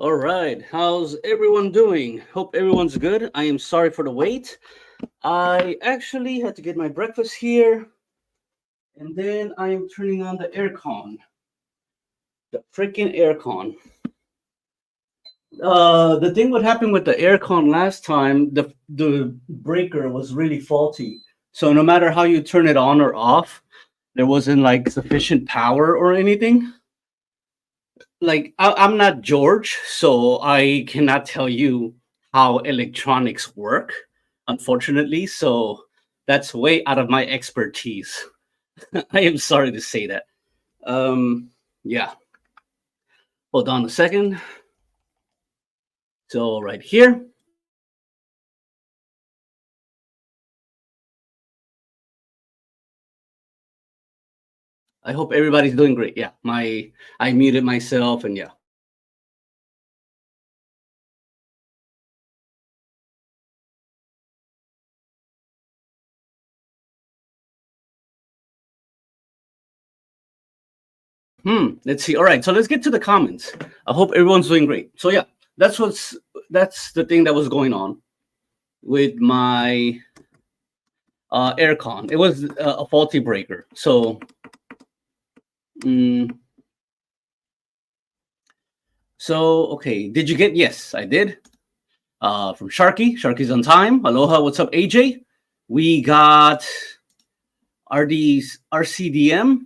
All right, how's everyone doing? Hope everyone's good. I am sorry for the wait. I actually had to get my breakfast here, and then I am turning on the aircon. The freaking aircon. The thing what happened with the aircon last time, the breaker was really faulty. So no matter how you turn it on or off, there wasn't like sufficient power or anything. Like I'm not George, so I cannot tell you how electronics work, unfortunately. So that's way out of my expertise. I am sorry to say that. Yeah, hold on a second. So right here. I hope everybody's doing great. Yeah, my I muted myself and yeah. Let's see. All right, so let's get to the comments. I hope everyone's doing great. So yeah, that's the thing that was going on with my aircon. It was a faulty breaker. Mm, so okay, did you get? Yes, I did. From Sharky. Sharky's on time. Aloha. What's up, AJ? We got RD's RCDM.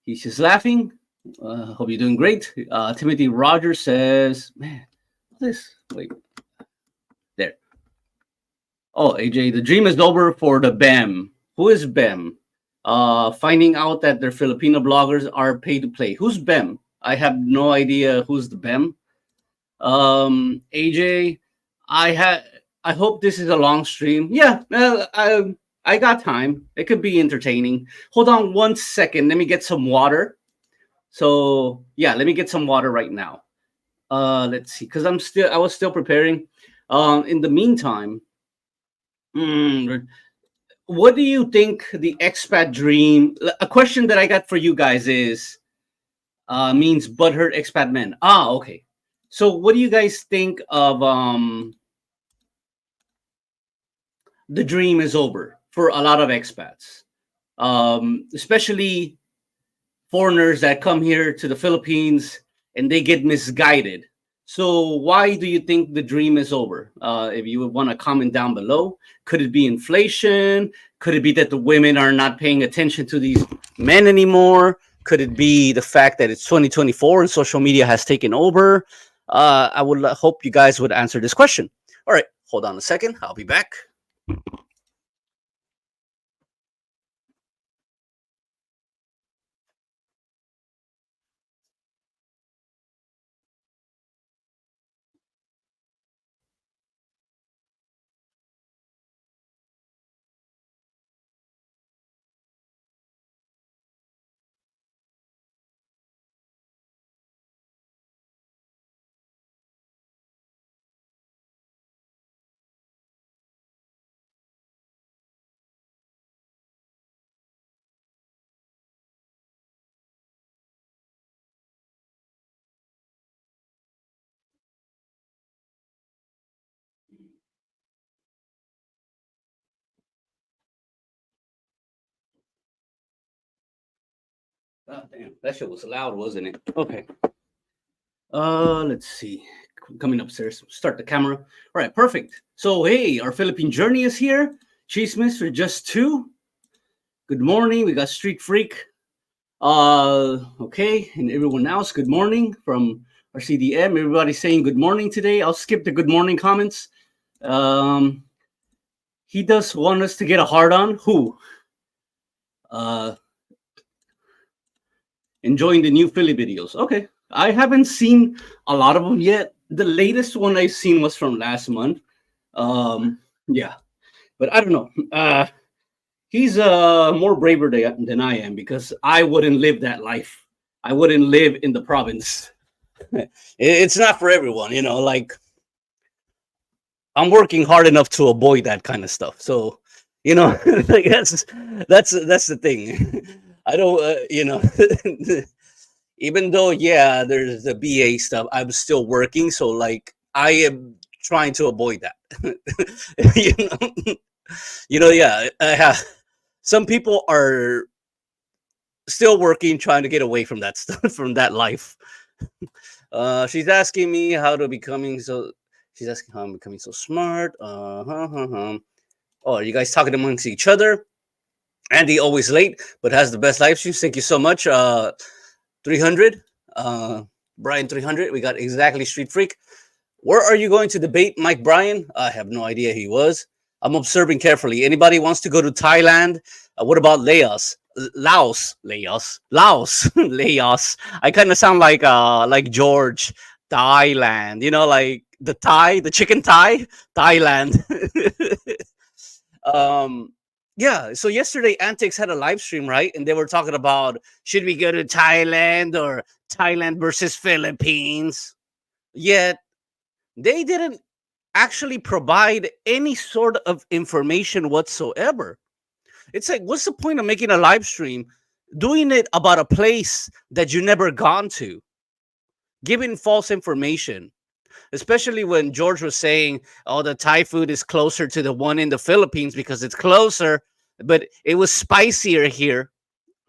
He's just laughing. Hope you're doing great. Timothy Rogers says, "Man, what's this? Wait, there. Oh, AJ, the dream is over for the BEM. Who is BEM? Finding out that their Filipino bloggers are paid to play. Who's BEM? I have no idea who's the BEM. AJ, I had. I hope this is a long stream. Yeah, I got time. It could be entertaining. Hold on one second. Let me get some water. So yeah, let me get some water right now. Let's see, because I was still preparing. In the meantime, mm, what do you think the expat dream? A question that I got for you guys is means butthurt expat men. Ah, okay. So what do you guys think of the dream is over for a lot of expats, especially foreigners that come here to the Philippines and they get misguided. So why do you think the dream is over? If you would want to comment down below, could it be inflation? Could it be that the women are not paying attention to these men anymore? Could it be the fact that it's 2024 and social media has taken over? I would hope you guys would answer this question. All right, hold on a second. I'll be back. Oh, damn, that shit was loud, wasn't it? Okay. Let's see. Coming upstairs, start the camera. All right, perfect. So, hey, our Philippine journey is here. Chismis for just two. Good morning. We got Street Freak. Okay, and everyone else, good morning from our CDM. Everybody's saying good morning today. I'll skip the good morning comments. Um, he does want us to get a hard on. Who? Uh, enjoying the new Philly videos. Okay, I haven't seen a lot of them yet. The latest one I've seen was from last month. Yeah, but I don't know. He's more braver than I am because I wouldn't live that life. I wouldn't live in the province. It's not for everyone, you know. Like I'm working hard enough to avoid that kind of stuff. So, you know, like that's the thing. I don't, you know, Even though, yeah, there's the BA stuff, I'm still working, so like I am trying to avoid that. you know, yeah. Some people are still working, trying to get away from that stuff, from that life. She's asking me how to becoming so. She's asking how I'm becoming so smart. Oh, are you guys talking amongst each other? Andy always late, but has the best live streams. Thank you so much. 300. Brian 300. We got exactly Street Freak. Where are you going to debate Mike Bryan? I have no idea he was. I'm observing carefully. Anybody wants to go to Thailand? What about Laos? Laos, Laos. I kind of sound like George. Thailand. Like the Thai, the chicken Thai, Thailand. um, yeah. So yesterday, Antics had a live stream, right? And they were talking about should we go to Thailand or Thailand versus Philippines? Yet they didn't actually provide any sort of information whatsoever. It's like, what's the point of making a live stream, doing it about a place that you never gone to, giving false information? Especially when George was saying, "Oh, the Thai food is closer to the one in the Philippines because it's closer, but it was spicier here."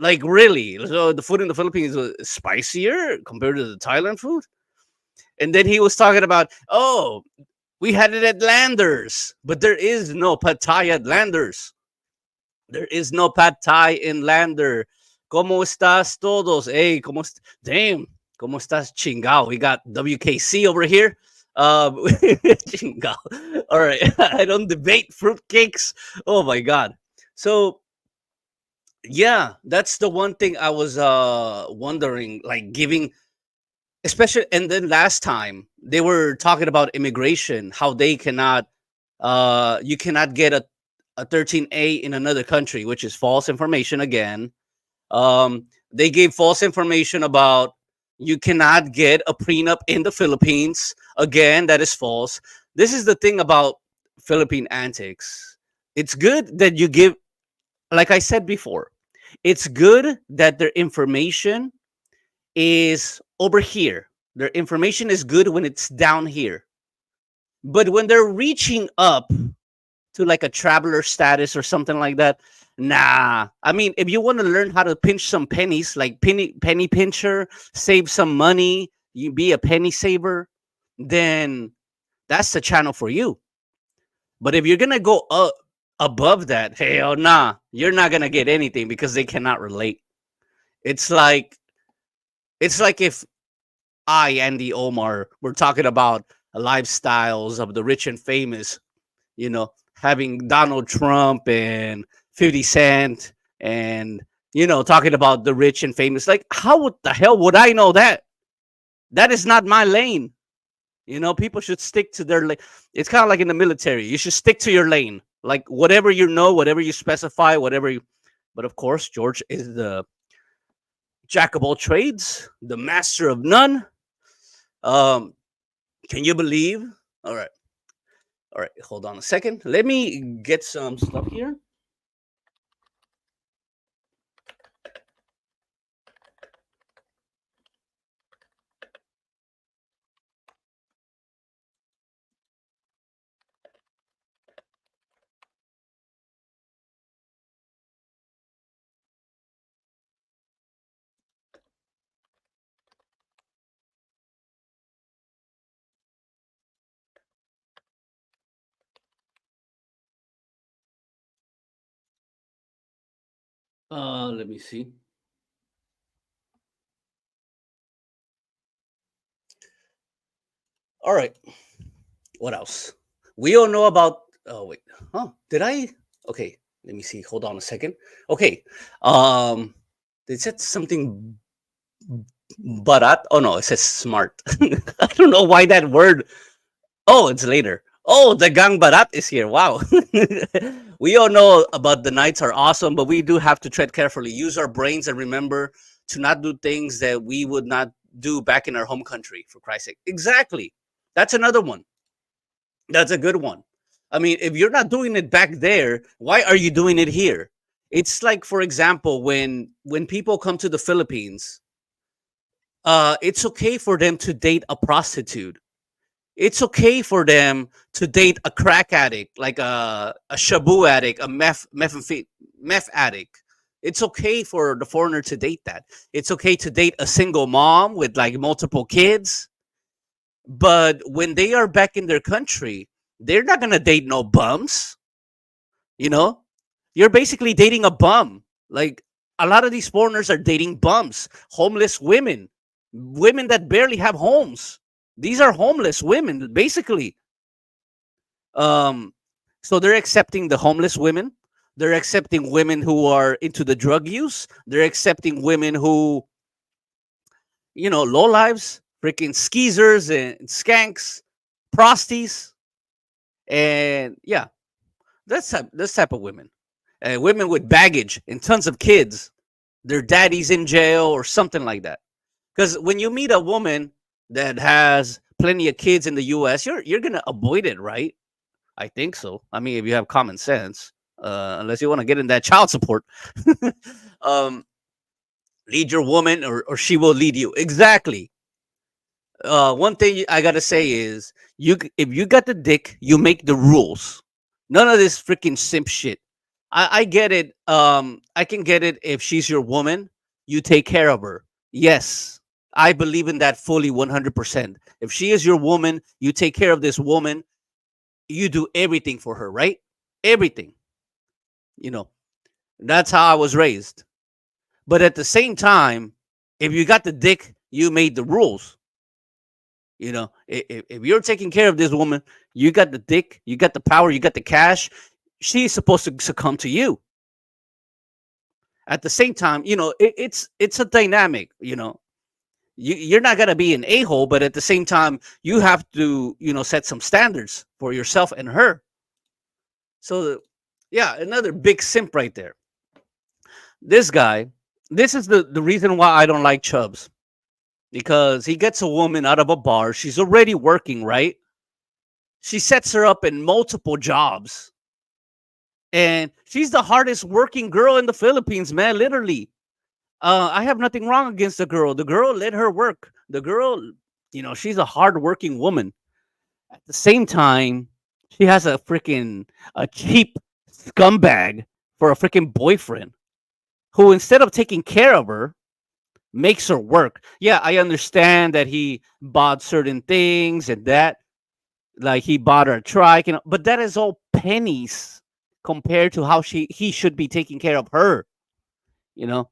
Like, really? So the food in the Philippines was spicier compared to the Thailand food? And then he was talking about, "Oh, we had it at Landers, but there is no pad thai at Landers. There is no pad thai in Lander. ¿Cómo estás todos? Hey, damn, ¿cómo estás chingao? We got WKC over here. Chingao. All right. I don't debate fruitcakes. Oh my God. So yeah, that's the one thing I was wondering, like giving, especially. And then last time they were talking about immigration, how they cannot you cannot get a 13A in another country, which is false information again. They gave false information about you cannot get a prenup in the Philippines. Again, that is false. This is the thing about Philippine antics. It's good that you give, like I said before, it's good that their information is over here. Their information is good when it's down here. But when they're reaching up to like a traveler status or something like that, nah. I mean, if you want to learn how to pinch some pennies, like penny pincher, save some money, you be a penny saver, then that's the channel for you. But if you're gonna go up above that, hell nah, you're not gonna get anything because they cannot relate. It's like if I, Andy Omar, were talking about lifestyles of the rich and famous, having Donald Trump and 50 Cent and, talking about the rich and famous. Like, how would the hell would I know that? That is not my lane. People should stick to their lane. It's kind of like in the military. You should stick to your lane. Like, whatever you know, whatever you specify, whatever you. But of course, George is the jack of all trades, the master of none. Can you believe? All right. All right, hold on a second. Let me get some stuff here. Let me see. All right. What else? We all know about. Oh wait. Oh, did I? Okay. Let me see. Hold on a second. Okay. They said something. Barat. Oh no, it says smart. I don't know why that word. Oh, it's later. Oh, the gang barat is here. Wow. We all know about the nights are awesome, but we do have to tread carefully. Use our brains and remember to not do things that we would not do back in our home country, for Christ's sake. Exactly. That's another one. That's a good one. I mean, if you're not doing it back there, why are you doing it here? It's like, for example, when people come to the Philippines, It's okay for them to date a prostitute. It's okay for them to date a crack addict, like a shabu addict, a meth addict. It's okay for the foreigner to date that. It's okay to date a single mom with like multiple kids. But when they are back in their country, they're not gonna date no bums. You know, you're basically dating a bum. Like a lot of these foreigners are dating bums, homeless women, women that barely have homes. These are homeless women, basically. Um, so they're accepting the homeless women. They're accepting women who are into the drug use. They're accepting women who, low lives, freaking skeezers and skanks, prosties, and yeah, this type of women, women with baggage and tons of kids. Their daddy's in jail or something like that. Because when you meet a woman that has plenty of kids in the U.S., you're gonna avoid it, right? I think so. I mean, if you have common sense, unless you want to get in that child support, um, lead your woman, or she will lead you. Exactly. One thing I gotta say is, if you got the dick, you make the rules. None of this freaking simp shit. I get it. I can get it if she's your woman, you take care of her. Yes, I believe in that fully, 100%. If she is your woman, you take care of this woman. You do everything for her, right? Everything. You know, that's how I was raised. But at the same time, if you got the dick, you made the rules. If you're taking care of this woman, you got the dick, you got the power, you got the cash. She's supposed to succumb to you. At the same time, it's a dynamic. You're not gonna be an a-hole, but at the same time, you have to set some standards for yourself and her. So, yeah, another big simp right there. This guy, this is the reason why I don't like Chubbs, because he gets a woman out of a bar. She's already working, right? She sets her up in multiple jobs. And she's the hardest working girl in the Philippines, man, literally. I have nothing wrong against the girl. The girl let her work. The girl, she's a hard working woman. At the same time, she has a cheap scumbag for a freaking boyfriend who, instead of taking care of her, makes her work. Yeah, I understand that he bought certain things and that, like he bought her a trike, but that is all pennies compared to how he should be taking care of her. You know,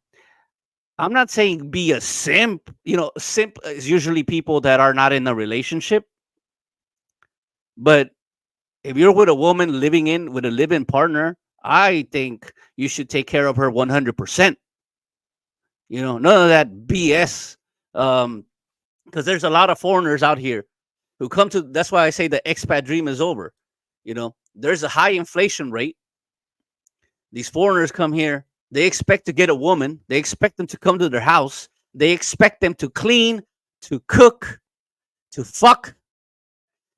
I'm not saying be a simp. Simp is usually people that are not in a relationship. But if you're with a woman living in with a live-in partner, I think you should take care of her 100%. None of that BS. Because there's a lot of foreigners out here who come to. That's why I say the expat dream is over. There's a high inflation rate. These foreigners come here. They expect to get a woman. They expect them to come to their house. They expect them to clean, to cook, to fuck,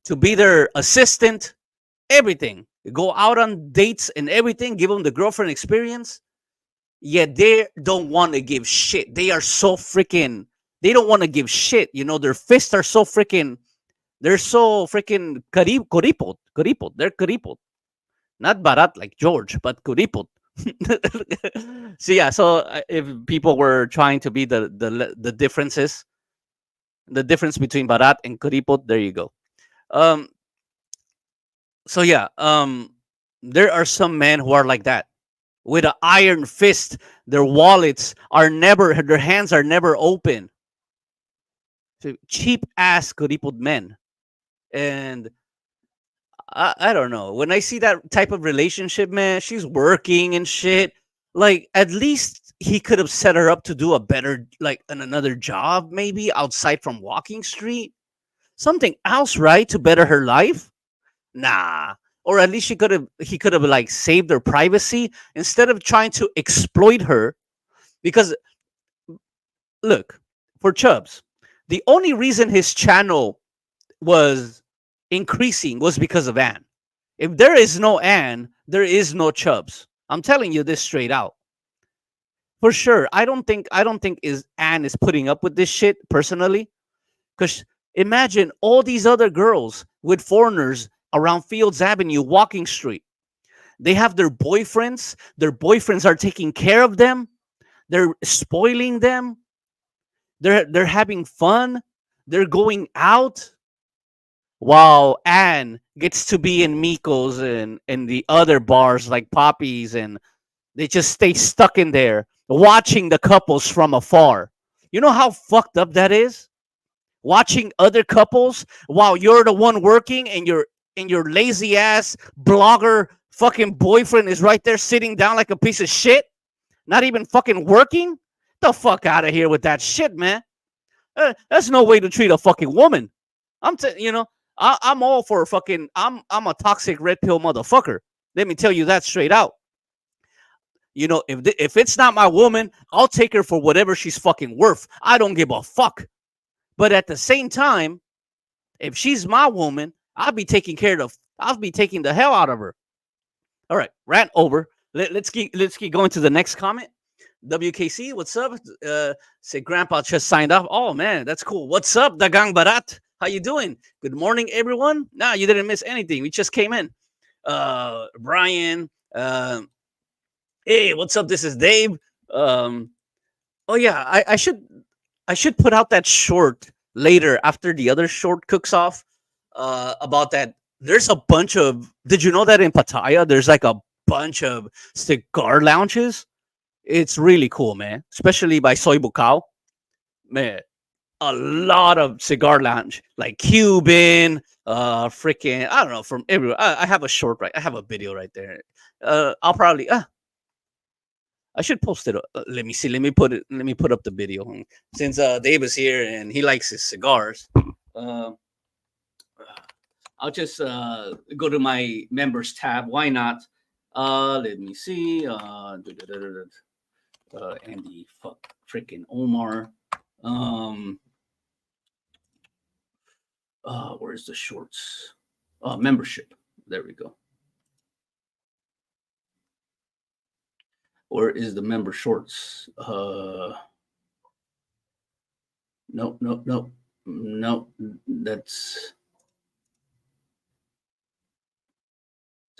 to be their assistant, everything. Go out on dates and everything. Give them the girlfriend experience. Yet they don't want to give shit. They are so freaking. They don't want to give shit. Their fists are so freaking. They're so freaking kuripot. Kuripot. They're kuripot. Not barat like George, but kuripot. So yeah, if people were trying to be the differences, the difference between barat and kuripot, there you go. So yeah, there are some men who are like that, with an iron fist. Their their hands are never open. So cheap ass kuripot men, and I don't know. When I see that type of relationship, man, she's working and shit. Like, at least he could have set her up to do a better, like, another job, maybe outside from Walking Street, something else, right, to better her life. Nah, or at least he could have like saved her privacy instead of trying to exploit her. Because look, for Chubbs, the only reason his channel was increasing was because of Anne. If there is no Anne, there is no Chubbs. I'm telling you this straight out. for sure. I don't think is Anne is putting up with this shit personally. Because imagine all these other girls with foreigners around Fields Avenue, Walking Street. They have their boyfriends. Their boyfriends are taking care of them. They're spoiling them. They're having fun. They're going out. While Anne gets to be in Miko's and the other bars like Poppy's, and they just stay stuck in there watching the couples from afar. You know how fucked up that is? Watching other couples while you're the one working, and your lazy ass blogger fucking boyfriend is right there sitting down like a piece of shit, not even fucking working. The fuck out of here with that shit, man. That's no way to treat a fucking woman. I'm all for fucking. I'm a toxic red pill motherfucker. Let me tell you that straight out. If it's not my woman, I'll take her for whatever she's fucking worth. I don't give a fuck. But at the same time, if she's my woman, I'll be taking the hell out of her. All right, rant over. Let's keep going to the next comment. WKC, what's up? Say Grandpa just signed off. Oh man, that's cool. What's up, Dagang Barat? How you doing? Good morning, everyone. Nah, you didn't miss anything. We just came in. Brian. Hey, what's up? This is Dave. Oh yeah, I should put out that short later after the other short cooks off. About that. There's a bunch of. Did you know that in Pattaya there's like a bunch of cigar lounges? It's really cool, man. Especially by Soy Bucao. Man, a lot of cigar lounge, like Cuban, freaking, I don't know, from everywhere. I have a short right. I have a video right there. I'll probably I should post it. Let me see. Let me put it. Let me put up the video since Dave is here and he likes his cigars. Uh, I'll just go to my members tab. Why not? Let me see. Andy, fuck, freaking Omar. Where's the shorts? Membership. There we go. Or is the member shorts? No, no, no, no. That's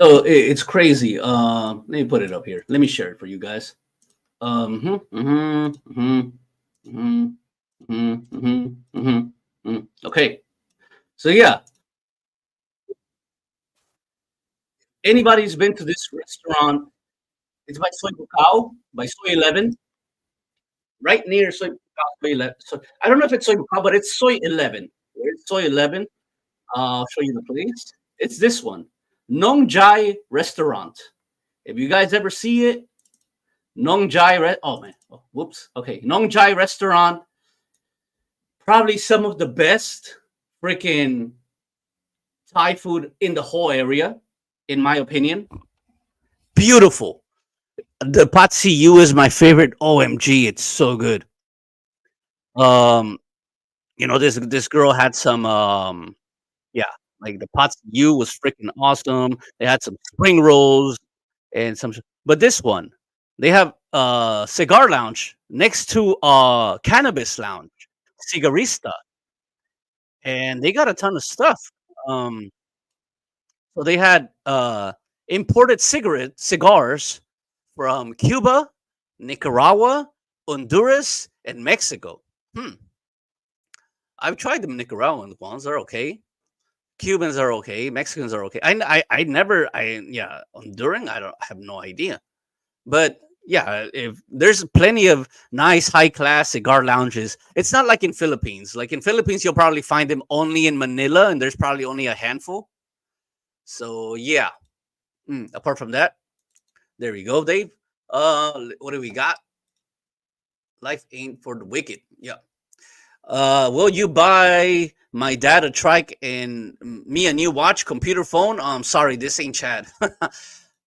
it's crazy. Let me put it up here. Let me share it for you guys. Okay. So yeah, anybody's been to this restaurant? It's by Soy Bucao, by Soy 11, right near Soy Bucao, Soy 11. So I don't know if it's Soy Bucao, but it's Soy 11. Where's Soy 11? I'll show you the place. It's this one, Nong Jai Restaurant. If you guys ever see it, Nong Jai. Oh man, oh, whoops. Okay, Nong Jai Restaurant. Probably some of the best freaking Thai food in the whole area, in my opinion. Beautiful. The Pat CU is my favorite. OMG, it's so good. Um, this girl had some yeah, like the Pat CU was freaking awesome. They had some spring rolls and some but this one, they have cigar lounge next to cannabis lounge, cigarista, and they got a ton of stuff. Um so they had imported cigars from Cuba, Nicaragua, Honduras, and Mexico. Hmm. I've tried the Nicaraguan ones; they're okay. Cubans are okay. Mexicans are okay. I never. Yeah, Honduran. I have no idea. But yeah, if there's plenty of nice high class cigar lounges. It's not like in Philippines. Like in Philippines, you'll probably find them only in Manila, and there's probably only a handful. So yeah. Apart from that, there we go, Dave. What do we got? Life ain't for the wicked. Yeah. Will you buy my dad a trike and me a new watch, computer, phone? Sorry, this ain't Chad.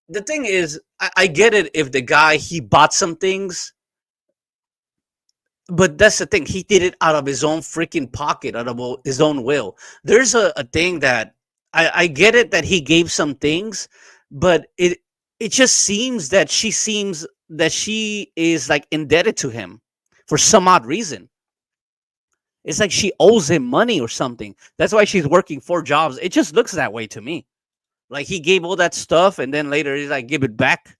The thing is, I get it if the guy he bought some things, but that's the thing. He did it out of his own freaking pocket, out of his own will. There's a thing that I get it that he gave some things, but it just seems that she seems that she is like indebted to him for some odd reason. It's like she owes him money or something. That's why she's working 4 jobs. It just looks that way to me. Like he gave all that stuff and then later he's like, give it back.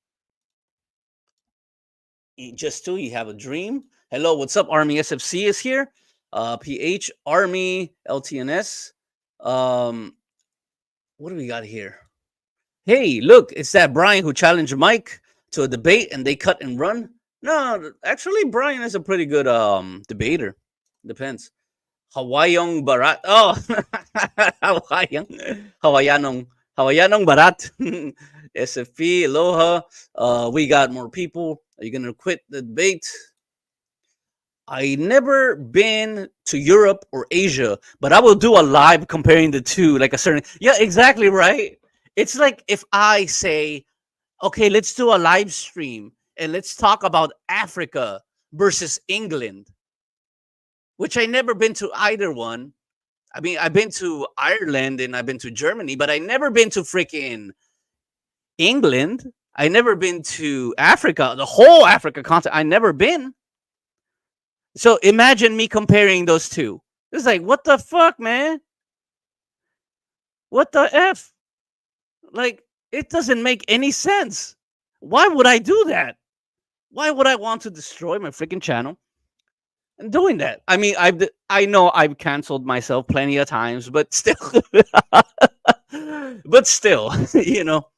Just to, you have a dream. Hello, what's up? Army SFC is here. PH, Army, LTNS. What do we got here? Hey, look, it's that Brian who challenged Mike to a debate and they cut and run. No, actually, Brian is a pretty good debater. Depends. Hawaiian Barat. Oh, Hawaiianong Barat. SFP, aloha. We got more people. Are you going to quit the debate? I never been to Europe or Asia, but I will do a live comparing the two, like a certain. Yeah, exactly right. It's like if I say, okay, let's do a live stream and let's talk about Africa versus England, which I never been to either one. I mean, I've been to Ireland and I've been to Germany, but I never been to freaking England. I never been to Africa, the whole Africa continent. I never been. So imagine me comparing those two. It's like, what the fuck, man? What the F? Like, it doesn't make any sense. Why would I do that? Why would I want to destroy my freaking channel and doing that? I mean, I know I've canceled myself plenty of times, but still, but still, you know,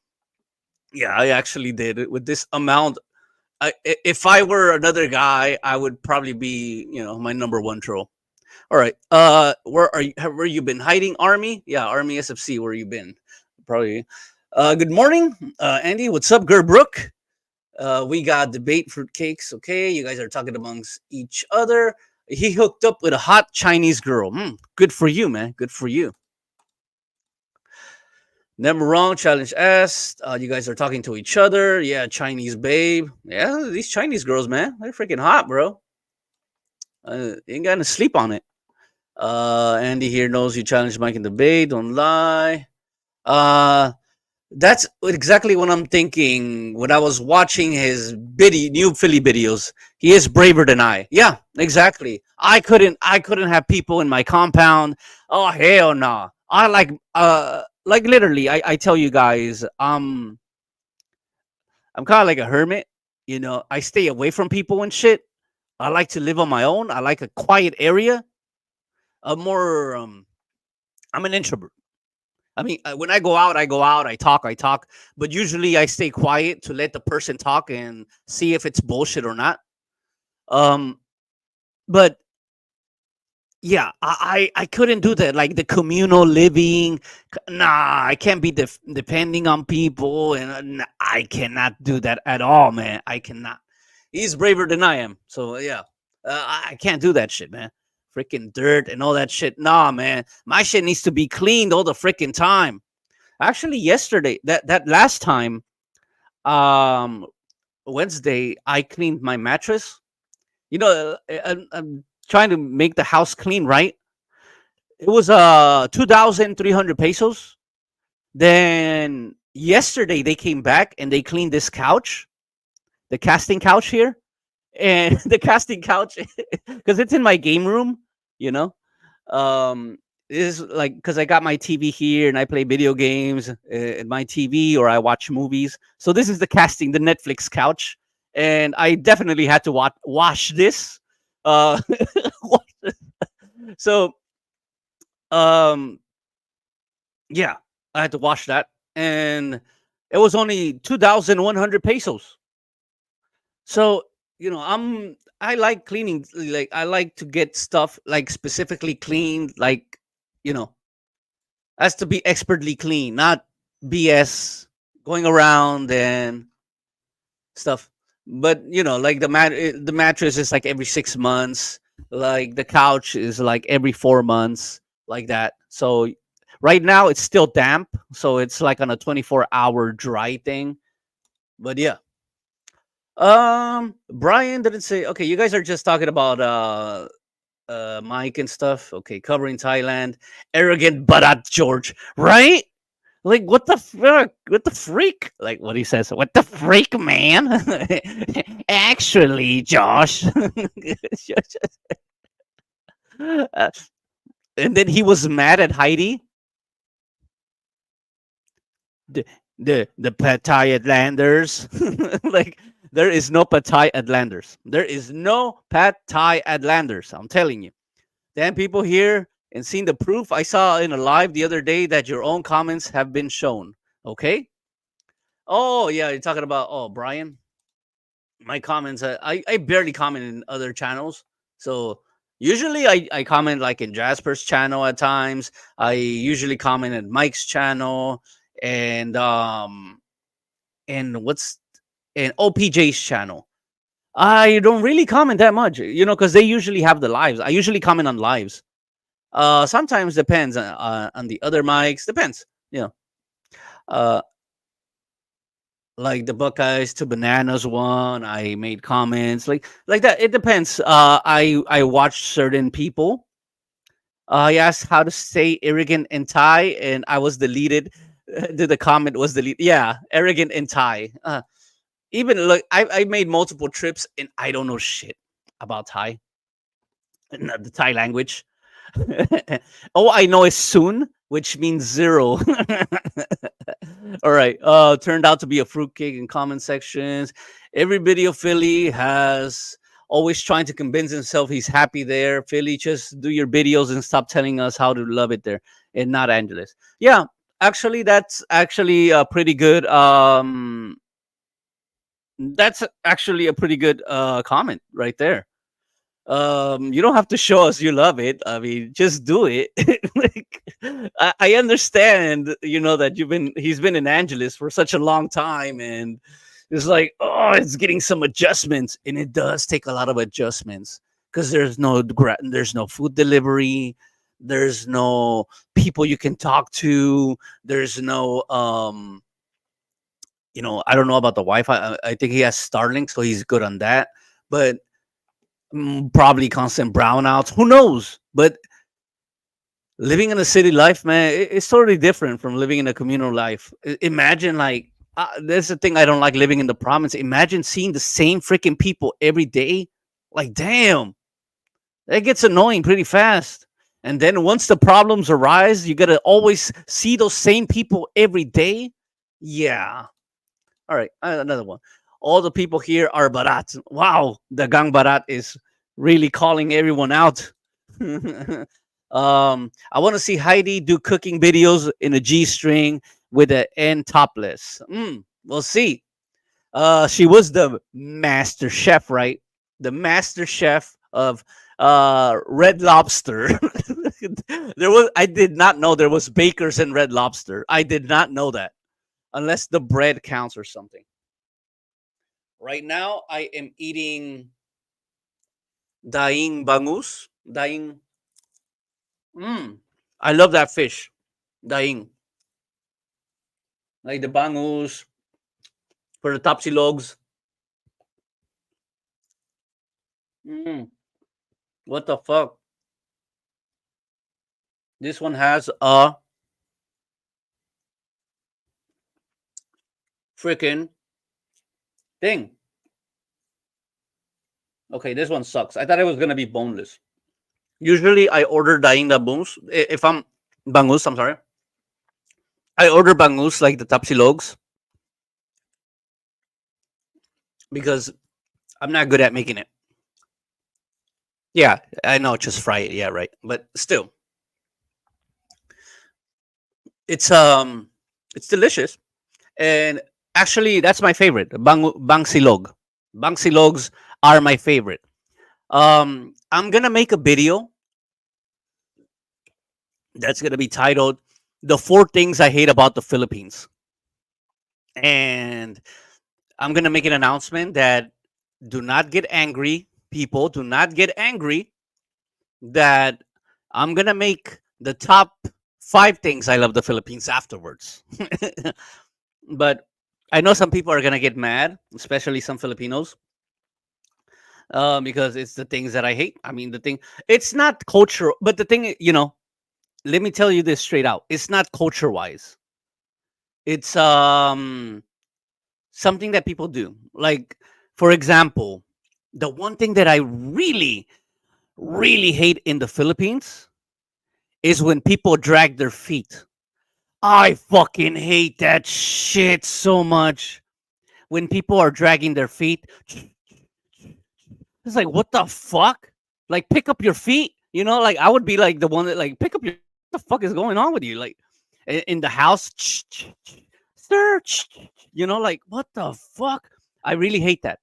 yeah, I actually did it with this amount. If I were another guy, I would probably be, you know, my number one troll. All right, where you been hiding, Army? Yeah, Army SFC. Where you been? Probably. Good morning, Andy. What's up, Gerbrook? We got debate fruitcakes. Okay, you guys are talking amongst each other. He hooked up with a hot Chinese girl. Good for you, man. Good for you. Never wrong. Challenge asked. You guys are talking to each other. Yeah, Chinese babe. Yeah, these Chinese girls, man, they're freaking hot, bro. Ain't gonna sleep on it. Andy here knows you challenged Mike in debate. Don't lie. That's exactly what I'm thinking when I was watching his new Philly videos. He is braver than I. Yeah, exactly. I couldn't have people in my compound. Oh hell no. Nah. I like literally, I tell you guys, I'm kind of like a hermit. You know, I stay away from people and shit. I like to live on my own. I like a quiet area. I'm an introvert. I mean, when I go out, I talk. But usually I stay quiet to let the person talk and see if it's bullshit or not. But yeah, I couldn't do that. Like the communal living. Nah, I can't be depending on people. And I cannot do that at all, man. I cannot. He's braver than I am. So yeah, I can't do that shit, man. Freaking dirt and all that shit. Nah, man. My shit needs to be cleaned all the freaking time. Actually, yesterday, that last time, Wednesday, I cleaned my mattress. You know, I'm trying to make the house clean, right? It was 2,300 pesos. Then yesterday they came back and they cleaned this couch, the casting couch here, and the casting couch because it's in my game room, you know. Is like because I got my TV here and I play video games in my TV or I watch movies. So this is the Netflix couch, and I definitely had to wash this. Uh, so yeah, I had to wash that, and it was only 2,100 pesos. So you know, I like cleaning. Like I like to get stuff like specifically cleaned. Like you know, has to be expertly clean, not BS going around and stuff. But you know, like the mattress is like every 6 months. Like the couch is like every 4 months, like that. So right now it's still damp, so it's like on a 24-hour dry thing. But yeah. Brian didn't say. Okay, you guys are just talking about Mike and stuff. Okay, covering Thailand. Arrogant Barat George, right? Like, what the fuck? What the freak? Like, what he says, what the freak, man? Actually, Josh. Uh, and then he was mad at Heidi. The Pattaya Islanders. Like, there is no Pattaya Islanders. There is no Pattaya Islanders. I'm telling you. Then people here and seen the proof. I saw in a live the other day that your own comments have been shown. Okay. Oh yeah, you're talking about Brian. My comments. I barely comment in other channels. So usually I comment like in Jasper's channel at times. I usually comment in Mike's channel and and what's and OPJ's channel. I don't really comment that much, because they usually have the lives. I usually comment on lives. Sometimes depends on the other mics. Depends, you know. Uh, like the Buckeyes to Bananas one, I made comments like that. It depends. I watch certain people. I asked how to say arrogant in Thai, and I was deleted. The comment was deleted. Yeah, arrogant in Thai. Even look, I made multiple trips, and I don't know shit about Thai, not the Thai language. All I know is soon, which means zero. All right. Turned out to be a fruitcake in comment sections. Every video Philly has always trying to convince himself he's happy there. Philly, just do your videos and stop telling us how to love it there and not Angeles. Yeah, actually, that's actually pretty good. That's actually a pretty good comment right there. You don't have to show us you love it. I mean, just do it. Like, I understand, that he's been in Angeles for such a long time, and it's like, oh, it's getting some adjustments, and it does take a lot of adjustments because there's no food delivery, there's no people you can talk to, there's no I don't know about the Wi-Fi. I think he has Starlink, so he's good on that, but probably constant brownouts. Who knows? But living in a city life, man, it's totally different from living in a communal life. Imagine, like, there's the thing I don't like living in the province. Imagine seeing the same freaking people every day. Like, damn, that gets annoying pretty fast. And then once the problems arise, you gotta always see those same people every day. Yeah. All right, another one. All the people here are Barat. Wow, the gang Barat is really calling everyone out. I want to see Heidi do cooking videos in a G string with an N topless. We'll see. She was the master chef, right? The master chef of Red Lobster. I did not know there was bakers in Red Lobster. I did not know that, unless the bread counts or something. Right now, I am eating daing bangus. Daing. I love that fish. Daing. Like the bangus for the tapsilogs. What the fuck? This one has a freaking thing. Okay, this one sucks. I thought it was gonna be boneless. Usually, I order daing the bangus. If I'm bangus, I'm sorry. I order bangus like the tapsilogs because I'm not good at making it. Yeah, I know, just fry it. Yeah, right. But still, it's delicious, and actually, that's my favorite. Bangsilog. Bangsilogs are my favorite. I'm gonna make a video that's gonna be titled "The 4 Things I Hate About the Philippines," and I'm gonna make an announcement that do not get angry, people. Do not get angry. That I'm gonna make the top 5 things I love the Philippines afterwards. But I know some people are gonna get mad, especially some Filipinos, because it's the things that I hate. I mean, it's not cultural, but the thing, let me tell you this straight out: it's not culture wise. It's something that people do. Like, for example, the one thing that I really, really hate in the Philippines is when people drag their feet. I fucking hate that shit so much. When people are dragging their feet, it's like, what the fuck? Like, pick up your feet. You know, like I would be like the one that like pick up your. What the fuck is going on with you? Like in the house, sir. You know, like what the fuck? I really hate that,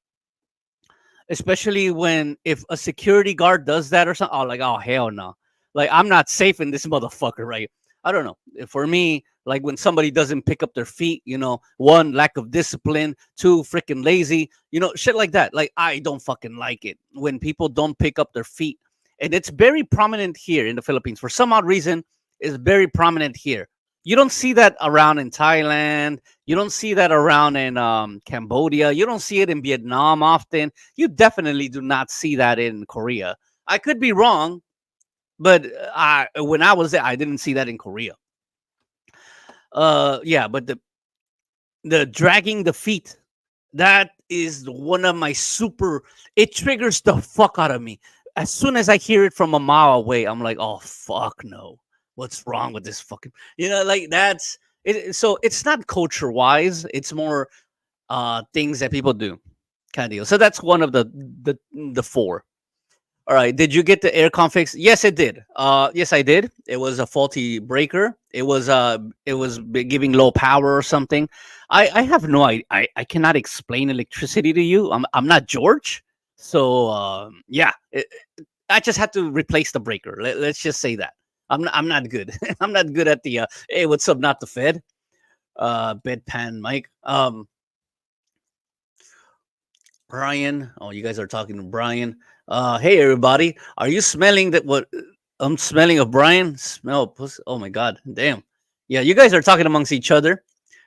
especially when if a security guard does that or something. Oh, like oh hell no! Like I'm not safe in this motherfucker, right? I don't know. For me, like when somebody doesn't pick up their feet, you know, one lack of discipline, two freaking lazy, you know, shit like that. Like I don't fucking like it when people don't pick up their feet, and it's very prominent here in the Philippines for some odd reason. It's very prominent here. You don't see that around in Thailand. You don't see that around in Cambodia. You don't see it in Vietnam often. You definitely do not see that in Korea. I could be wrong, but when I was there, I didn't see that in Korea. Yeah, but the dragging the feet, that is one of my super. It triggers the fuck out of me. As soon as I hear it from a mile away, I'm like, oh fuck no, what's wrong with this fucking? You know, like that's it. So it's not culture wise. It's more things that people do, kind of deal. So that's one of the four. All right. Did you get the aircon fixed? Yes, it did. Yes, I did. It was a faulty breaker. It was giving low power or something. I have no idea. I cannot explain electricity to you. I'm not George. So yeah, I just had to replace the breaker. Let's just say that. I'm not good. I'm not good at the hey, what's up, not the Fed. Bedpan Mike. Brian. Oh, you guys are talking to Brian. Hey everybody. Are you smelling that what I'm smelling of Brian? Smell pussy. Oh my god. Damn. Yeah, you guys are talking amongst each other.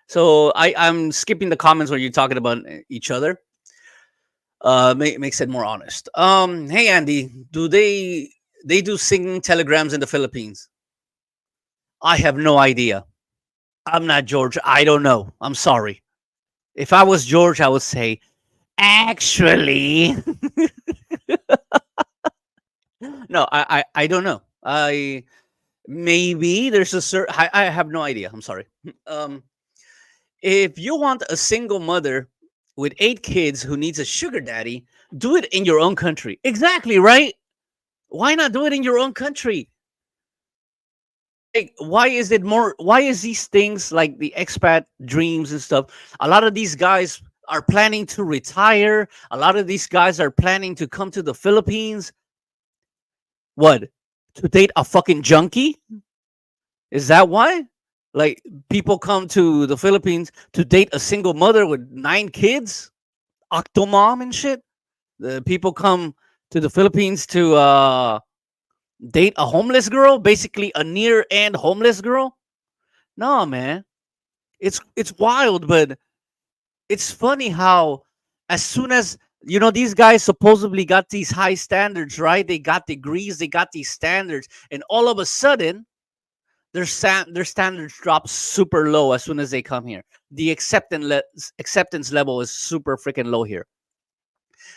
So I'm skipping the comments where you're talking about each other. Makes it more honest. Hey Andy, do they do singing telegrams in the Philippines? I have no idea. I'm not George. I don't know. I'm sorry. If I was George, I would say, actually, no, I don't know. I maybe there's a certain. I have no idea. I'm sorry. Um, if you want a single mother with 8 kids who needs a sugar daddy, do it in your own country. Exactly right. Why not do it in your own country? Like, why is it more? Why is these things like the expat dreams and stuff? A lot of these guys are planning to retire. A lot of these guys are planning to come to the Philippines. What? To date a fucking junkie? Is that why? Like people come to the Philippines to date a single mother with 9 kids, octomom and shit. The people come to the Philippines to date a homeless girl, basically a near and homeless girl. No, man, it's wild, but it's funny how as soon as these guys supposedly got these high standards, right? They got degrees, they got these standards, and all of a sudden their standards drop super low as soon as they come here. The acceptance level is super freaking low here.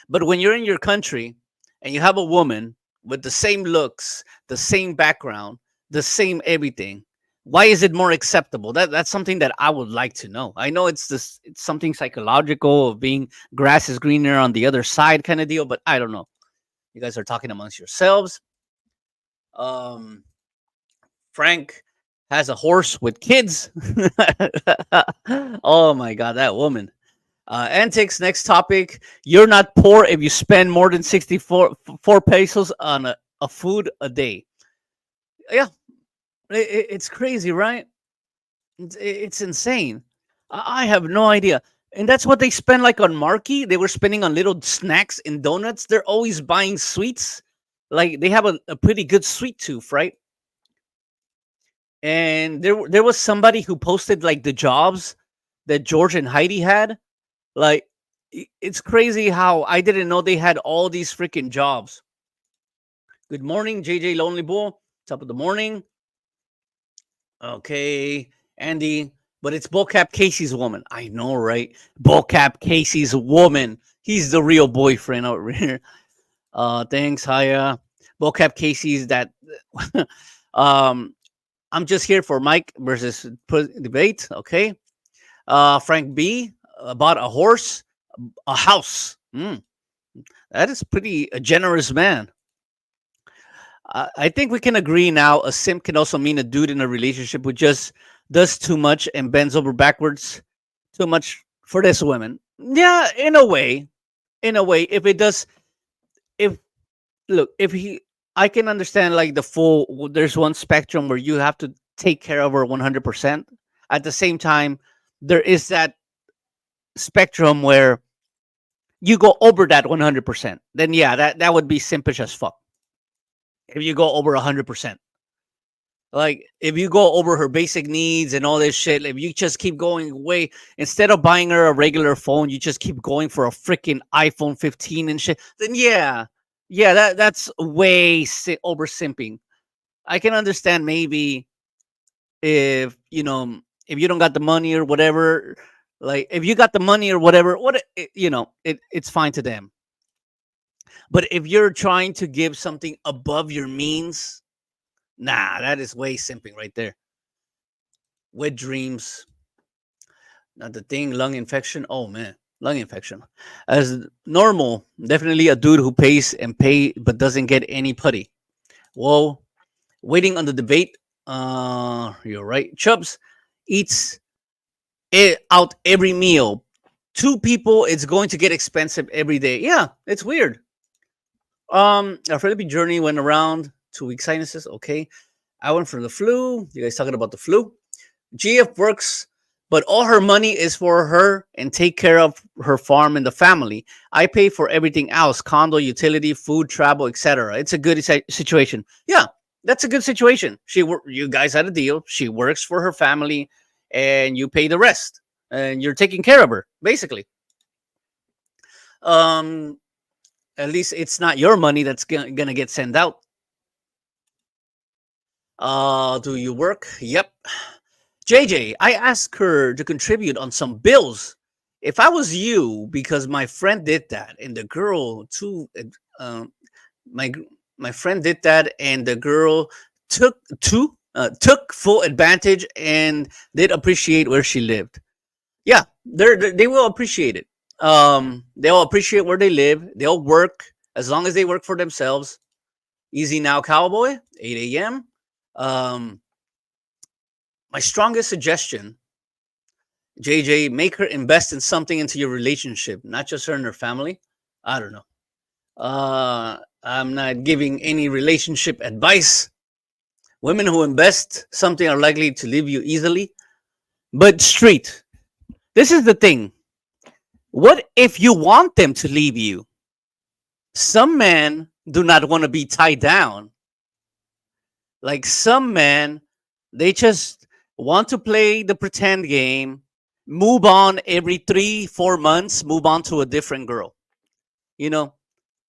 But when you're in your country and you have a woman with the same looks, the same background, the same everything, why is it more acceptable? That's something that I would like to know. I know it's something psychological of being grass is greener on the other side kind of deal, but I don't know. You guys are talking amongst yourselves. Um, Frank has a horse with kids. Oh my god, that woman. Antics, next topic. You're not poor if you spend more than 64 pesos on a food a day. Yeah, it's crazy, right? It's insane. I have no idea. And that's what they spend like on Marky. They were spending on little snacks and donuts. They're always buying sweets. Like they have a pretty good sweet tooth, right? And there was somebody who posted like the jobs that George and Heidi had. Like it's crazy how I didn't know they had all these freaking jobs. Good morning, JJ Lonely Bull. Top of the morning. Okay, Andy. but it's Bullcap Casey's woman. I know, right? Bullcap Casey's woman. He's the real boyfriend over here. Thanks, Haya. Bullcap Casey's that. um, I'm just here for Mike versus debate. Okay. Frank B bought a horse, a house. That is pretty a generous man. I think we can agree now. A simp can also mean a dude in a relationship who just does too much and bends over backwards too much for this woman. Yeah, in a way. In a way, if it does, if look, if he, I can understand like the full. There's one spectrum where you have to take care of her 100%. At the same time, there is that spectrum where you go over that 100%. Then yeah, that would be simpish as fuck. If you go over 100%. Like if you go over her basic needs and all this shit, if you just keep going away instead of buying her a regular phone, you just keep going for a freaking iPhone 15 and shit. Then yeah, that's way over simping. I can understand maybe if if you don't got the money or whatever. Like if you got the money or whatever, it's fine to them. But if you're trying to give something above your means, nah, that is way simping right there. Wet dreams. Not the thing, lung infection. Oh man, lung infection. As normal, definitely a dude who pays and pay but doesn't get any putty. Whoa. Waiting on the debate. You're right. Chubbs eats it out every meal. 2 people, it's going to get expensive every day. Yeah, it's weird. Our Philippine journey went around 2 week sinuses. Okay. I went for the flu. You guys talking about the flu? GF works, but all her money is for her and take care of her farm and the family. I pay for everything else: condo, utility, food, travel, etc. It's a good situation. Yeah, that's a good situation. You guys had a deal. She works for her family, and you pay the rest, and you're taking care of her, basically. At least it's not your money that's gonna get sent out. Do you work? Yep. JJ, I asked her to contribute on some bills. If I was you, because my friend did that, and the girl too, my friend did that, and the girl took full advantage and did appreciate where she lived. Yeah, they will appreciate it. They'll appreciate where they live. They'll work as long as they work for themselves. Easy now, cowboy. 8 a.m. My strongest suggestion, JJ, make her invest in something into your relationship, not just her and her family. I don't know. I'm not giving any relationship advice. Women who invest something are likely to leave you easily. But street, this is the thing. What if you want them to leave you? Some men do not want to be tied down. Like some men, they just want to play the pretend game, move on every 3-4 months, move on to a different girl.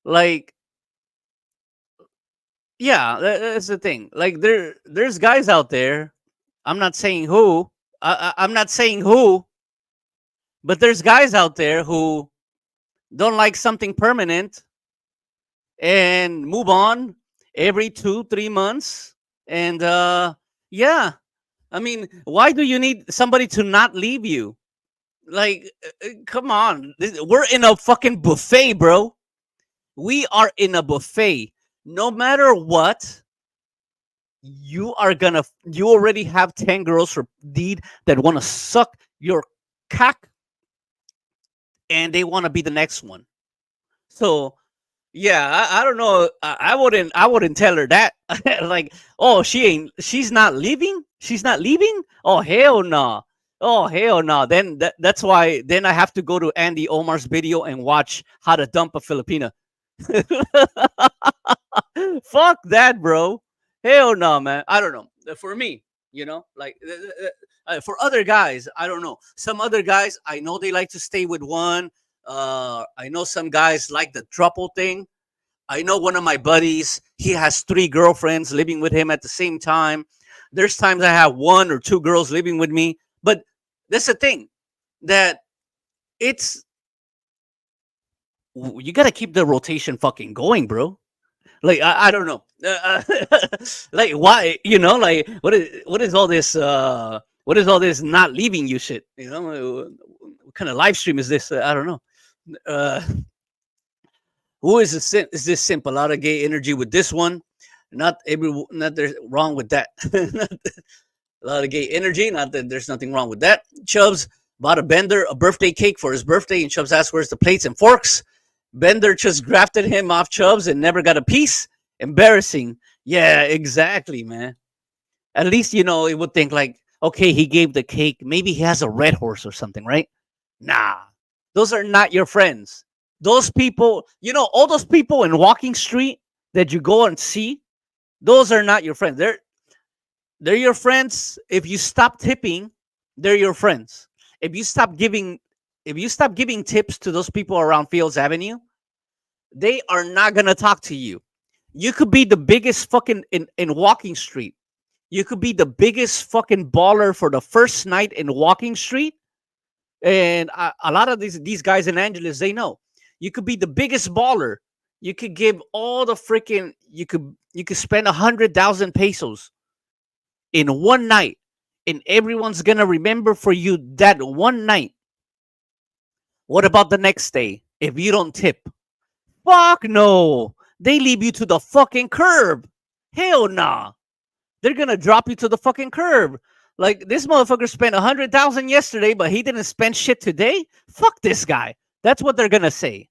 Like, yeah, that's the thing. Like there's guys out there. I'm not saying who. I'm not saying who. But there's guys out there who don't like something permanent and move on every 2-3 months. And yeah, I mean, why do you need somebody to not leave you? Like, come on. We're in a fucking buffet, bro. We are in a buffet. No matter what, you already have 10 girls for deed that want to suck your cock, and they want to be the next one. So yeah, I don't know. I wouldn't tell her that. Like, oh, she's not leaving. She's not leaving. Oh hell no. Oh hell no. Then that's why. Then I have to go to Andy Omar's video and watch how to dump a Filipina. Fuck that, bro. Hell no, man. I don't know. For me, like for other guys, I don't know. Some other guys, I know they like to stay with one. I know some guys like the throuple thing. I know one of my buddies, he has 3 girlfriends living with him at the same time. There's times I have 1 or 2 girls living with me, but That's the thing that it's you gotta keep the rotation fucking going, bro. Like I don't know, like why like what is all this what is all this not leaving you shit? What kind of live stream is this? I don't know. Uh, who is is this simp? A lot of gay energy with this one. Not there's wrong with that. A lot of gay energy. Not that there's nothing wrong with that. Chubbs bought a Bender a birthday cake for his birthday, and Chubbs asked, "Where's the plates and forks?" Bender just grafted him off Chubbs and never got a piece. Embarrassing. Yeah, exactly, man. At least it would think like, okay, he gave the cake. Maybe he has a red horse or something, right? Nah, those are not your friends. Those people, all those people in Walking Street that you go and see, those are not your friends. They're your friends if you stop tipping. They're your friends. If you stop giving tips to those people around Fields Avenue, they are not gonna talk to you. You could be the biggest fucking in Walking Street. You could be the biggest fucking baller for the first night in Walking Street, and a lot of these guys in Angeles, they know. You could be the biggest baller. You could give all the freaking. You could spend 100,000 pesos in one night, and everyone's gonna remember for you that one night. What about the next day if you don't tip? Fuck no. They leave you to the fucking curb. Hell nah. They're gonna drop you to the fucking curb. Like this motherfucker spent 100,000 yesterday, but he didn't spend shit today. Fuck this guy. That's what they're gonna say.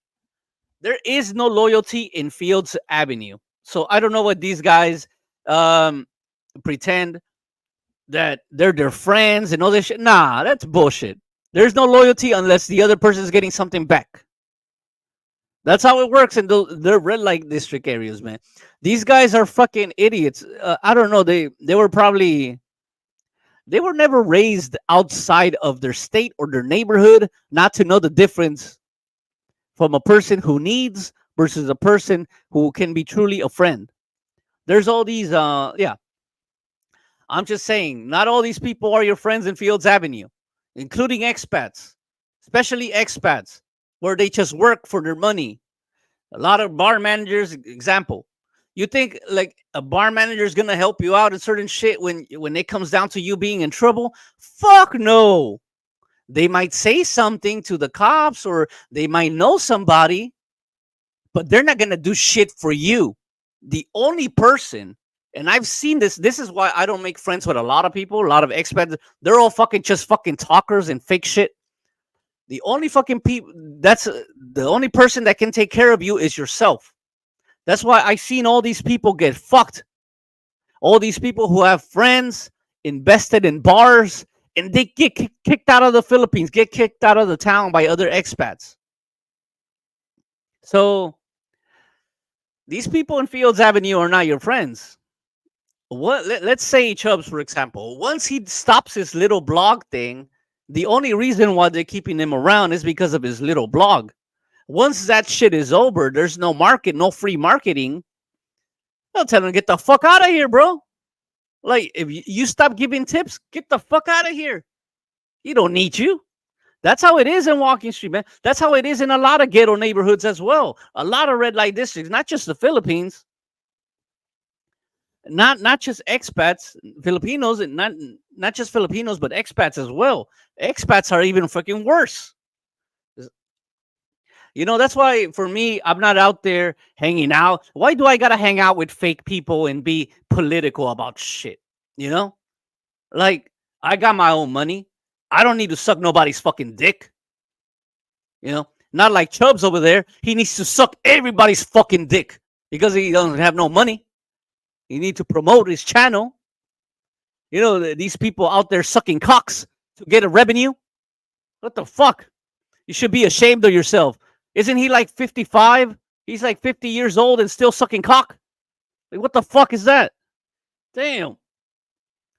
There is no loyalty in Fields Avenue. So I don't know what these guys pretend that they're their friends and all this shit. Nah, that's bullshit. There's no loyalty unless the other person is getting something back. That's how it works in the red light district areas, man. These guys are fucking idiots. I don't know. They were never raised outside of their state or their neighborhood not to know the difference from a person who needs versus a person who can be truly a friend. There's all these yeah. I'm just saying, not all these people are your friends in Fields Avenue, including expats, especially expats, where they just work for their money. A lot of bar managers, example, you think like a bar manager is gonna help you out in certain shit when it comes down to you being in trouble? Fuck no. They might say something to the cops or they might know somebody, but they're not gonna do shit for you. The only person, and I've seen this is why I don't make friends with a lot of people, a lot of expats. They're all just fucking talkers and fake shit. The only fucking people, that's the only person that can take care of you is yourself. That's why I've seen all these people get fucked. All these people who have friends invested in bars and they get kicked out of the Philippines, get kicked out of the town by other expats. So these people in Fields Avenue are not your friends. Let's say Chubbs, for example, once he stops his little blog thing, the only reason why they're keeping him around is because of his little blog. Once that shit is over, there's no no free marketing. They'll tell him, get the fuck out of here, bro. Like, if you stop giving tips, get the fuck out of here. He don't need you. That's how it is in Walking Street, man. That's how it is in a lot of ghetto neighborhoods as well. A lot of red light districts, not just the Philippines. Not just expats, Filipinos, and not just Filipinos, but expats as well. Expats are even fucking worse. That's why for me, I'm not out there hanging out. Why do I gotta hang out with fake people and be political about shit? Like I got my own money. I don't need to suck nobody's fucking dick. Not like Chubbs over there. He needs to suck everybody's fucking dick because he doesn't have no money. You need to promote his channel. These people out there sucking cocks to get a revenue. What the fuck? You should be ashamed of yourself. Isn't he like 55? He's like 50 years old and still sucking cock. Like, what the fuck is that? Damn.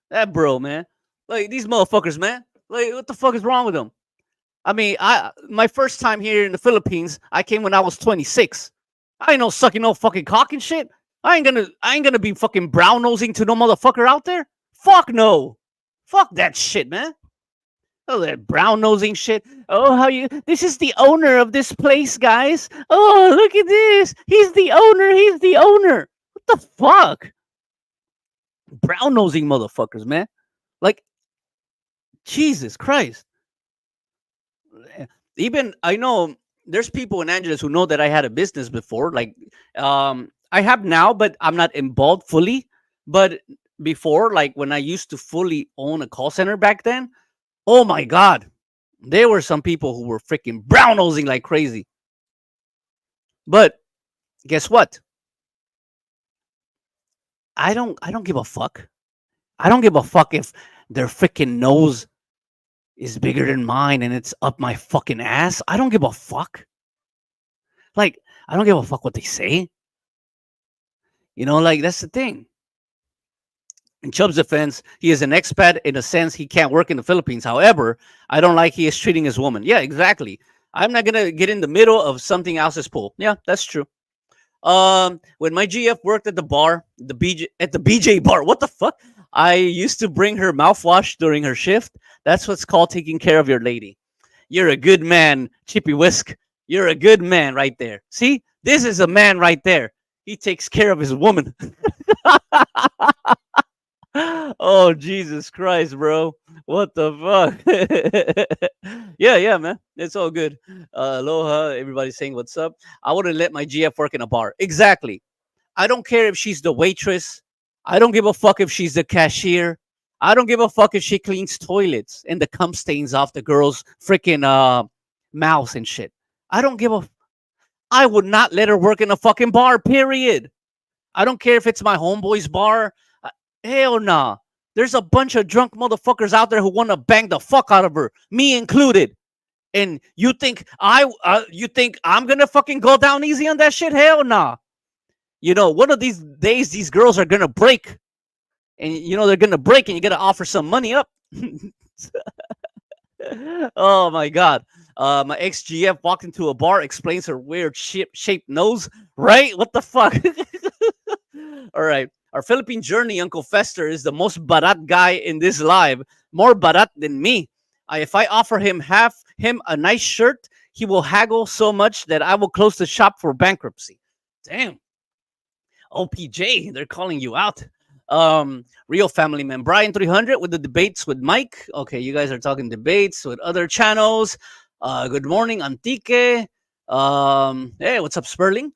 That bro, man. Like, these motherfuckers, man. Like, what the fuck is wrong with them? I mean, my first time here in the Philippines, I came when I was 26. I ain't no sucking no fucking cock and shit. I ain't gonna be fucking brown nosing to no motherfucker out there. Fuck no. Fuck that shit, man. Oh, that brown nosing shit. Oh, how you? This is the owner of this place, guys. Oh, look at this. He's the owner. He's the owner. What the fuck? Brown nosing motherfuckers, man. Like, Jesus Christ. Even I know there's people in Angeles who know that I had a business before. Like, I have now, but I'm not involved fully. But before, like when I used to fully own a call center back then, oh my God, there were some people who were freaking brown nosing like crazy. But guess what? I don't give a fuck. I don't give a fuck if their freaking nose is bigger than mine and it's up my fucking ass. I don't give a fuck. Like, I don't give a fuck what they say. Like that's the thing. In Chubb's defense, he is an expat in a sense he can't work in the Philippines. However, I don't like he is treating his woman. Yeah, exactly. I'm not gonna get in the middle of something else's pool. Yeah, that's true. When my GF worked at the bar, the BJ bar, what the fuck? I used to bring her mouthwash during her shift. That's what's called taking care of your lady. You're a good man, Chippy Whisk. You're a good man right there. See, this is a man right there. He takes care of his woman. Oh, Jesus Christ, bro. What the fuck? Yeah, man. It's all good. Aloha. Everybody's saying what's up. I wouldn't let my GF work in a bar. Exactly. I don't care if she's the waitress. I don't give a fuck if she's the cashier. I don't give a fuck if she cleans toilets and the cum stains off the girl's freaking mouths and shit. I don't give a. I would not let her work in a fucking bar, period. I don't care if it's my homeboy's bar. Hell nah. There's a bunch of drunk motherfuckers out there who want to bang the fuck out of her, me included. And you think I'm gonna fucking go down easy on that shit? Hell nah. One of these days these girls are gonna break, and they're gonna break, and you gotta offer some money up. Oh my God. My ex-GF walked into a bar, explains her weird shaped nose. Right? What the fuck? All right. Our Philippine journey, Uncle Fester, is the most barat guy in this live. More barat than me. If I offer him a nice shirt, he will haggle so much that I will close the shop for bankruptcy. Damn. OPJ, they're calling you out. Real family man. Brian 300 with the debates with Mike. Okay, you guys are talking debates with other channels. Good morning, Antique. Hey, what's up, Sperling?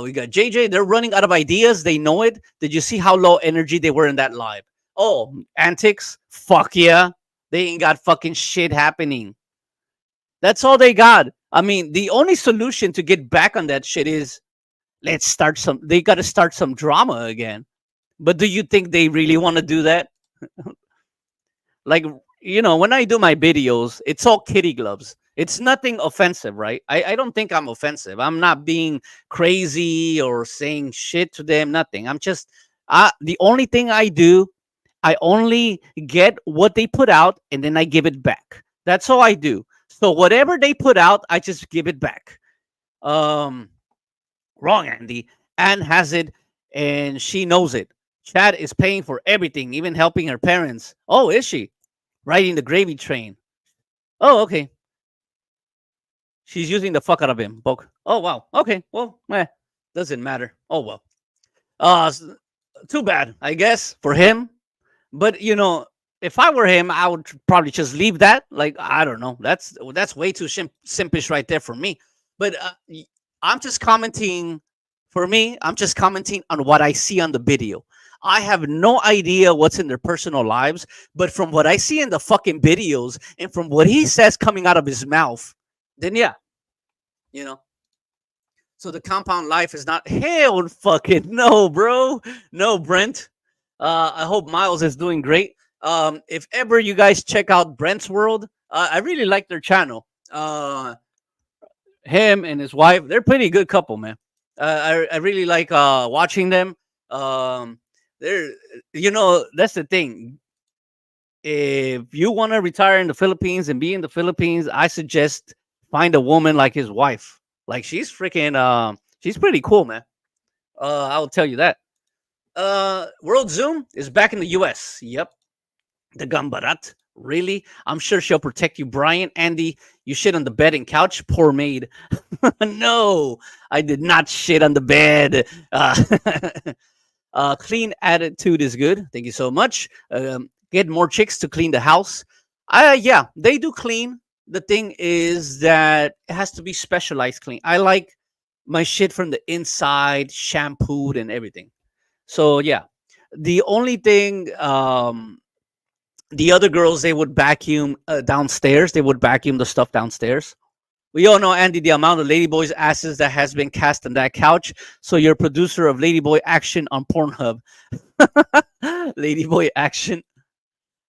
We got JJ. They're running out of ideas. They know it. Did you see how low energy they were in that live? Oh, antics? Fuck yeah. They ain't got fucking shit happening. That's all they got. I mean, the only solution to get back on that shit is they got to start some drama again. But do you think they really want to do that? Like, when I do my videos, it's all kitty gloves. It's nothing offensive, right? I don't think I'm offensive. I'm not being crazy or saying shit to them, nothing. I'm just, the only thing I do, I only get what they put out and then I give it back. That's all I do. So whatever they put out, I just give it back. Wrong, Andy. Anne has it and she knows it. Chad is paying for everything, even helping her parents. Oh, is she? Riding the gravy train. Oh, okay. She's using the fuck out of him. Oh, wow. Okay. Well, doesn't matter. Oh, well. Too bad, I guess, for him. But, if I were him, I would probably just leave that. Like, I don't know. That's way too simpish right there for me. But I'm just commenting. For me, I'm just commenting on what I see on the video. I have no idea what's in their personal lives, but from what I see in the fucking videos and from what he says coming out of his mouth, then yeah, So the compound life is not hell fucking no, bro. No, Brent. I hope Miles is doing great. If ever you guys check out Brent's World, I really like their channel. Him and his wife, they're pretty good couple, man. I really like watching them. They're, that's the thing. If you want to retire in the Philippines and be in the Philippines, I suggest find a woman like his wife. Like she's freaking, she's pretty cool, man. I will tell you that. World Zoom is back in the U.S. Yep. The Gambarat. Really? I'm sure she'll protect you, Brian. Andy, you shit on the bed and couch. Poor maid. No, I did not shit on the bed. Clean attitude is good. Thank you so much. Get more chicks to clean the house. Yeah, they do clean. The thing is that it has to be specialized clean. I like my shit from the inside, shampooed and everything. So yeah, the only thing, the other girls, they would vacuum downstairs. They would vacuum the stuff downstairs. We all know, Andy, the amount of ladyboys' asses that has been cast on that couch. So you're a producer of ladyboy action on Pornhub. Ladyboy action.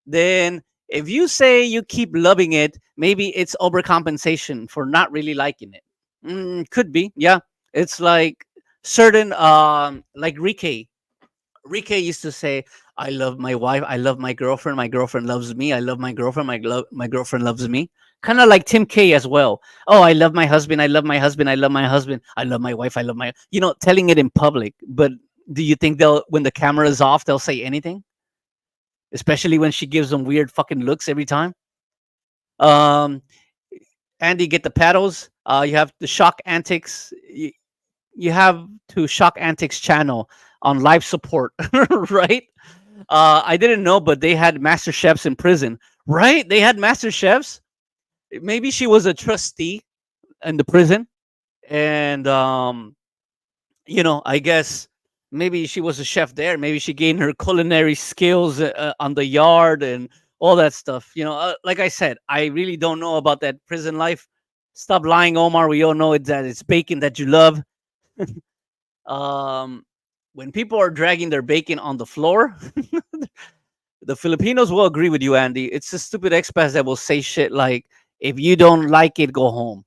Then if you say you keep loving it, maybe it's overcompensation for not really liking it. Could be, yeah. It's like certain, like Rike. Rike used to say, "I love my wife. I love my girlfriend. My girlfriend loves me. I love my girlfriend. My girlfriend loves me." Kind of like Tim K as well. Oh, I love my husband. I love my husband. I love my husband. I love my wife. I love my. Telling it in public. But do you think they'll, when the camera is off, they'll say anything? Especially when she gives them weird fucking looks every time. Um, Andy, get the paddles. You have the Shock Antics. You have to Shock Antics channel on live support, right? I didn't know, but they had master chefs in prison, right? They had master chefs. Maybe she was a trustee in the prison, and I guess maybe she was a chef there. Maybe she gained her culinary skills on the yard and all that stuff. Like I said, I really don't know about that prison life. Stop lying, Omar. We all know that it's bacon that you love. When people are dragging their bacon on the floor, the Filipinos will agree with you, Andy. It's the stupid expats that will say shit like, "If you don't like it, go home."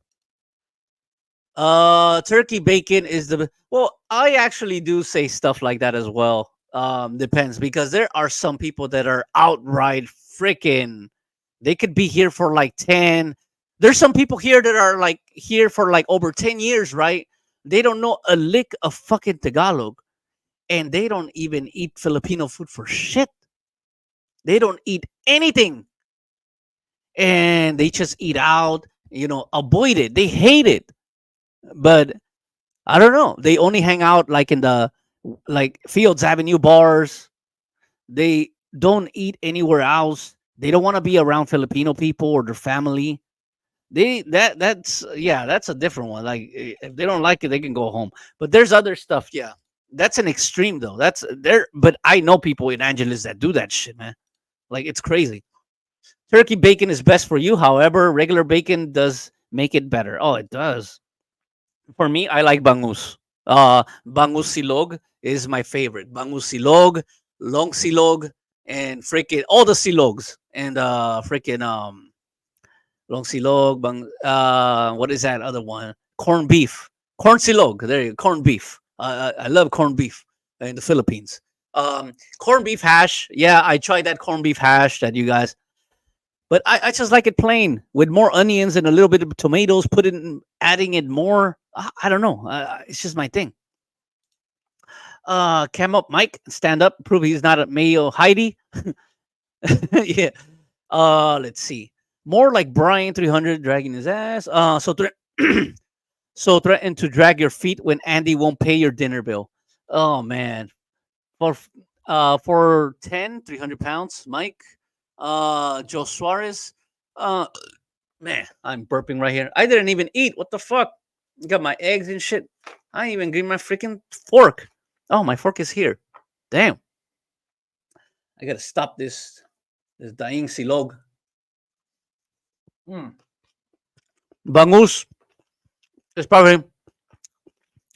Turkey bacon is the well. I actually do say stuff like that as well. Depends, because there are some people that are outright freaking. They could be here for like 10. There's some people here that are like here for like over 10 years, right? They don't know a lick of fucking Tagalog, and they don't even eat Filipino food for shit. They don't eat anything, and they just eat out. Avoid it. They hate it, but I don't know. They only hang out like in the like Fields Avenue bars. They don't eat anywhere else. They don't want to be around Filipino people or their family. That's a different one. Like if they don't like it, they can go home. But there's other stuff. Yeah, that's an extreme though. That's there. But I know people in Angeles that do that shit, man. Like it's crazy. Turkey bacon is best for you. However, regular bacon does make it better. Oh, it does. For me, I like bangus. Bangus silog is my favorite. Bangus silog, long silog, and freaking all the silogs and freaking long silog. What is that other one? Corn beef, corn silog. There you go, corn beef. I love corn beef in the Philippines. Corn beef hash. Yeah, I tried that corn beef hash that you guys. But I just like it plain with more onions and a little bit of tomatoes. Adding it more. I don't know. It's just my thing. Cam up, Mike. Stand up. Prove he's not a Mayo Heidi. Yeah. Let's see. More like Brian 300 dragging his ass. So threaten to drag your feet when Andy won't pay your dinner bill. Oh man. For 300 pounds, Mike. Joe Suarez. Man, I'm burping right here. I didn't even eat. What the fuck? Got my eggs and shit. I didn't even get my freaking fork. Oh, my fork is here. Damn. I gotta stop this dying silog. Bangus is probably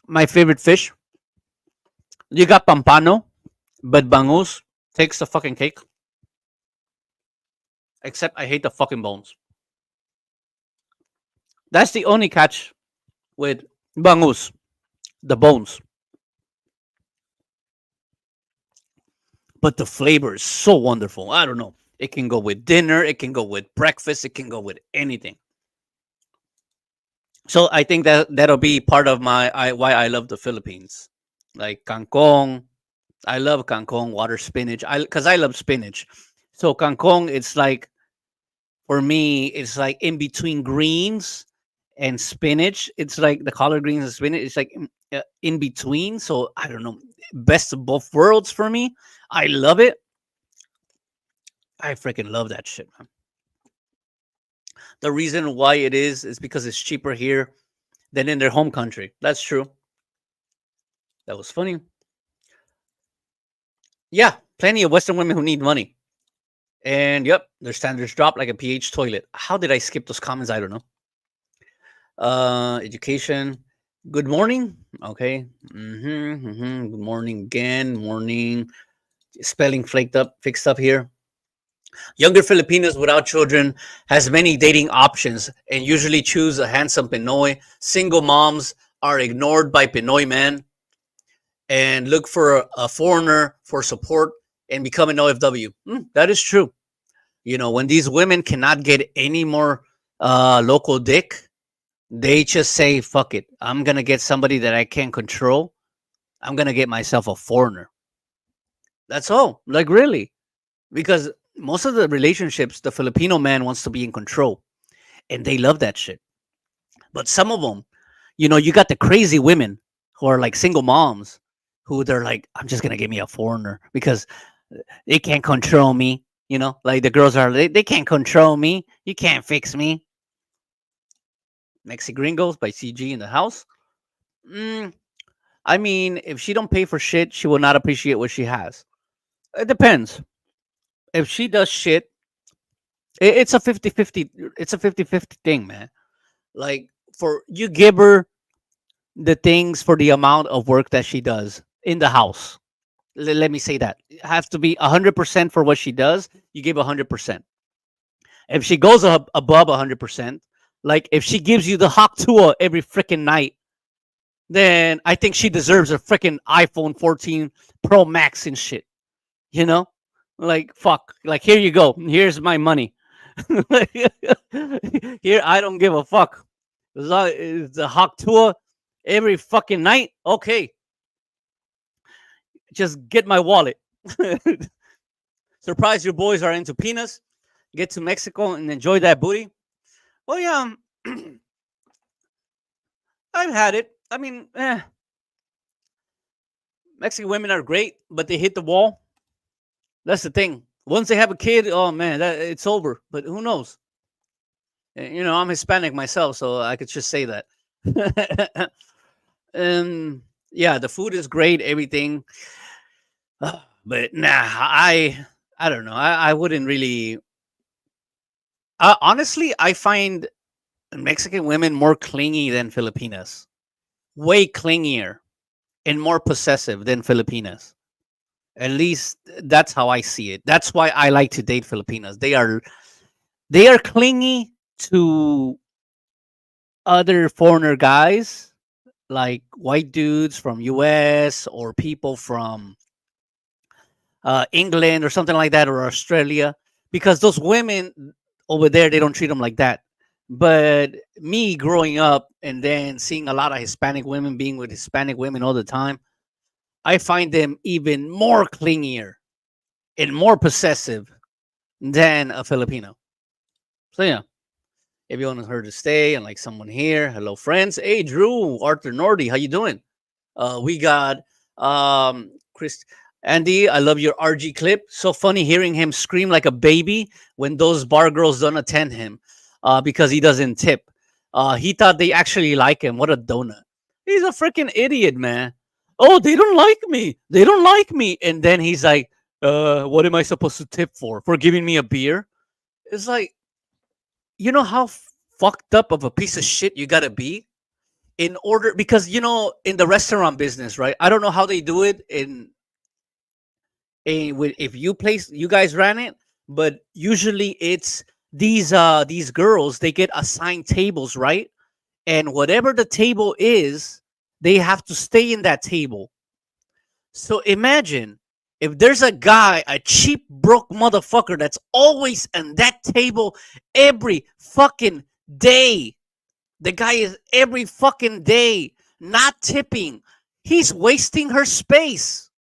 my favorite fish. You got pampano, but bangus takes the fucking cake. Except I hate the fucking bones. That's the only catch with bangus, the bones. But the flavor is so wonderful. I don't know. It can go with dinner. It can go with breakfast. It can go with anything. So I think that'll be part of why I love the Philippines. Like kangkong. I love kangkong, water spinach. Because I love spinach. So kangkong, it's like For me, it's like in between greens and spinach. It's like the collard greens and spinach. It's like in between. So I don't know. Best of both worlds for me. I love it. I freaking love that shit, man. The reason why it is because it's cheaper here than in their home country. That's true. That was funny. Yeah, plenty of Western women who need money. And yep, their standards drop like a pH toilet. How did I skip those comments? I don't know. Education. Good morning. Okay. Good morning again. Morning. Spelling fixed up here. Younger Filipinos without children has many dating options and usually choose a handsome Pinoy. Single moms are ignored by Pinoy men and look for a foreigner for support and become an OFW. That is true. You know, when these women cannot get any more local dick, they just say, fuck it. I'm going to get somebody that I can't control. I'm going to get myself a foreigner. That's all. Like, really. Because most of the relationships, the Filipino man wants to be in control. And they love that shit. But some of them, you know, you got the crazy women who are like single moms who they're like, I'm just going to get me a foreigner because they can't control me. You know, like the girls are, they can't control me. You can't fix me. Mexi Gringos by CG in the house. I mean, if she don't pay for shit, she will not appreciate what she has. It depends. If she does shit, it's a 50-50. It's a 50-50 thing, man. Like, for you give her the things for the amount of work that she does in the house. Let me say that. It has to be 100% for what she does. You give 100%. If she goes above 100%, like if she gives you the Haku Tua every freaking night, then I think she deserves a freaking iPhone 14 Pro Max and shit. You know? Like, fuck. Like, here you go. Here's my money. Here, I don't give a fuck. It's the Haku Tua every fucking night. Okay. Just get my wallet. Surprise your boys are into peanuts. Get to Mexico and enjoy that booty. Well, yeah. I've had it. I mean, Mexican women are great, but they hit the wall. That's the thing. Once they have a kid, oh man, it's over. But who knows? You know, I'm Hispanic myself, so I could just say that. Yeah, the food is great, everything. But nah, I don't know. I wouldn't really. Honestly, I find Mexican women more clingy than Filipinas. Way clingier and more possessive than Filipinas. At least that's how I see it. That's why I like to date Filipinas. They are clingy to other foreigner guys, like white dudes from US or people from England or something like that, or Australia, because those women over there, they don't treat them like that. But me growing up and then seeing a lot of Hispanic women being with Hispanic women all the time, I find them even more clingier and more possessive than a Filipino. So yeah, everyone is here to stay, and like someone here. Hello, friends. Hey, Drew, Arthur Nordy, how you doing? We got Chris. Andy, I love your RG clip. So funny hearing him scream like a baby when those bar girls don't attend him because he doesn't tip. He thought they actually like him. What a donut. He's a freaking idiot, man. Oh, they don't like me. They don't like me. And then he's like, what am I supposed to tip for? For giving me a beer? It's like, you know how fucked up of a piece of shit you gotta be in order, because you know, in the restaurant business, right? I don't know how they do it if you guys ran it, but usually it's these girls, they get assigned tables, right? And whatever the table is, they have to stay in that table. So imagine if there's a guy, a cheap broke motherfucker that's always in that table every fucking day. The guy is every fucking day not tipping. He's wasting her space.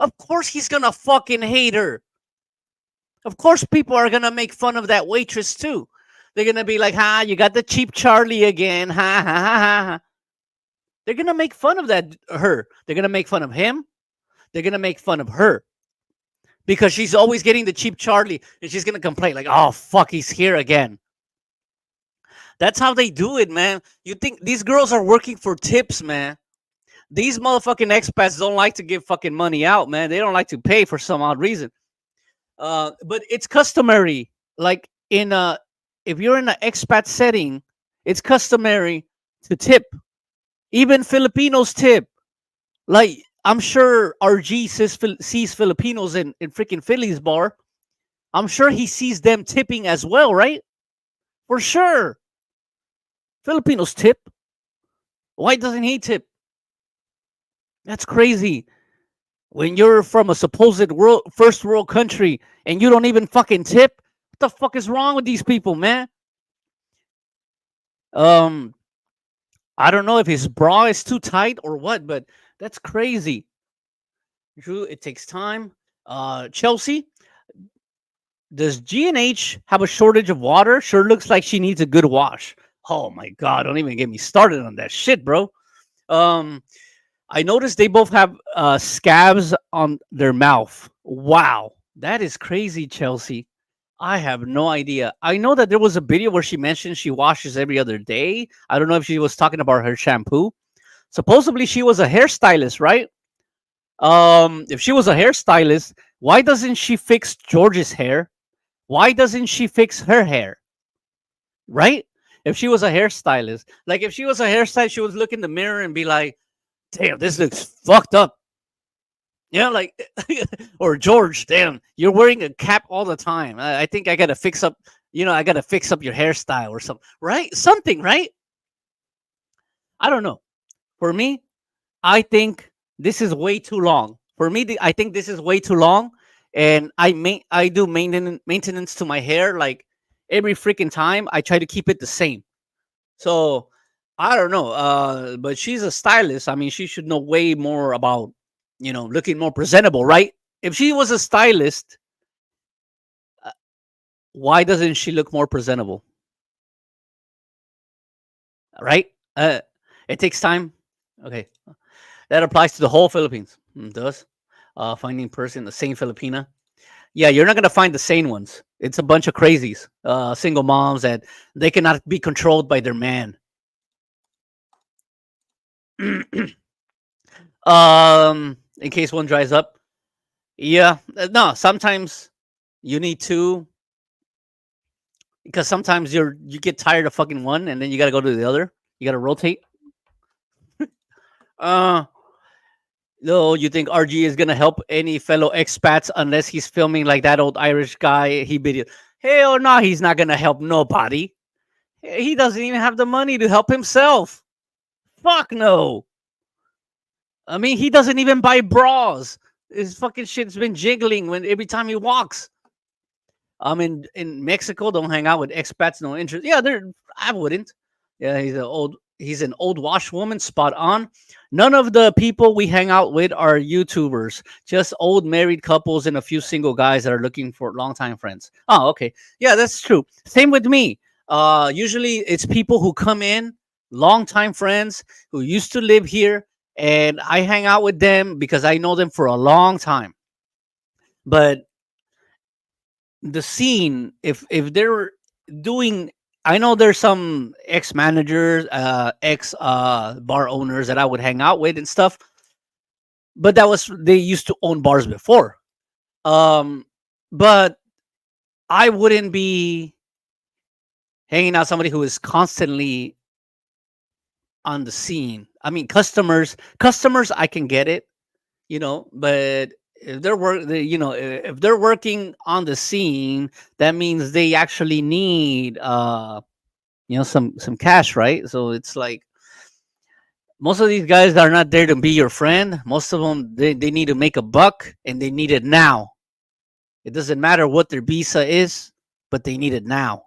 Of course he's gonna fucking hate her. Of course, people are gonna make fun of that waitress too. They're gonna be like, "Ha, you got the cheap Charlie again." Ha ha ha ha. Ha. They're gonna make fun of that her. They're gonna make fun of him. They're gonna make fun of her because she's always getting the cheap Charlie, and she's gonna complain like, "Oh fuck, he's here again." That's how they do it, man. You think these girls are working for tips, man? These motherfucking expats don't like to give fucking money out, man. They don't like to pay for some odd reason. But it's customary. Like in a, if you're in an expat setting, it's customary to tip. Even Filipinos tip. Like I'm sure RG sees Filipinos in freaking Philly's bar. I'm sure he sees them tipping as well, right? For sure. Filipinos tip. Why doesn't he tip? That's crazy. When you're from a supposed first world country and you don't even fucking tip, what the fuck is wrong with these people, man? Um, I don't know if his bra is too tight or what, but that's crazy. Drew, it takes time. Chelsea, does G&H have a shortage of water? Sure looks like she needs a good wash. Oh my god, don't even get me started on that shit, bro. Um, I noticed they both have scabs on their mouth. Wow, that is crazy, Chelsea. I have no idea. I know that there was a video where she mentioned she washes every other day. I don't know if she was talking about her shampoo. Supposedly she was a hairstylist, right? If she was a hairstylist, why doesn't she fix George's hair? Why doesn't she fix her hair? Right? If she was a hairstylist, like if she was a hairstylist, she would look in the mirror and be like, damn, this looks fucked up. Yeah, like, or George, damn, you're wearing a cap all the time. I think I gotta fix up, I gotta fix up your hairstyle or something, right? Something, right? I don't know. For me, I think this is way too long. For me, I think this is way too long, and I do maintenance to my hair like every freaking time. I try to keep it the same. So I don't know. But she's a stylist. I mean, she should know way more about, looking more presentable, right? If she was a stylist, uh, why doesn't she look more presentable? Right? It takes time. Okay. That applies to the whole Philippines. It does. Finding person, the sane Filipina. Yeah, you're not gonna find the sane ones. It's a bunch of crazies, single moms that they cannot be controlled by their man. In case one dries up. Yeah, no. Sometimes you need to, because sometimes you get tired of fucking one, and then you gotta go to the other. You gotta rotate. Uh, no, you think RG is gonna help any fellow expats unless he's filming like that old Irish guy? He video. Hell no, he's not gonna help nobody. He doesn't even have the money to help himself. Fuck no. I mean, he doesn't even buy bras. His fucking shit's been jiggling when every time he walks. In Mexico, don't hang out with expats, no interest. Yeah, I wouldn't. Yeah, he's an old washwoman, spot on. None of the people we hang out with are YouTubers, just old married couples and a few single guys that are looking for longtime friends. Oh, okay. Yeah, that's true. Same with me. Usually it's people who come in, longtime friends who used to live here, and I hang out with them because I know them for a long time. But the scene, if they're doing, I know there's some ex managers, ex bar owners that I would hang out with and stuff, but they used to own bars before. But I wouldn't be hanging out somebody who is constantly on the scene. I mean, customers, I can get it, but if if they're working on the scene, that means they actually need some cash, right? So it's like most of these guys are not there to be your friend. Most of them, they need to make a buck, and they need it now. It doesn't matter what their visa is, but they need it now.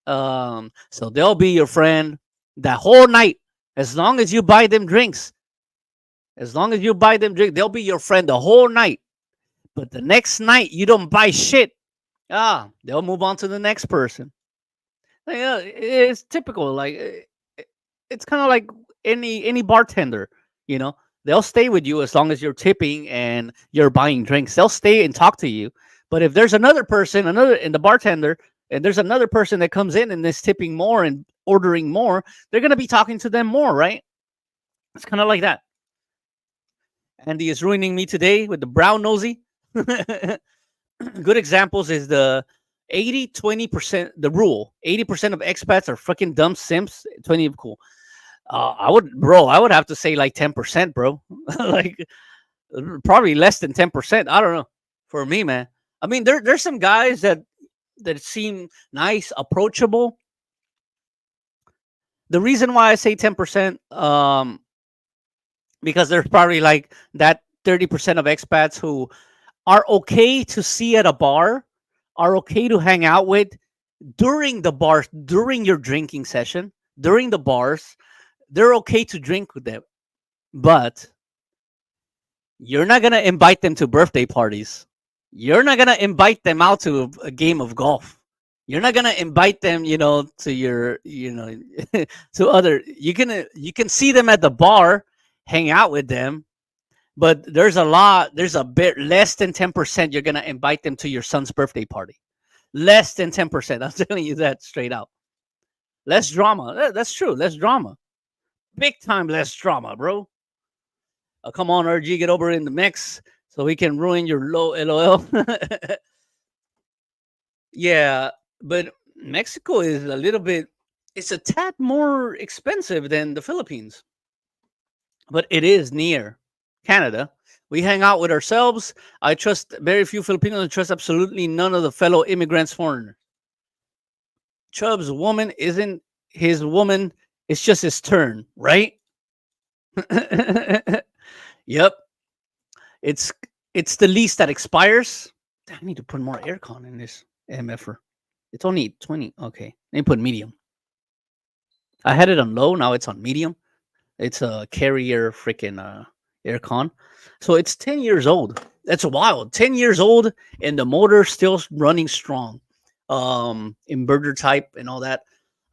So they'll be your friend that whole night, as long as you buy them drinks. As long as you buy them drink, they'll be your friend the whole night. But the next night you don't buy shit. They'll move on to the next person. It's typical. Like it's kind of like any bartender. You know, they'll stay with you as long as you're tipping and you're buying drinks. They'll stay and talk to you. But if there's another person, another in the bartender, and there's another person that comes in and is tipping more and ordering more, they're gonna be talking to them more, right? It's kind of like that. Andy is ruining me today with the brown nosy. Good examples is the 80-20%, the rule. 80% of expats are freaking dumb simps. 20 cool. I would have to say like 10%, bro. Like probably less than 10%. I don't know. For me, man. I mean, there's some guys that seem nice, approachable. The reason why I say 10%, because there's probably like that 30% of expats who are okay to see at a bar, are okay to hang out with during the bars, during your drinking session, during the bars. They're okay to drink with them, but you're not gonna invite them to birthday parties. You're not gonna invite them out to a game of golf. You're not gonna invite them, to your, to other. You can see them at the bar, hang out with them, but there's a bit less than 10% you're gonna invite them to your son's birthday party. Less than 10%. I'm telling you that straight out. Less drama. That's true. Less drama. Big time less drama, bro. Come on, RG, get over in the mix so we can ruin your low LOL. Yeah, but Mexico is a little bit, it's a tad more expensive than the Philippines, but it is near Canada. We hang out with ourselves. I trust very few Filipinos. I trust absolutely none of the fellow immigrants, foreigners. Chubb's woman isn't his woman. It's just his turn, right? Yep. It's it's the lease that expires. I need to put more aircon in this MFR. It's only 20. Okay. Let me put medium. I had it on low. Now it's on medium. It's a carrier freaking aircon. So it's 10 years old. That's wild. 10 years old and the motor still running strong. Inverter type and all that.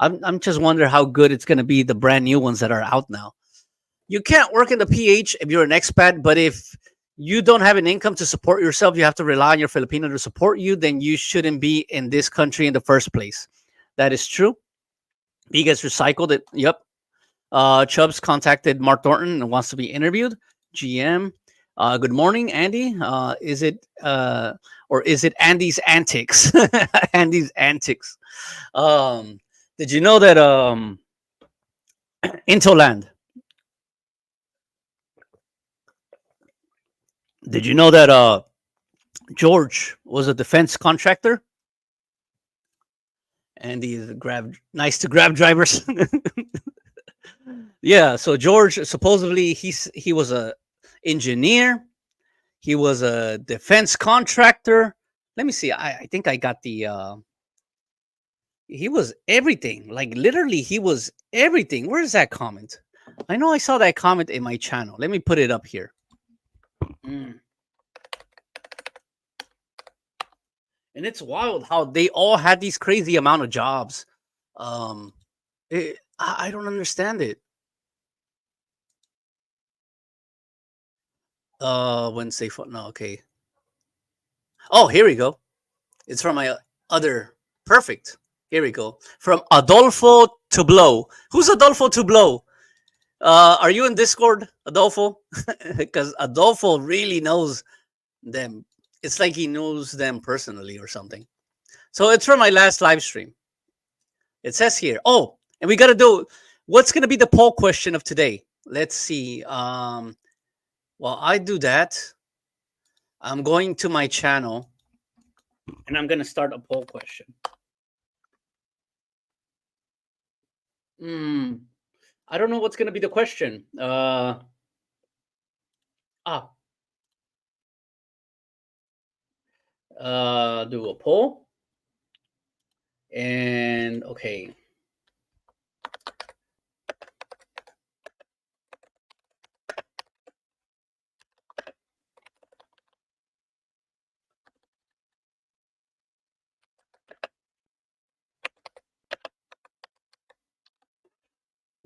I'm just wondering how good it's going to be, the brand new ones that are out now. You can't work in the PH if you're an expat, but if you don't have an income to support yourself, you have to rely on your Filipino to support you, then you shouldn't be in this country in the first place. That is true. He gets recycled. It. Yep. Chubbs contacted Mark Thornton and wants to be interviewed. GM. Good morning, Andy. Is it or is it Andy's antics? Andy's antics. Did you know that Intoland? Did you know that George was a defense contractor? Andy is nice to grab drivers. Yeah, so George supposedly he was a engineer. He was a defense contractor. Let me see. I think I got the. He was everything. Like literally, he was everything. Where is that comment? I know I saw that comment in my channel. Let me put it up here. And it's wild how they all had these crazy amount of jobs. I don't understand it. Wednesday foot. No, okay. Oh, here we go. It's from my other. Perfect. Here we go. From Adolfo Tublo. Who's Adolfo Tublo? Are you in Discord, Adolfo? Because Adolfo really knows them. It's like he knows them personally or something. So it's from my last live stream. It says here. Oh, and we got to do. What's going to be the poll question of today? Let's see. While I do that, I'm going to my channel and I'm going to start a poll question. I don't know what's going to be the question. Do a poll. And okay.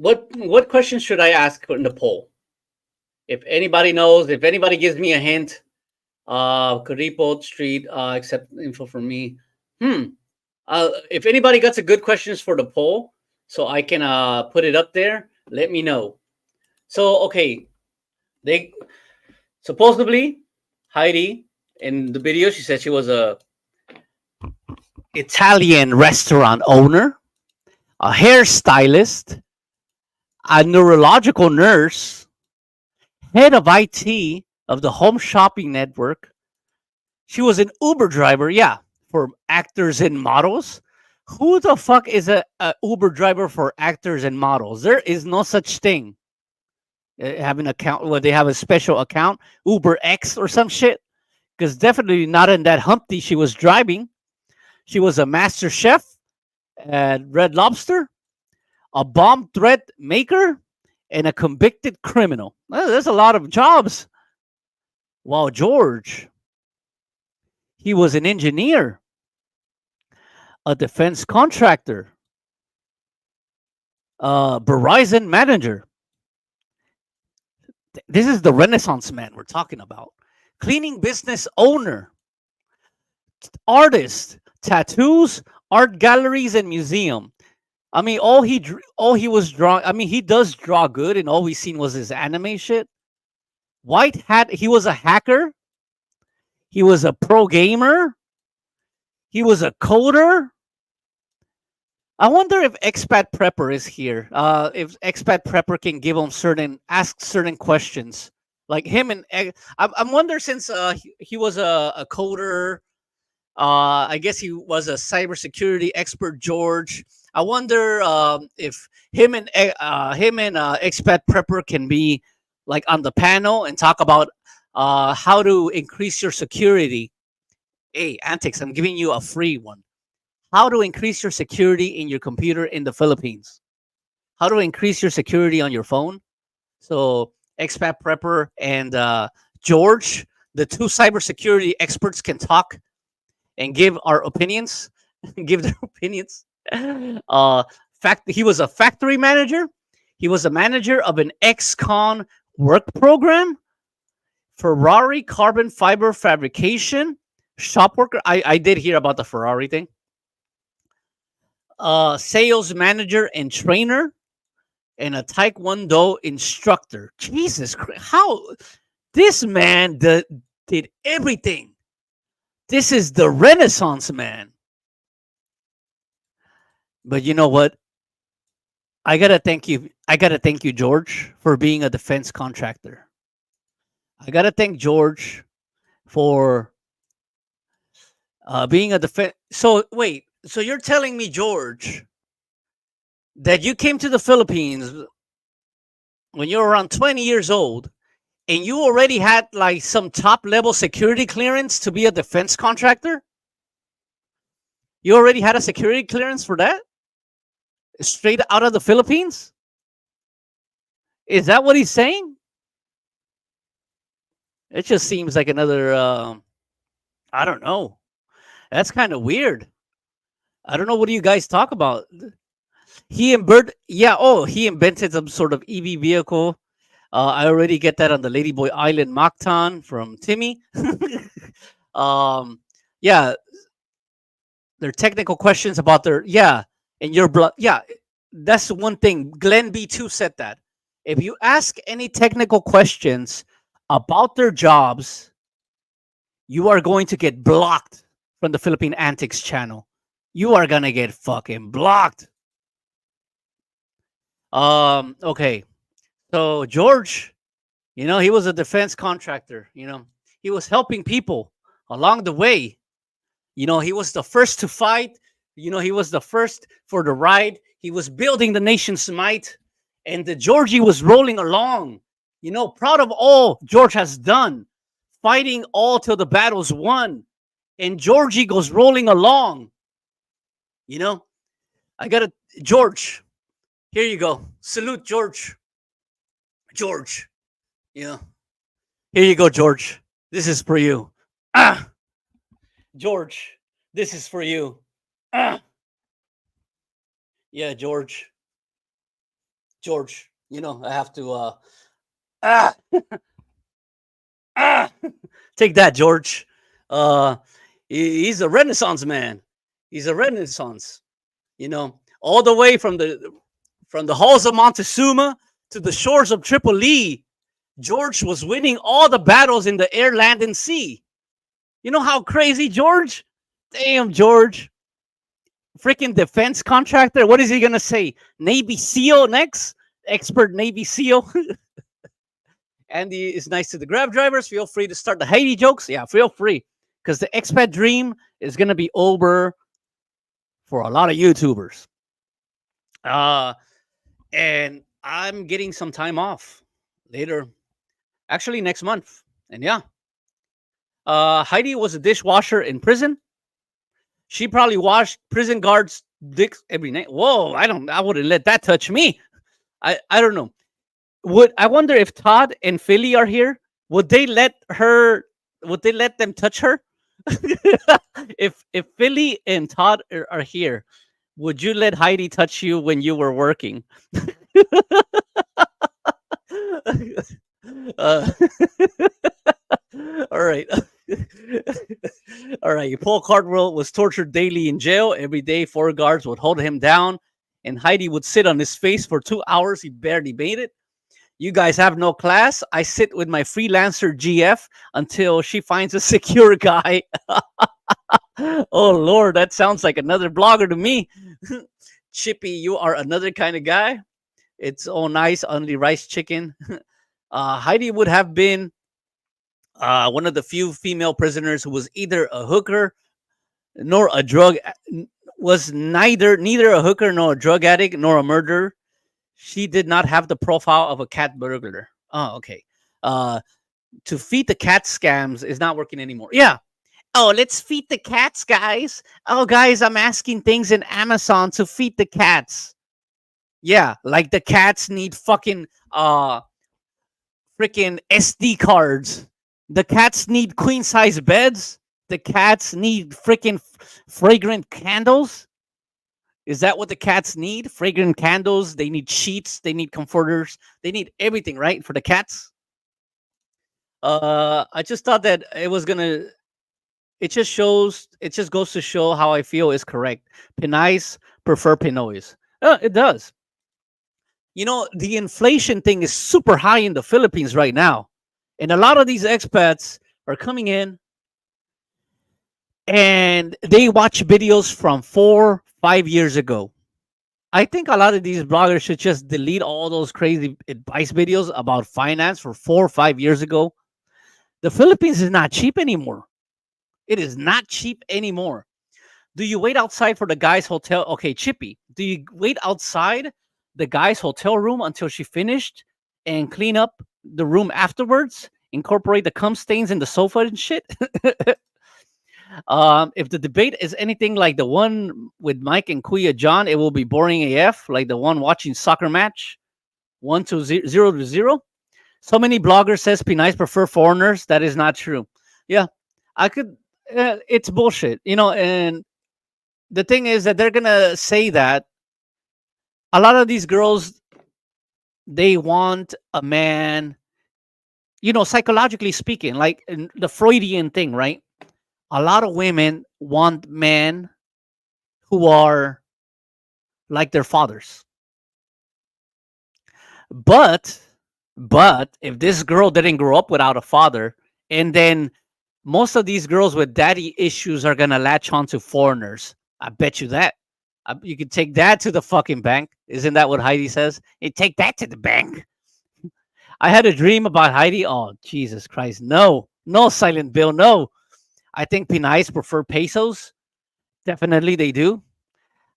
what questions should I ask in the poll? If anybody knows, if anybody gives me a hint, Karipot Street, accept info from me. If anybody got some good questions for the poll, so I can put it up there, let me know. So okay, they supposedly Heidi in the video she said she was a Italian restaurant owner, a hairstylist, a neurological nurse, head of IT of the home shopping network. She was an Uber driver, yeah, for actors and models. Who the fuck is a Uber driver for actors and models? There is no such thing. Have an account where they have a special account, Uber X or some shit. Because definitely not in that Humpty she was driving. She was a master chef at Red Lobster, a bomb threat maker, and a convicted criminal. Well, there's a lot of jobs. While George, he was an engineer, a defense contractor, a Verizon manager. This is the Renaissance man we're talking about. Cleaning business owner, artist, tattoos, art galleries, and museum. I mean, all he was drawing. I mean, he does draw good, and all we seen was his anime shit. White hat. He was a hacker. He was a pro gamer. He was a coder. I wonder if Expat Prepper is here. If Expat Prepper can give him ask certain questions, like him and I'm wonder since he was a coder. I guess he was a cybersecurity expert, George. I wonder if him and Expat Prepper can be like on the panel and talk about how to increase your security. Hey, Antics, I'm giving you a free one. How to increase your security in your computer in the Philippines. How to increase your security on your phone. So Expat Prepper and George, the two cybersecurity experts, can talk and give our opinions. Give their opinions. He was a factory manager. He was a manager of an ex-con work program. Ferrari carbon fiber fabrication shop worker. I did hear about the Ferrari thing. Sales manager and trainer, and a Taekwondo instructor. Jesus Christ. How this man did everything. This is the Renaissance man. But you know what? I gotta thank you. I gotta thank you, George, for being a defense contractor. I gotta thank George for being a defense. So wait. So you're telling me, George, that you came to the Philippines when you were around 20 years old, and you already had like some top level security clearance to be a defense contractor? You already had a security clearance for that? Straight out of the Philippines? Is that what he's saying? It just seems like another, I don't know. That's kind of weird. I don't know. What do you guys talk about? He invented some sort of EV vehicle. I already get that on the Ladyboy Island Mactan from Timmy. Yeah, there are technical questions about and your blood. Yeah, that's one thing. Glenn B2 said that. If you ask any technical questions about their jobs, you are going to get blocked from the Philippine Antics channel. You are gonna get fucking blocked. Okay. So George, he was a defense contractor. He was helping people along the way. He was the first to fight. He was the first for the ride. He was building the nation's might, and the Georgie was rolling along. Proud of all George has done, fighting all till the battle's won, and Georgie goes rolling along. I gotta George. Here you go. Salute, George. George. Here you go, George. This is for you. George, this is for you. Yeah, George. George. I have to ah, ah, take that, George. Uh, he's a Renaissance man. He's a Renaissance. All the way from the halls of Montezuma to the shores of Tripoli. George was winning all the battles in the air, land, and sea. You know how crazy, George? Damn, George. Freaking defense contractor. What is he going to say? Navy SEAL next? Expert Navy SEAL. Andy is nice to the Grab drivers. Feel free to start the Haiti jokes. Yeah, feel free. Because the expat dream is going to be over for a lot of YouTubers. And I'm getting some time off later. Actually, next month. And yeah. Heidi was a dishwasher in prison. She probably washed prison guards' dicks every night. Whoa, I wouldn't let that touch me. I don't know. I wonder if Todd and Philly are here? Would they let them touch her? if Philly and Todd are here, would you let Heidi touch you when you were working? uh, all right. All right. Paul Cardwell was tortured daily in jail. Every day, 4 guards would hold him down, and Heidi would sit on his face for 2 hours. He barely made it. You guys have no class. I sit with my freelancer GF until she finds a secure guy. Oh, Lord, that sounds like another blogger to me. Chippy, you are another kind of guy. It's all nice, only rice chicken. Heidi would have been one of the few female prisoners who was either a hooker nor a drug, was neither a hooker nor a drug addict nor a murderer. She did not have the profile of a cat burglar. Oh, okay. To feed the cat scams is not working anymore. Yeah. Oh, let's feed the cats, guys. Oh, guys, I'm asking things in Amazon to feed the cats. Yeah, like the cats need fucking freaking SD cards. The cats need queen size beds. The cats need freaking fragrant candles. Is that what the cats need? Fragrant candles. They need sheets. They need comforters. They need everything, right? For the cats. I just thought that it was gonna. It just goes to show how I feel is correct. Pinais prefer Pinoys. It does. The inflation thing is super high in the Philippines right now. And a lot of these expats are coming in and they watch videos from 4-5 years ago. I think a lot of these bloggers should just delete all those crazy advice videos about finance for 4 or 5 years ago. The Philippines is not cheap anymore. It is not cheap anymore. Do you wait outside for the guy's hotel? Okay, Chippy, do you wait outside the guy's hotel room until she finished and clean up the room afterwards? Incorporate the cum stains in the sofa and shit? If the debate is anything like the one with Mike and Kuya John, it will be boring AF, like the one watching soccer match, 0-0. So many bloggers says Pinais prefer foreigners. That is not true. Yeah, I could. It's bullshit, And the thing is that they're gonna say that a lot of these girls, they want a man, psychologically speaking, like in the Freudian thing, right? A lot of women want men who are like their fathers. But if this girl didn't grow up without a father, and then most of these girls with daddy issues are gonna latch on to foreigners. I bet you that. You could take that to the fucking bank. Isn't that what Heidi says? Hey, take that to the bank. I had a dream about Heidi. Oh, Jesus Christ. No, Silent Bill. No. I think Pinais prefer pesos. Definitely they do.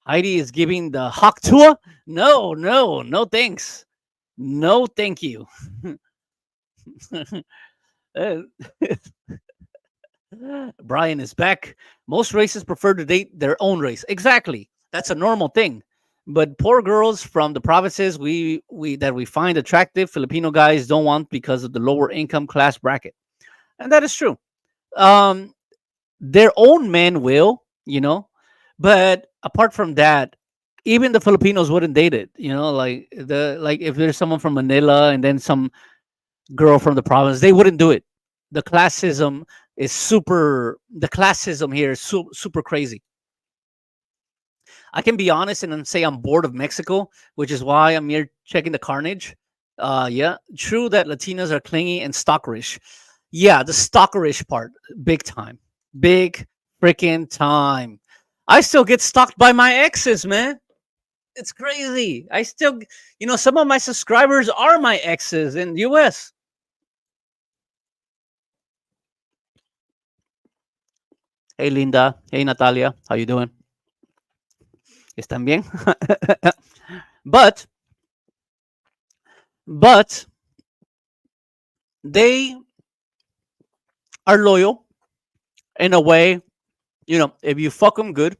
Heidi is giving the Haku Tua. No, thanks. No, thank you. Brian is back. Most races prefer to date their own race. Exactly. That's a normal thing. But poor girls from the provinces we find attractive, Filipino guys don't want because of the lower income class bracket. And that is true. Their own men will, But apart from that, even the Filipinos wouldn't date it. Like if there's someone from Manila and then some girl from the province, they wouldn't do it. The classism here is super crazy. I can be honest and then say I'm bored of Mexico, which is why I'm here checking the carnage. Yeah, true that Latinas are clingy and stalkerish. Yeah, the stalkerish part, big time, big freaking time. I still get stalked by my exes, man. It's crazy. Some of my subscribers are my exes in the US. Hey, Linda. Hey, Natalia. How you doing? ¿Están bien? but but they are loyal in a way. If you fuck them good,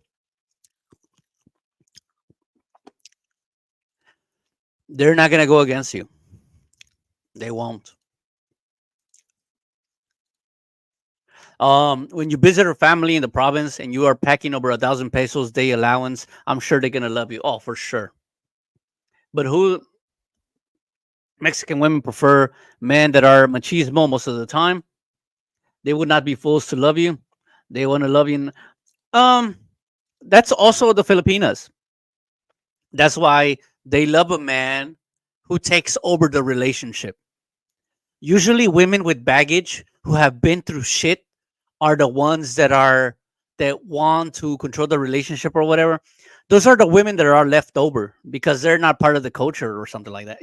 they're not gonna go against you. They won't. When you visit her family in the province and you are packing over 1,000 pesos day allowance, I'm sure they're gonna love you. Oh, for sure. But who Mexican women prefer men that are machismo most of the time. They would not be fools to love you. They want to love you. Um, that's also the Filipinas. That's why they love a man who takes over the relationship. Usually, women with baggage who have been through shit are the ones that want to control the relationship or whatever. Those are the women that are left over because they're not part of the culture or something like that.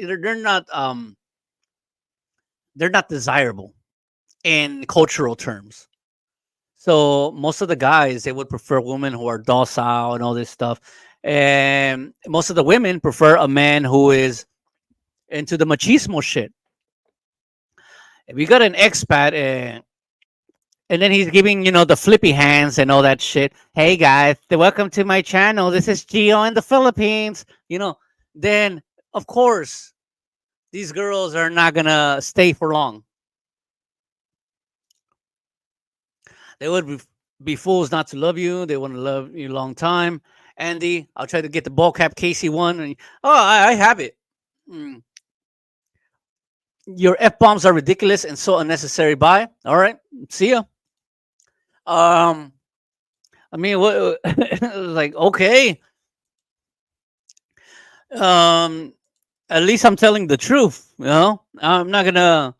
They're not desirable in cultural terms. So most of the guys, they would prefer women who are docile and all this stuff, and most of the women prefer a man who is into the machismo shit. If you got an expat and then he's giving the flippy hands and all that shit. Hey guys, welcome to my channel. This is Gio in the Philippines. Then of course these girls are not gonna stay for long. They would be fools not to love you. They want to love you a long time. Andy, I'll try to get the ball cap Casey one. Oh, I have it. Mm. Your F bombs are ridiculous and so unnecessary. Bye. All right. See ya. I mean, what? Like, okay. At least I'm telling the truth. I'm not gonna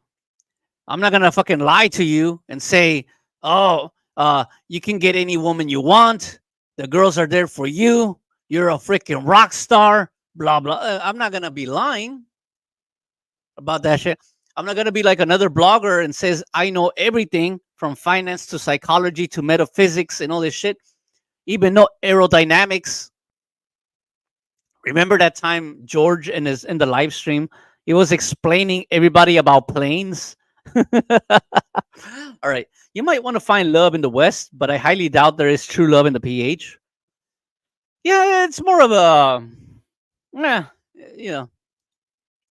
fucking lie to you and say, oh, you can get any woman you want. The girls are there for you. You're a freaking rock star. Blah blah. I'm not gonna be lying about that shit. I'm not gonna be like another blogger and says I know everything from finance to psychology to metaphysics and all this shit. Even know aerodynamics. Remember that time George in the live stream, he was explaining everybody about planes. All right. You might want to find love in the West, but I highly doubt there is true love in the PH. Yeah, it's more of a, yeah, you know,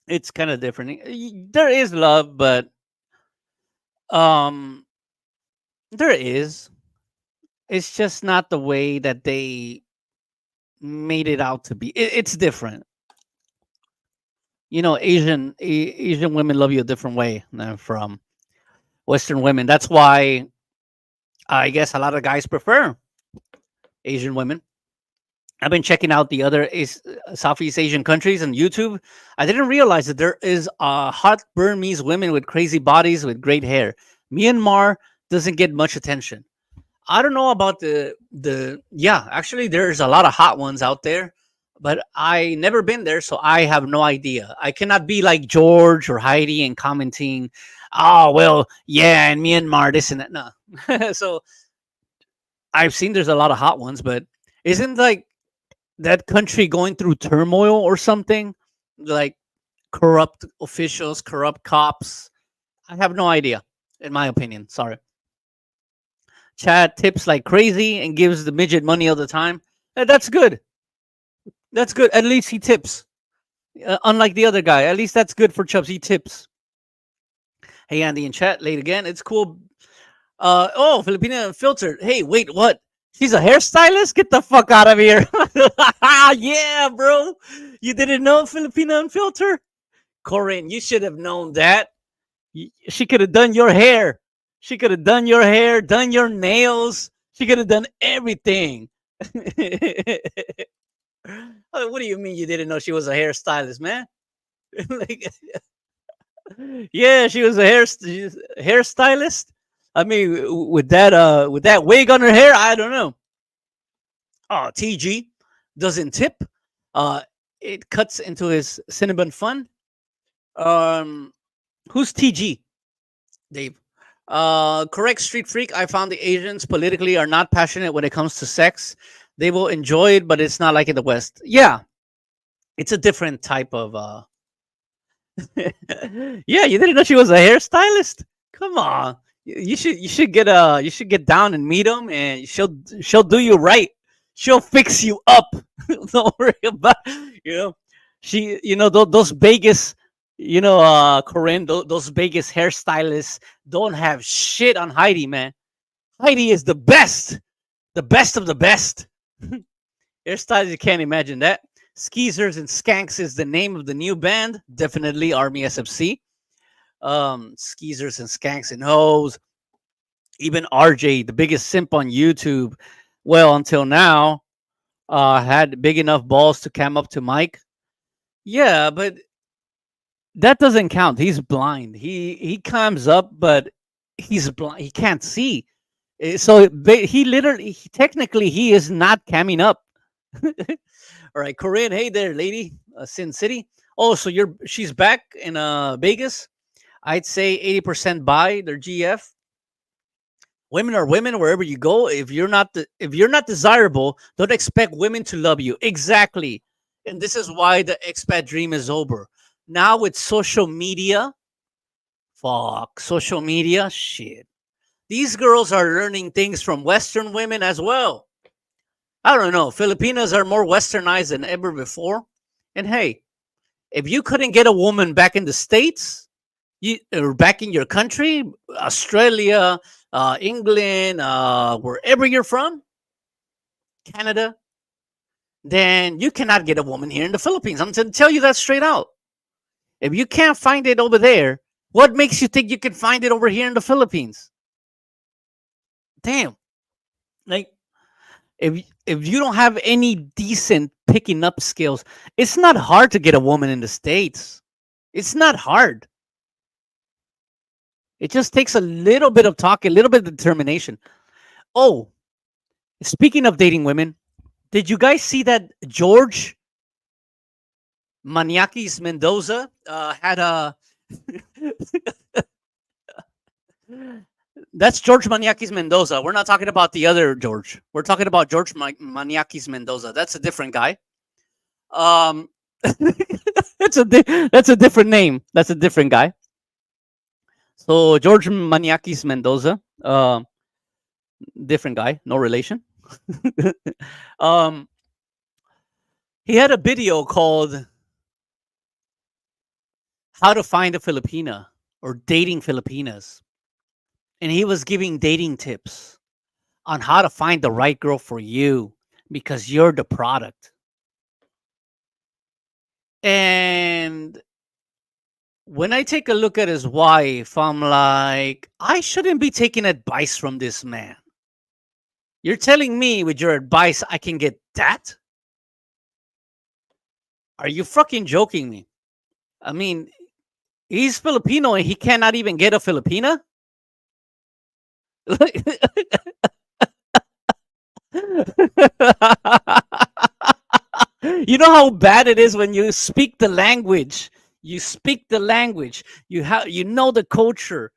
it's kind of different. There is love, but um, there is. It's just not the way that they made it out to be. It's different. Asian women love you a different way than from Western women. That's why I guess a lot of guys prefer Asian women. I've been checking out the other Southeast Asian countries on YouTube. I didn't realize that there is hot Burmese women with crazy bodies with great hair. Myanmar doesn't get much attention. I don't know about yeah, actually there's a lot of hot ones out there, but I never been there, so I have no idea. I cannot be like George or Heidi and commenting, oh well, yeah, in Myanmar, this and that. No. So I've seen there's a lot of hot ones, but isn't like that country going through turmoil or something? Like corrupt officials, corrupt cops. I have no idea, in my opinion. Sorry. Chad tips like crazy and gives the midget money all the time. That's good. That's good. At least he tips. Unlike the other guy. At least that's good for Chubbs. He tips. Hey, Andy in chat. Late again. It's cool. Oh, Filipino filtered. Hey, wait, what? She's a hairstylist? Get the fuck out of here. Yeah, bro. You didn't know Filipina Unfiltered? Corinne, you should have known that. She could have done your hair. She could have done your hair, done your nails. She could have done everything. What do you mean you didn't know she was a hairstylist, man? Like, yeah, she was a hairstylist. I mean, with that wig on her hair, I don't know. Oh, TG doesn't tip. Uh, it cuts into his Cinnabon fund. Um, who's TG? Dave. Correct, street freak. I found the Asians politically are not passionate when it comes to sex. They will enjoy it, but it's not like in the West. Yeah, it's a different type of. Yeah, you didn't know she was a hairstylist. Come on, you should get down and meet him, and she'll do you right. She'll fix you up. Don't worry about you know. Those Vegas, Corinne, those Vegas hairstylists don't have shit on Heidi, man. Heidi is the best of the best. Hairstylist, you can't imagine that. Skeezers and Skanks is the name of the new band. Definitely Army SFC. Skeezers and Skanks and Hoes. Even RJ, the biggest simp on YouTube, well, until now, had big enough balls to come up to Mike. Yeah, but that doesn't count. He's blind. He comes up, but he's blind. He can't see. So technically, he is not coming up. All right, Corinne. Hey there, lady. Sin City. Oh, so she's back in Vegas. I'd say 80% buy their GF. Women are women wherever you go. If you're not desirable, don't expect women to love you. Exactly. And this is why the expat dream is over. Now with social media, social media, shit. These girls are learning things from Western women as well. I don't know. Filipinas are more westernized than ever before. And hey, if you couldn't get a woman back in the States, or back in your country, Australia, England, wherever you're from, Canada, then you cannot get a woman here in the Philippines. I'm going to tell you that straight out. If you can't find it over there, what makes you think you can find it over here in the Philippines? Damn. Like, if you don't have any decent picking up skills, it's not hard to get a woman in the States. It's not hard. It just takes a little bit of talk, a little bit of determination. Oh, speaking of dating women, did you guys see that George Maniakis Mendoza had a... That's George Maniakis Mendoza. We're not talking about the other George. We're talking about George Maniakis Mendoza. That's a different guy. That's a different name. That's a different guy. So George Maniakis Mendoza, different guy, no relation. He had a video called "How to Find a Filipina" or "Dating Filipinas," and he was giving dating tips on how to find the right girl for you because you're the product. And when I take a look at his wife, I'm like, I shouldn't be taking advice from this man. You're telling me with your advice I can get that? Are you fucking joking me? I mean, he's Filipino and he cannot even get a Filipina? You know how bad it is when you speak the language. You speak the language. You know the culture,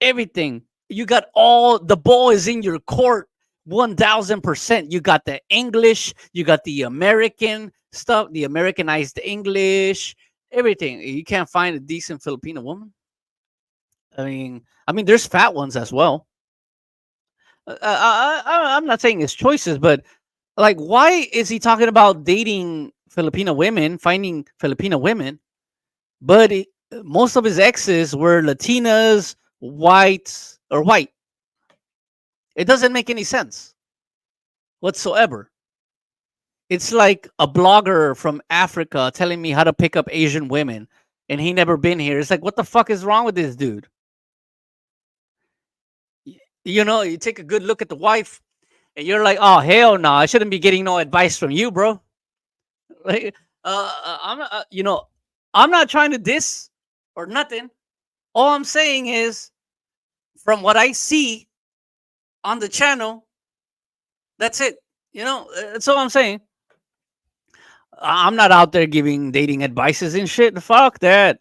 everything. You got all the ball is in your court, 1000%. You got the English, you got the American stuff, the Americanized English, everything. You can't find a decent Filipino woman. I mean, there's fat ones as well. I'm not saying it's choices, but like, why is he talking about dating Filipino women, finding Filipino women? But most of his exes were Latinas, white. It doesn't make any sense. whatsoever. It's like a blogger from Africa telling me how to pick up Asian women, and he never been here. It's like, what the fuck is wrong with this dude? You know, you take a good look at the wife, and you're like, oh hell no, I shouldn't be getting no advice from you, bro. Like, you know, I'm not trying to diss or nothing. All I'm saying is, from what I see on the channel, that's it. You know, that's all I'm saying. I'm not out there giving dating advices and shit. Fuck that.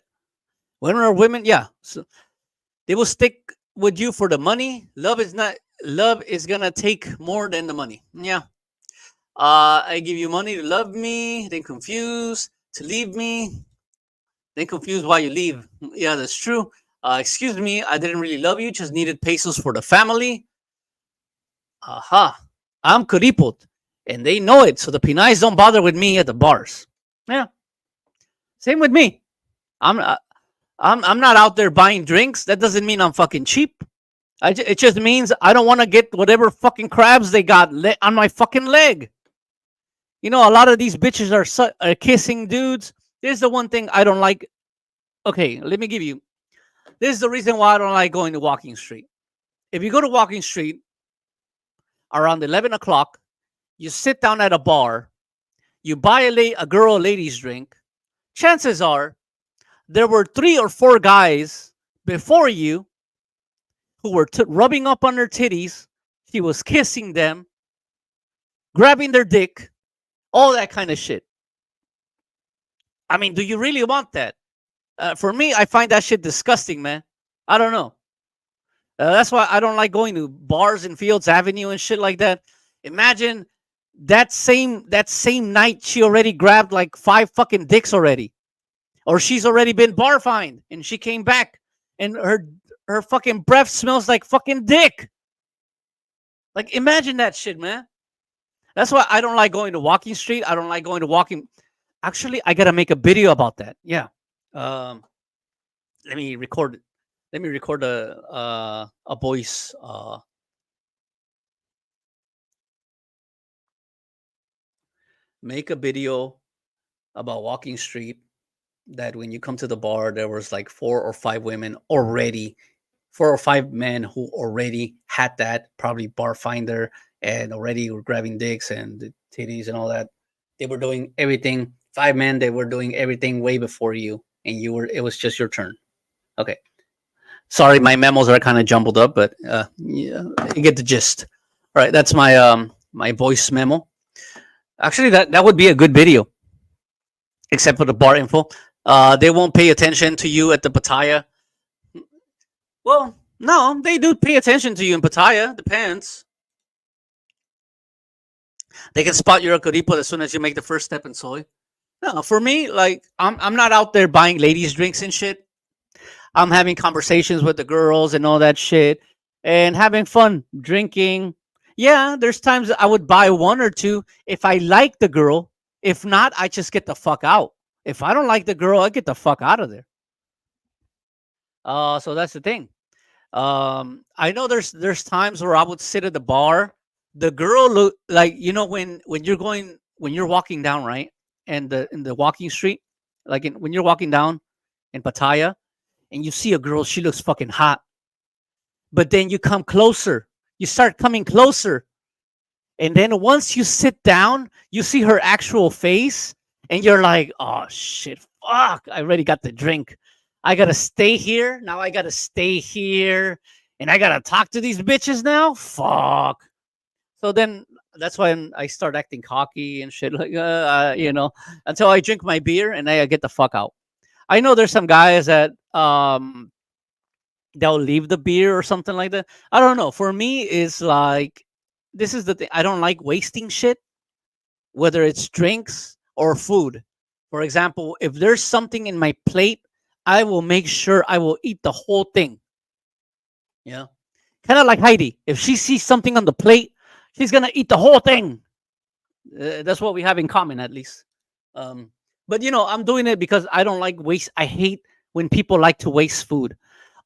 Women are women, yeah. So they will stick with you for the money. Love is not. Love is gonna take more than the money. Yeah. I give you money to love me, then confuse to leave me, then confuse why you leave. Yeah, that's true. Excuse me, I didn't really love you. Just needed pesos for the family. Aha. I'm kuripot, and they know it. So the Pinays don't bother with me at the bars. Yeah. Same with me. I'm uh, I'm not out there buying drinks. That doesn't mean I'm fucking cheap. It just means I don't want to get whatever fucking crabs they got on my fucking leg. You know, a lot of these bitches are kissing dudes. This is the one thing I don't like. Okay, let me give you. This is the reason why I don't like going to Walking Street. If you go to Walking Street around 11 o'clock, you sit down at a bar, you buy a girl a lady's drink, chances are there were 3 or 4 guys before you who were rubbing up on her titties. She was kissing them, grabbing their dick, all that kind of shit. I mean, do you really want that? For me, I find that shit disgusting, man. I don't know. That's why I don't like going to bars in Fields Avenue and shit like that. Imagine that same night she already grabbed like 5 fucking dicks already, or she's already been bar fined and she came back and her fucking breath smells like fucking dick. Like, imagine that shit, man. That's why I don't like going to Walking Street. I don't like going to Walking. Actually, I gotta make a video about that. Yeah. Let me record. Let me record a voice. Make a video about Walking Street. That when you come to the bar, there was like 4 or 5 women already, 4 or 5 men who already had that, probably bar finder, and already were grabbing dicks and the titties and all that. They were doing everything. 5 men, they were doing everything way before you, and you were. It was just your turn. Okay. Sorry, my memos are kind of jumbled up, but yeah, you get the gist. All right, that's my voice memo. Actually, that would be a good video, except for the bar info. They won't pay attention to you at the Pattaya. Well, no, they do pay attention to you in Pattaya. Depends. They can spot you're a Kuripo as soon as you make the first step in soy. No, for me, like I'm not out there buying ladies' drinks and shit. I'm having conversations with the girls and all that shit, and having fun drinking. Yeah, there's times I would buy 1 or 2 if I like the girl. If not, I just get the fuck out. If I don't like the girl, I get the fuck out of there. So that's the thing. I know there's times where I would sit at the bar. The girl look like, you know, when you're walking down, right, and in the walking street, like when you're walking down in Pattaya, and you see a girl, she looks fucking hot. But then you come closer, you start coming closer, and then once you sit down, you see her actual face, and you're like, oh shit, fuck, I already got the drink. I gotta stay here. Now I gotta stay here. And I gotta talk to these bitches now? Fuck. So then that's when I start acting cocky and shit, like, you know, until I drink my beer and I get the fuck out. I know there's some guys that they'll leave the beer or something like that. I don't know. For me, it's like, this is the thing. I don't like wasting shit, whether it's drinks or food. For example, if there's something in my plate, I will make sure I will eat the whole thing. Yeah. Kind of like Heidi. If she sees something on the plate, she's going to eat the whole thing. That's what we have in common, at least. But, you know, I'm doing it because I don't like waste. I hate when people like to waste food.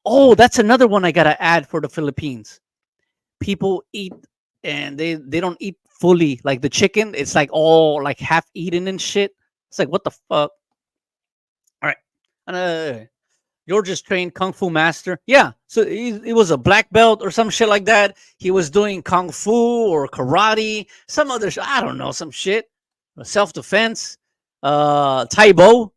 Oh, that's another one I got to add for the Philippines. People eat and they don't eat fully like the chicken. It's like all like half eaten and shit. It's like what the fuck. All right, George is trained kung fu master. Yeah, so he was a black belt or some shit like that. He was doing kung fu or karate, some other I don't know, some shit. Self defense, Taibo.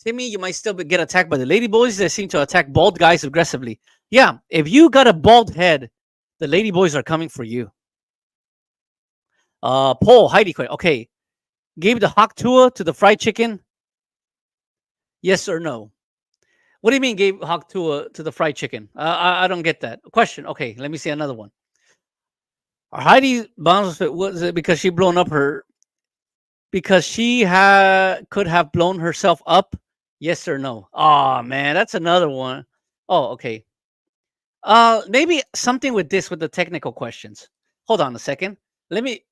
Timmy, you might still get attacked by the ladyboys. They seem to attack bald guys aggressively. Yeah, if you got a bald head, the ladyboys are coming for you. Paul, Heidi, okay. Gave the Haku Tua to the fried chicken? Yes or no? What do you mean gave Haku Tua to the fried chicken? I don't get that. Question. Okay, let me see another one. Heidi bounds was it because she blown up her because she could have blown herself up? Yes or no? Oh man, that's another one. Oh, okay. Maybe something with this with the technical questions. Hold on a second.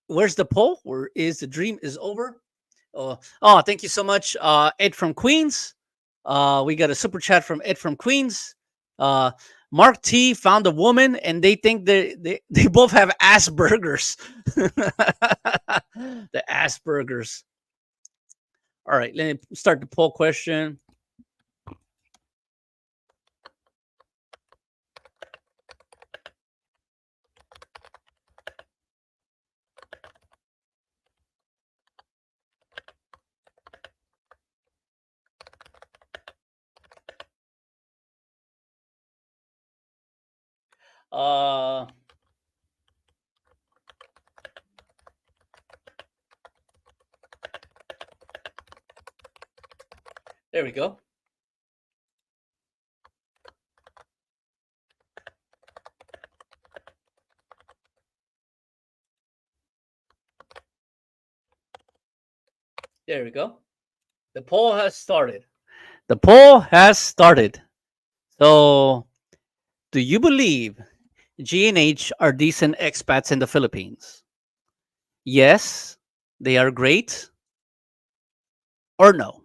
Where's the poll? Where is the dream is over? Oh, thank you so much, Ed from Queens. We got a super chat from Ed from Queens. Mark T found a woman, and they think they both have Asperger's. The Asperger's. All right, let me start the poll question. There we go. There we go. The poll has started. The poll has started. So, do you believe G&H are decent expats in the Philippines? Yes, they are great. Or no?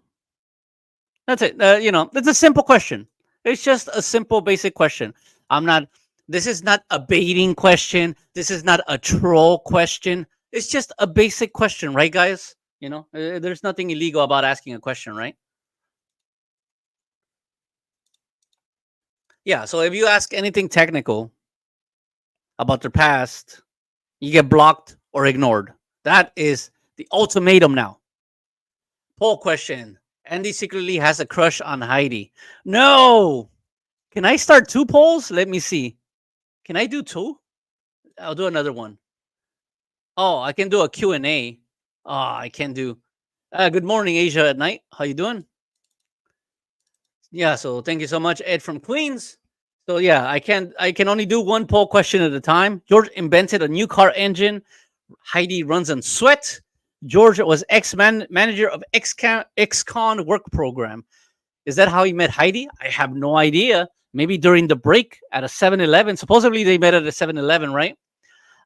That's it. It's a simple question. It's just a simple, basic question. This is not a baiting question. This is not a troll question. It's just a basic question, right, guys? There's nothing illegal about asking a question, right? Yeah, so if you ask anything technical about their past, you get blocked or ignored. That is the ultimatum now. Poll question. Andy secretly has a crush on Heidi. No! Can I start 2 polls? Let me see. Can I do 2? I'll do another one. Oh, I can do a Q&A. Oh, I can do. Good morning, Asia at night. How you doing? Yeah, so thank you so much, Ed from Queens. So yeah, I can only do 1 poll question at a time. George invented a new car engine. Heidi runs on sweat. George was manager of ex-con work program. Is that how he met Heidi? I have no idea. Maybe during the break at a 7-Eleven. Supposedly they met at a 7-Eleven, right?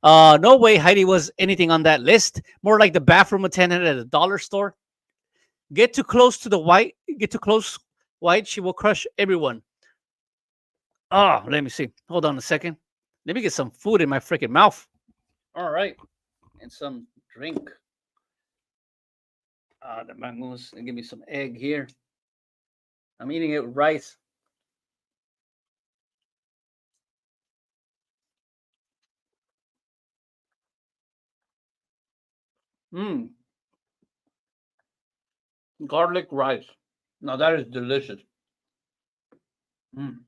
No way Heidi was anything on that list. More like the bathroom attendant at a dollar store. Get too close, White, she will crush everyone. Oh, let me see. Hold on a second. Let me get some food in my freaking mouth. All right. And some drink. The mangoes. And give me some egg here. I'm eating it with rice. Garlic rice. Now that is delicious. Mm.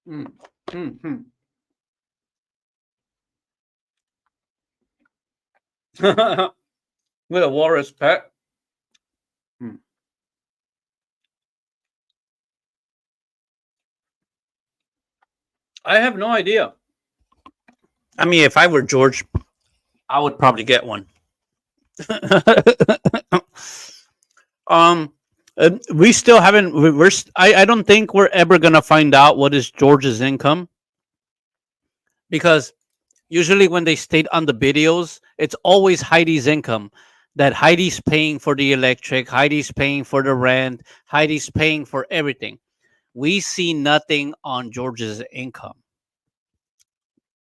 Mm. Mm-hmm. With a walrus pet. Mm. I have no idea. I mean, if I were George, I would probably get one. We still haven't. I don't think we're ever gonna find out what is George's income, because usually when they state on the videos, it's always Heidi's income. that Heidi's paying for the electric, Heidi's paying for the rent, Heidi's paying for everything. We see nothing on George's income.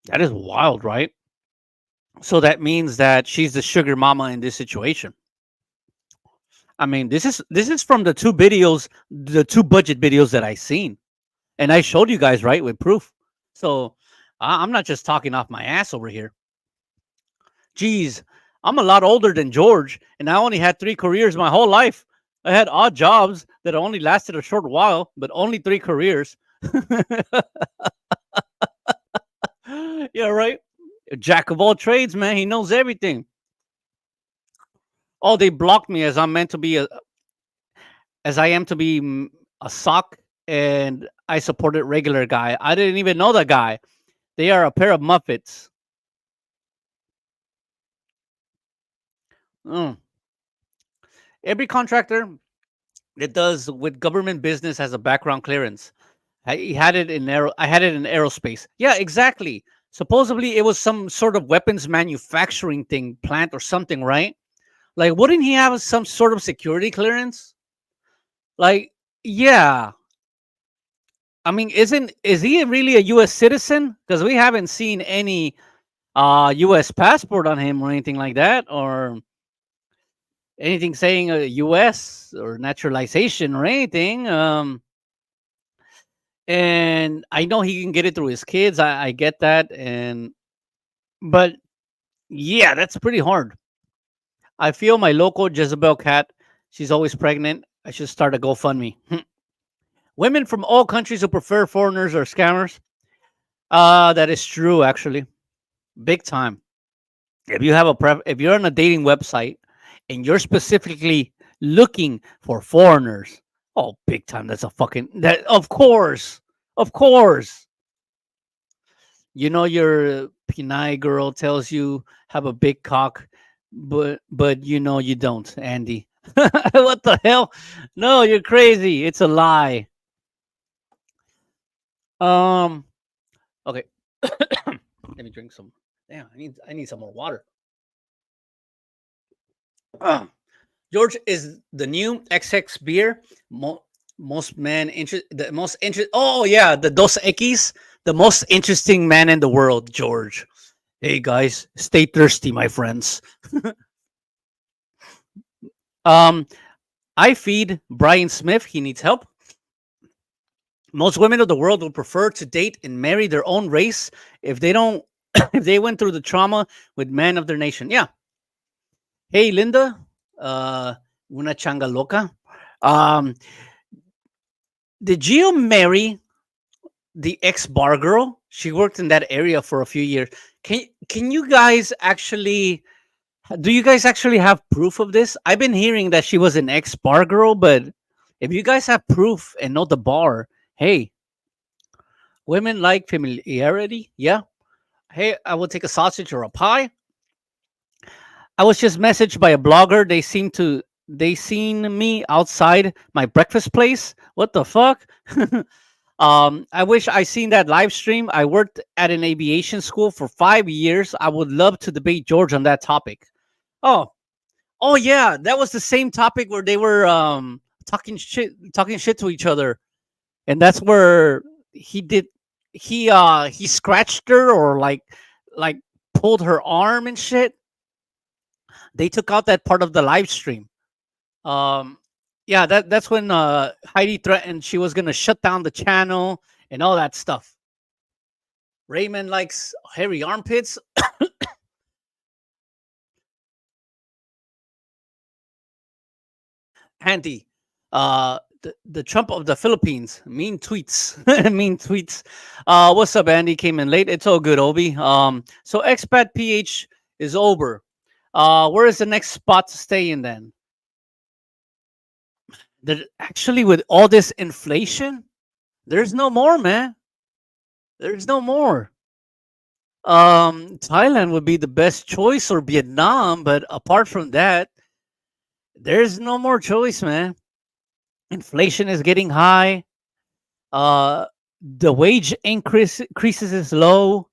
That is wild, right? So that means that she's the sugar mama in this situation. I mean, this is from the two budget videos that I seen, and I showed you guys right with proof. So I'm not just talking off my ass over here. Geez, I'm a lot older than George, and I only had three careers my whole life. I had odd jobs that only lasted a short while, but only three careers. Yeah, right. Jack of all trades, man. He knows everything. Oh, they blocked me as I'm meant to be as I am to be a sock, and I supported regular guy. I didn't even know the guy. They are a pair of muppets. Mm. Every contractor that does with government business has a background clearance. I had it in aerospace. Yeah, exactly. Supposedly it was some sort of weapons manufacturing thing, plant or something, right? Like, wouldn't he have some sort of security clearance? Like, yeah. I mean, is he really a U.S. citizen? Because we haven't seen any U.S. passport on him or anything like that, or anything saying U.S. or naturalization or anything. And I know he can get it through his kids. I get that, and but yeah, that's pretty hard. I feel my local Jezebel cat. She's always pregnant. I should start a GoFundMe. Women from all countries who prefer foreigners are scammers. That is true, actually, big time. If you're on a dating website and you're specifically looking for foreigners, oh, big time. That's a fucking that. Of course. You know, your Pinay girl tells you have a big cock, but you know you don't, Andy. What the hell? No, you're crazy. It's a lie. Um. Okay. Let me drink some. Damn, I need some more water. Uh, George is the new XX beer. Most man interest the most interest. Oh yeah, the Dos Equis, the most interesting man in the world, George. Hey guys, stay thirsty, my friends. Um, I feed Brian Smith. He needs help. Most women of the world would prefer to date and marry their own race if they don't if they went through the trauma with men of their nation. Yeah. Hey Linda, uh, una changa loca. Um, did Gio marry the ex bar girl? She worked in that area for a few years. Can you guys actually do you guys actually have proof of this? I've been hearing that she was an ex bar girl, but if you guys have proof and know the bar, hey, women like familiarity. Yeah. Hey, I will take a sausage or a pie. I was just messaged by a blogger. They seen me outside my breakfast place. What the fuck? I wish I seen that live stream. I worked at an aviation school for 5 years. I would love to debate George on that topic. Oh, oh yeah, that was the same topic where they were talking shit to each other, and that's where he did he scratched her or like pulled her arm and shit. They took out that part of the live stream. Um, yeah, that's when Heidi threatened she was gonna shut down the channel and all that stuff. Raymond likes hairy armpits. Andy, the Trump of the Philippines. Mean tweets. Mean tweets. What's up, Andy? Came in late. It's all good, Obi. So Expat PH is over. Where is the next spot to stay in then? Actually, with all this inflation, there's no more, man. There's no more. Thailand would be the best choice, or Vietnam, but apart from that, there's no more choice, man. Inflation is getting high. Uh, the wage increases is low.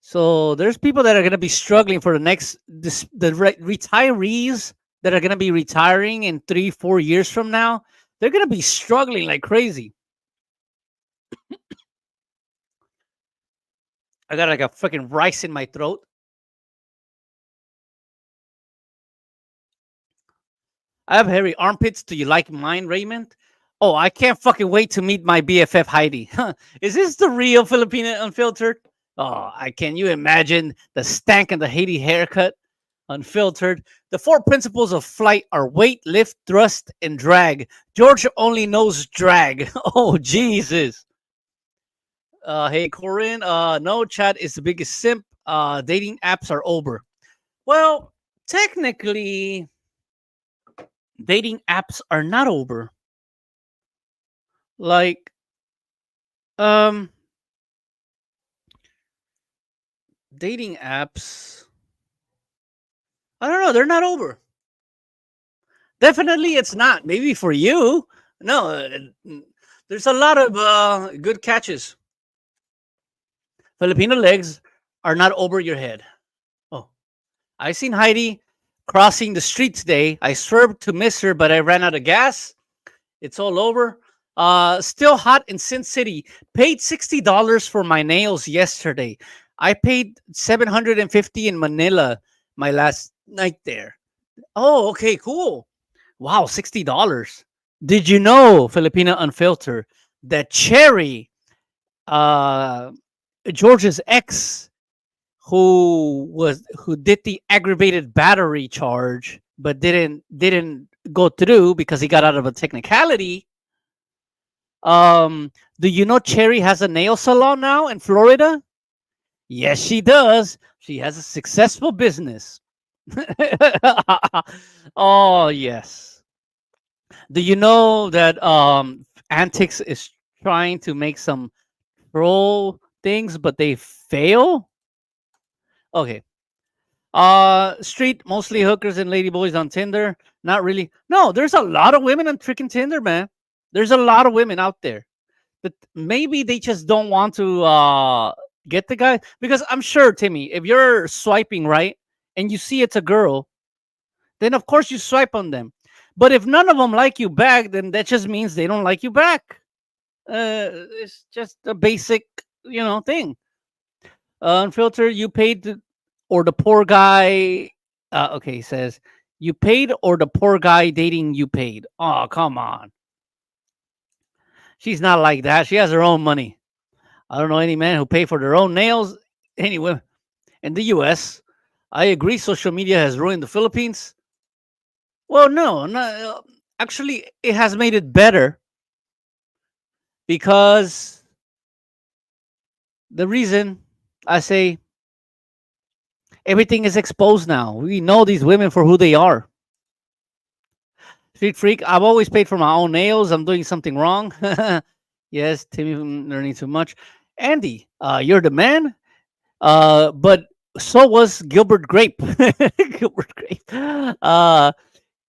So there's people that are going to be struggling for the next retirees that are going to be retiring in 3-4 years from now. They're going to be struggling like crazy. I got like a freaking rice in my throat. I have hairy armpits. Do you like mine, Raymond? Oh, I can't fucking wait to meet my BFF Heidi. Is this the real Filipina Unfiltered? Oh, I can you imagine the stank and the Haiti haircut? Unfiltered. The 4 principles of flight are weight, lift, thrust, and drag. George only knows drag. Oh, Jesus. Hey, Corinne. No, Chad is the biggest simp. Dating apps are over. Well, technically, dating apps are not over. Like, um, dating apps, I don't know. They're not over. Definitely, it's not. Maybe for you. No, there's a lot of good catches. Filipino legs are not over your head. Oh, I seen Heidi crossing the street today. I swerved to miss her, but I ran out of gas. It's all over. Still hot in Sin City. Paid $60 for my nails yesterday. I paid $750 in Manila my last night there. Oh, okay, cool. Wow, $60. Did you know, Filipina Unfiltered, that Cherry, uh, George's ex, who did the aggravated battery charge, but didn't go through because he got out of a technicality. Do you know Cherry has a nail salon now in Florida? Yes, she does. She has a successful business. Oh yes. Do you know that Antics is trying to make some troll things, but they fail? Okay. Street, mostly hookers and ladyboys on Tinder. Not really. No, there's a lot of women on freaking Tinder, man. There's a lot of women out there. But maybe they just don't want to get the guy, because I'm sure, Timmy, if you're swiping right and you see it's a girl, then of course you swipe on them. But if none of them like you back, then that just means they don't like you back. It's just a basic, thing. Unfiltered, you paid or the poor guy. Okay, he says you paid or the poor guy dating you paid. Oh, come on. She's not like that. She has her own money. I don't know any man who pay for their own nails. Anyway, in the U.S., I agree. Social media has ruined the Philippines. Well, no, actually, it has made it better, because the reason I say everything is exposed now. We know these women for who they are. Street freak, I've always paid for my own nails. I'm doing something wrong. Yes, Timmy, learning too much. Andy, you're the man. But so was Gilbert Grape. Gilbert Grape.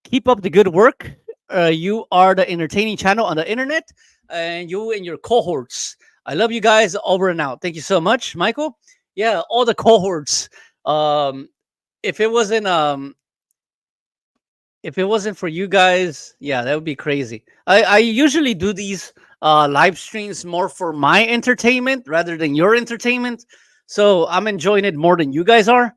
Keep up the good work. You are the entertaining channel on the internet, and you and your cohorts. I love you guys. Over and out. Thank you so much, Michael. Yeah, all the cohorts. If it wasn't for you guys, yeah, that would be crazy. I usually do these live streams more for my entertainment rather than your entertainment. So I'm enjoying it more than you guys are.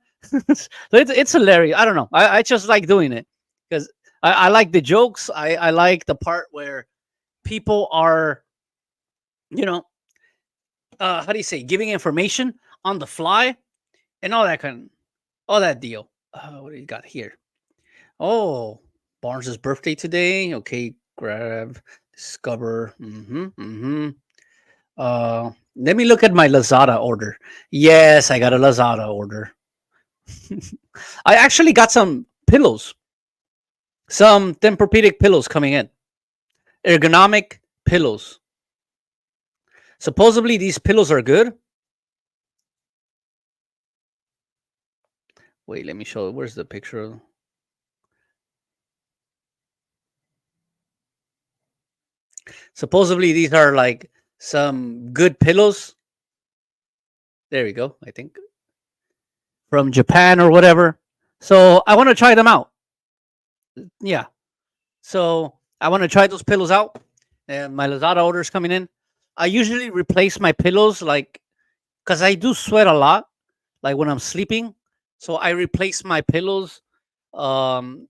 So it's hilarious. I don't know. I just like doing it because I like the jokes. I like the part where people are, how do you say, giving information on the fly and all that deal. What do you got here? Oh, Barnes's birthday today. Okay, grab, discover. Let me look at my Lazada order. Yes, I got a Lazada order. I actually got some pillows, some Tempur-Pedic pillows coming in. Ergonomic pillows. Supposedly these pillows are good. Wait, let me show. Where's the picture? Supposedly these are like some good pillows. There we go, I think. from Japan or whatever. So I want to try them out. Yeah. So I want to try those pillows out. And my Lazada orders coming in. I usually replace my pillows like because I do sweat a lot, like when I'm sleeping. So I replace my pillows um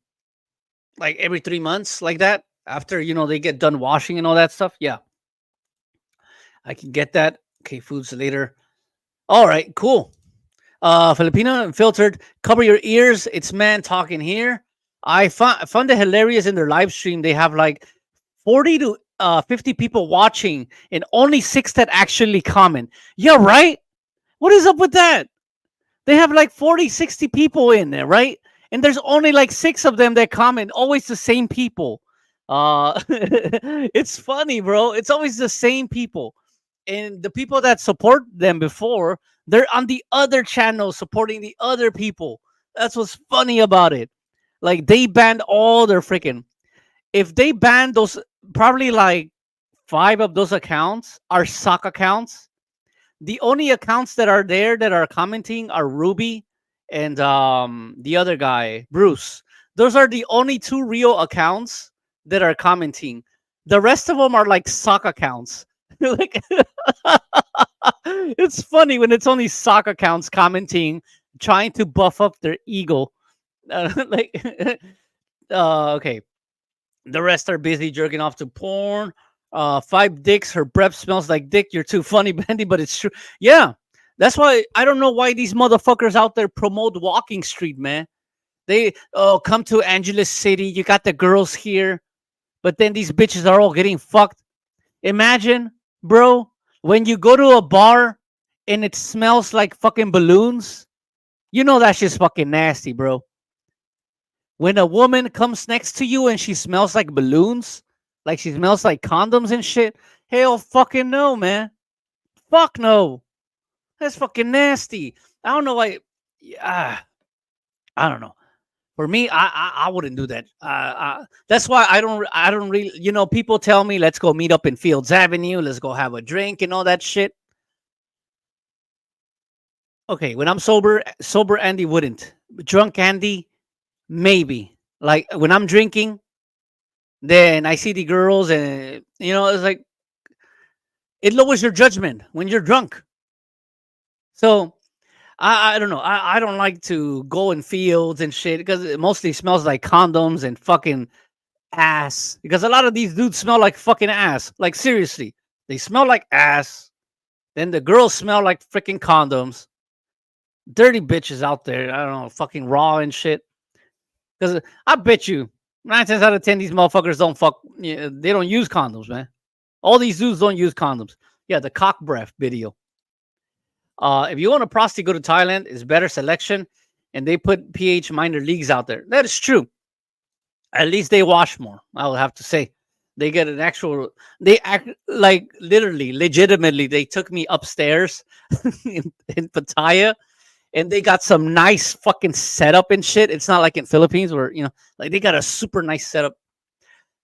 like every 3 months, like that. After they get done washing and all that stuff. Yeah, I can get that. Okay, foods later. All right, cool. Filipino Unfiltered, cover your ears. It's man talking here. I found it hilarious in their live stream. They have like 40 to 50 people watching and only six that actually comment. Yeah, right? What is up with that? They have like 40, 60 people in there, right? And there's only like six of them that comment, always the same people. It's funny, bro. It's always the same people. And the people that support them before, they're on the other channel supporting the other people. That's what's funny about it. Like they banned all their freaking. If they banned those, probably like five of those accounts are sock accounts. The only accounts that are there that are commenting are Ruby and the other guy, Bruce. Those are the only two real accounts that are commenting. The rest of them are like sock accounts. Like it's funny when it's only sock accounts commenting, trying to buff up their ego. Like okay. The rest are busy jerking off to porn. Five dicks. Her breath smells like dick. You're too funny, Bendy, but it's true. Yeah, that's why I don't know why these motherfuckers out there promote walking street, man. They come to Angeles City. You got the girls here, but then these bitches are all getting fucked. Imagine, bro, when you go to a bar and it smells like fucking balloons. You know that shit's fucking nasty, bro. When a woman comes next to you and she smells like balloons, like she smells like condoms and shit, hell fucking no, man. Fuck no. That's fucking nasty. I don't know why. Yeah, I don't know. For me, I wouldn't do that. That's why I don't really. People tell me let's go meet up in Fields Avenue. Let's go have a drink and all that shit. Okay, when I'm sober Andy wouldn't. Drunk Andy, maybe. Like when I'm drinking, then I see the girls, and it's like it lowers your judgment when you're drunk. So I don't know. I don't like to go in fields and shit because it mostly smells like condoms and fucking ass. Because a lot of these dudes smell like fucking ass. Like seriously, they smell like ass. Then the girls smell like freaking condoms. Dirty bitches out there. I don't know, fucking raw and shit. Because I bet you 9 times out of 10 these motherfuckers don't fuck. Yeah, they don't use condoms, man. All these dudes don't use condoms. Yeah, the cock breath video. If you want a prosty, go to Thailand. It's better selection, and they put pH minor leagues out there. That is true. At least they wash more. I will have to say, they get an actual. They act like literally, legitimately. They took me upstairs in Pattaya, and they got some nice fucking setup and shit. It's not like in Philippines where like they got a super nice setup.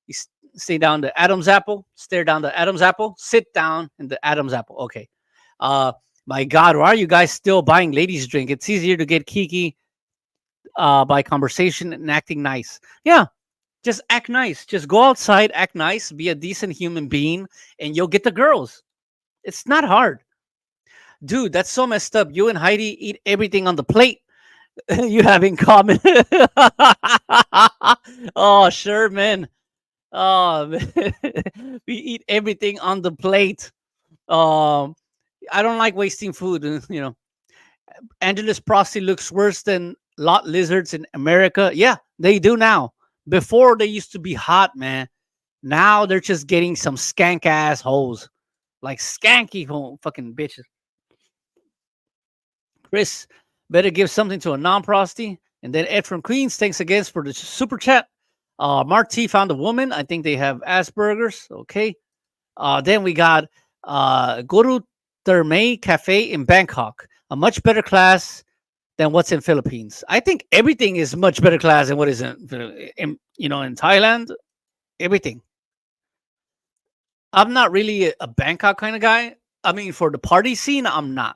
You stay down the Adam's apple, stare down the Adam's apple, sit down in the Adam's apple. Okay. My God, why are you guys still buying ladies' drink? It's easier to get kiki by conversation and acting nice. Yeah, just act nice. Just go outside, act nice, be a decent human being, and you'll get the girls. It's not hard. Dude, that's so messed up. You and Heidi eat everything on the plate. You have in common. Oh, sure, man. Oh, man. We eat everything on the plate. Um, I don't like wasting food. Angeles Prosty looks worse than lot lizards in America. Yeah, they do now. Before they used to be hot, man. Now they're just getting some skank ass hoes, like skanky fucking bitches. Chris, better give something to a non-prosty. And then Ed from Queens, thanks again for the super chat. Marty found a woman. I think they have Asperger's. Okay. Then we got Guru Thermay Cafe in Bangkok, a much better class than what's in Philippines. I think everything is much better class than what is in Thailand. Everything. I'm not really a Bangkok kind of guy. I mean, for the party scene, I'm not.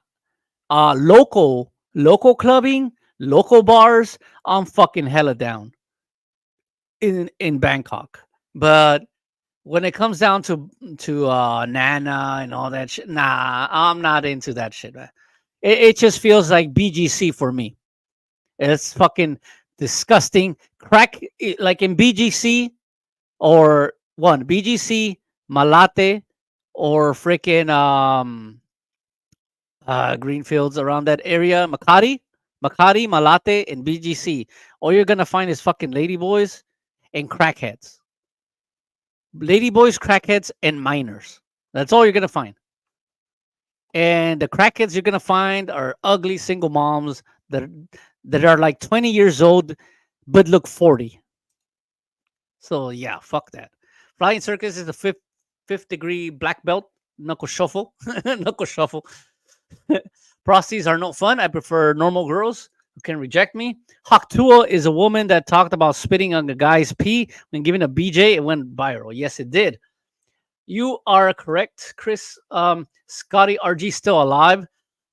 Local Local clubbing, local bars, I'm fucking hella down in Bangkok. But when it comes down to Nana and all that shit, nah, I'm not into that shit, man. It just feels like BGC for me. It's fucking disgusting. Like in BGC or one BGC, Malate, or freaking Greenfields around that area, Makati, Malate, and BGC. All you're gonna find is fucking ladyboys and crackheads. Ladyboys, crackheads, and minors. That's all you're gonna find. And the crackheads you're gonna find are ugly single moms that are like 20 years old but look 40. So yeah, fuck that. Flying circus is a fifth degree black belt knuckle shuffle. Knuckle shuffle. Prosties are no fun. I prefer normal girls who can reject me. Haku Tua is a woman that talked about spitting on a guy's pee when giving a BJ. It went viral. Yes, it did. You are correct, Chris. Scotty RG still alive?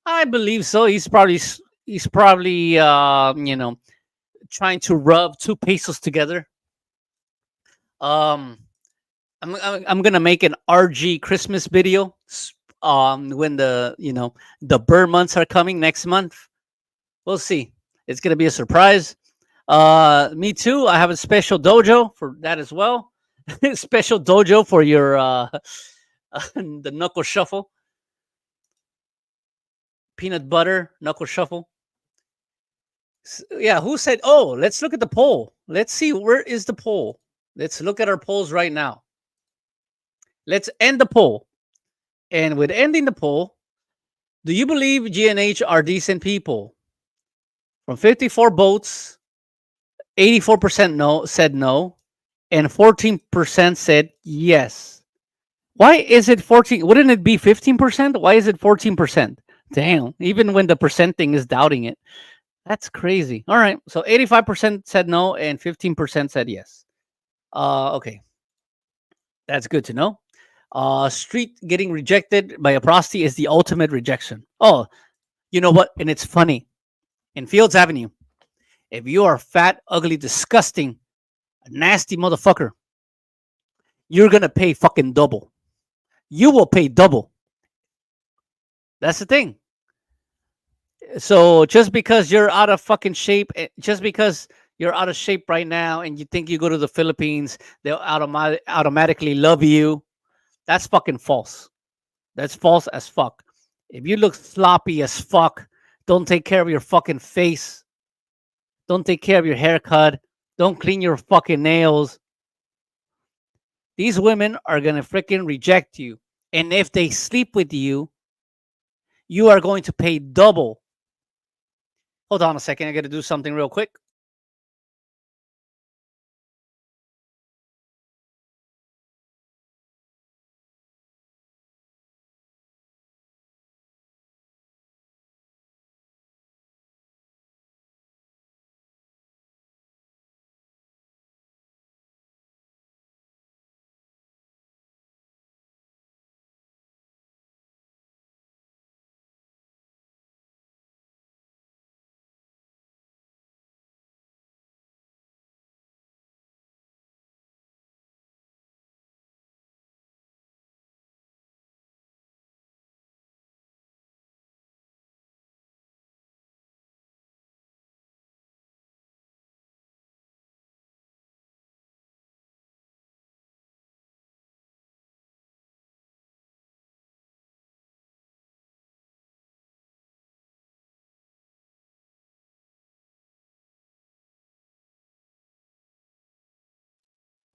I believe so. He's probably trying to rub two pesos together. Um, I'm gonna make an RG Christmas video. When the burr months are coming next month. We'll see. It's gonna be a surprise. Me too. I have a special dojo for that as well. Special dojo for your the knuckle shuffle. Peanut butter knuckle shuffle. Yeah, who said? Oh, let's look at the poll. Let's see, where is the poll. Let's look at our polls right now. Let's end the poll. And with ending the poll, do you believe GNH are decent people? From 54 votes, 84% no said no, and 14% said yes. Why is it 14? Wouldn't it be 15%? Why is it 14%? Damn, even when the percent thing is doubting it. That's crazy. All right, so 85% said no and 15% said yes. Okay. That's good to know. Street getting rejected by a prosty is the ultimate rejection. Oh, you know what? And it's funny. In Fields Avenue, if you are fat, ugly, disgusting, a nasty motherfucker, you're gonna pay fucking double. You will pay double. That's the thing. So just because you're out of fucking shape, just because you're out of shape right now, and you think you go to the Philippines, they'll automatically love you. That's fucking false. That's false as fuck. If you look sloppy as fuck, don't take care of your fucking face. Don't take care of your haircut. Don't clean your fucking nails. These women are going to freaking reject you. And if they sleep with you, you are going to pay double. Hold on a second. I got to do something real quick.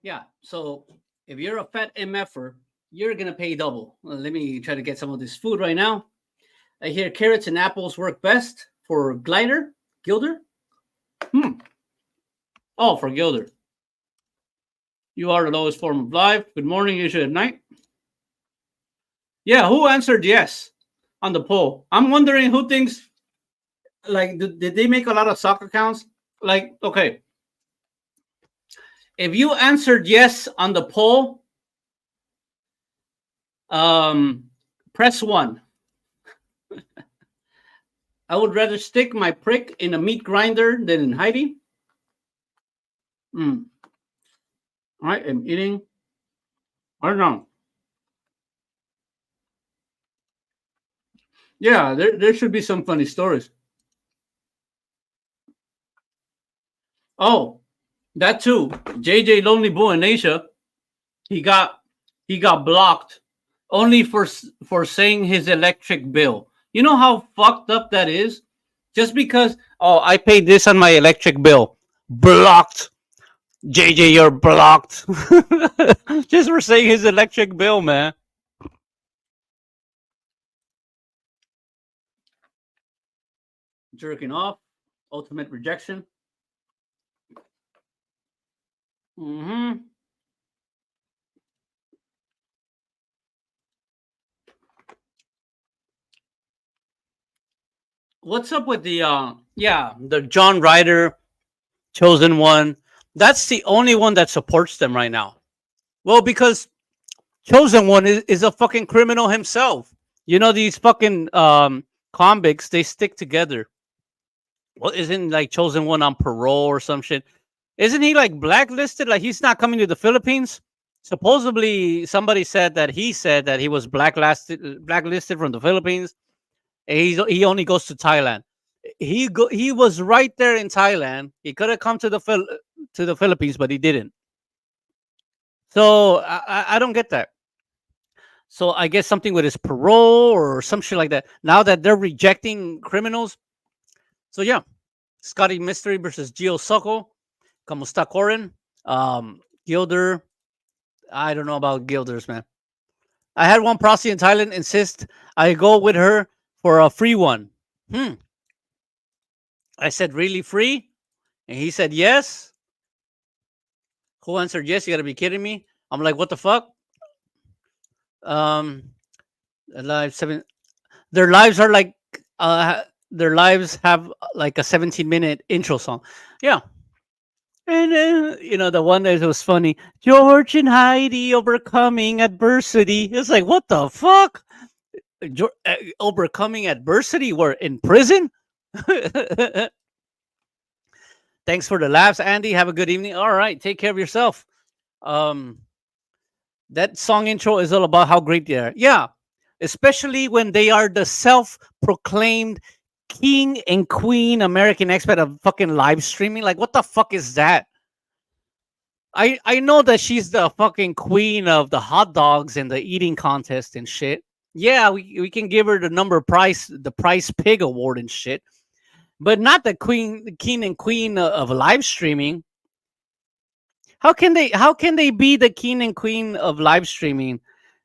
Yeah. So if you're a fat MFer, you're going to pay double. Let me try to get some of this food right now. I hear carrots and apples work best for Gilder. Oh, for Gilder. You are the lowest form of life. Good morning, usually at night. Yeah, who answered yes on the poll? I'm wondering who thinks, like, did they make a lot of sock accounts? Like, okay. If you answered yes on the poll, press 1. I would rather stick my prick in a meat grinder than in Heidi. Mm. I am eating right now. Yeah, there should be some funny stories. Oh, that too. JJ Lonely Boy in Asia, he got he got blocked only for saying his electric bill. You know how fucked up that is? Just because I paid this on my electric bill. Blocked. JJ, you're blocked. Just for saying his electric bill, man. Jerking off. Ultimate rejection. Mm-hmm. What's up with the John Ryder chosen one? That's the only one that supports them right now. Well, because chosen one is a fucking criminal himself. You know these fucking convicts, they stick together. Well, isn't like chosen one on parole or some shit? Isn't he like blacklisted? Like he's not coming to the Philippines? Supposedly somebody said that he was blacklisted from the Philippines. And he only goes to Thailand. He was right there in Thailand. He could have come to the Philippines, but he didn't. So I don't get that. So I guess something with his parole or some shit like that. Now that they're rejecting criminals. So yeah, Scotty Mystery versus Gio Socko. Kamusta Corin? Gilder. I don't know about Gilders, man. I had one prostitute in Thailand insist I go with her for a free one. I said, really free? And he said, yes. Who answered yes? You gotta be kidding me. I'm like, what the fuck? Um, live seven. Their lives are like, their lives have like a 17-minute intro song. Yeah. And the one that was funny, George and Heidi overcoming adversity. It's like, what the fuck? Overcoming adversity? We're in prison? Thanks for the laughs, Andy. Have a good evening. All right, take care of yourself. That song intro is all about how great they are. Yeah, especially when they are the self-proclaimed king and queen American expat of fucking live streaming. Like, what the fuck is that? I know that she's the fucking queen of the hot dogs and the eating contest and shit. Yeah, we can give her the price pig award and shit, but not the king and queen of live streaming. How can they be the king and queen of live streaming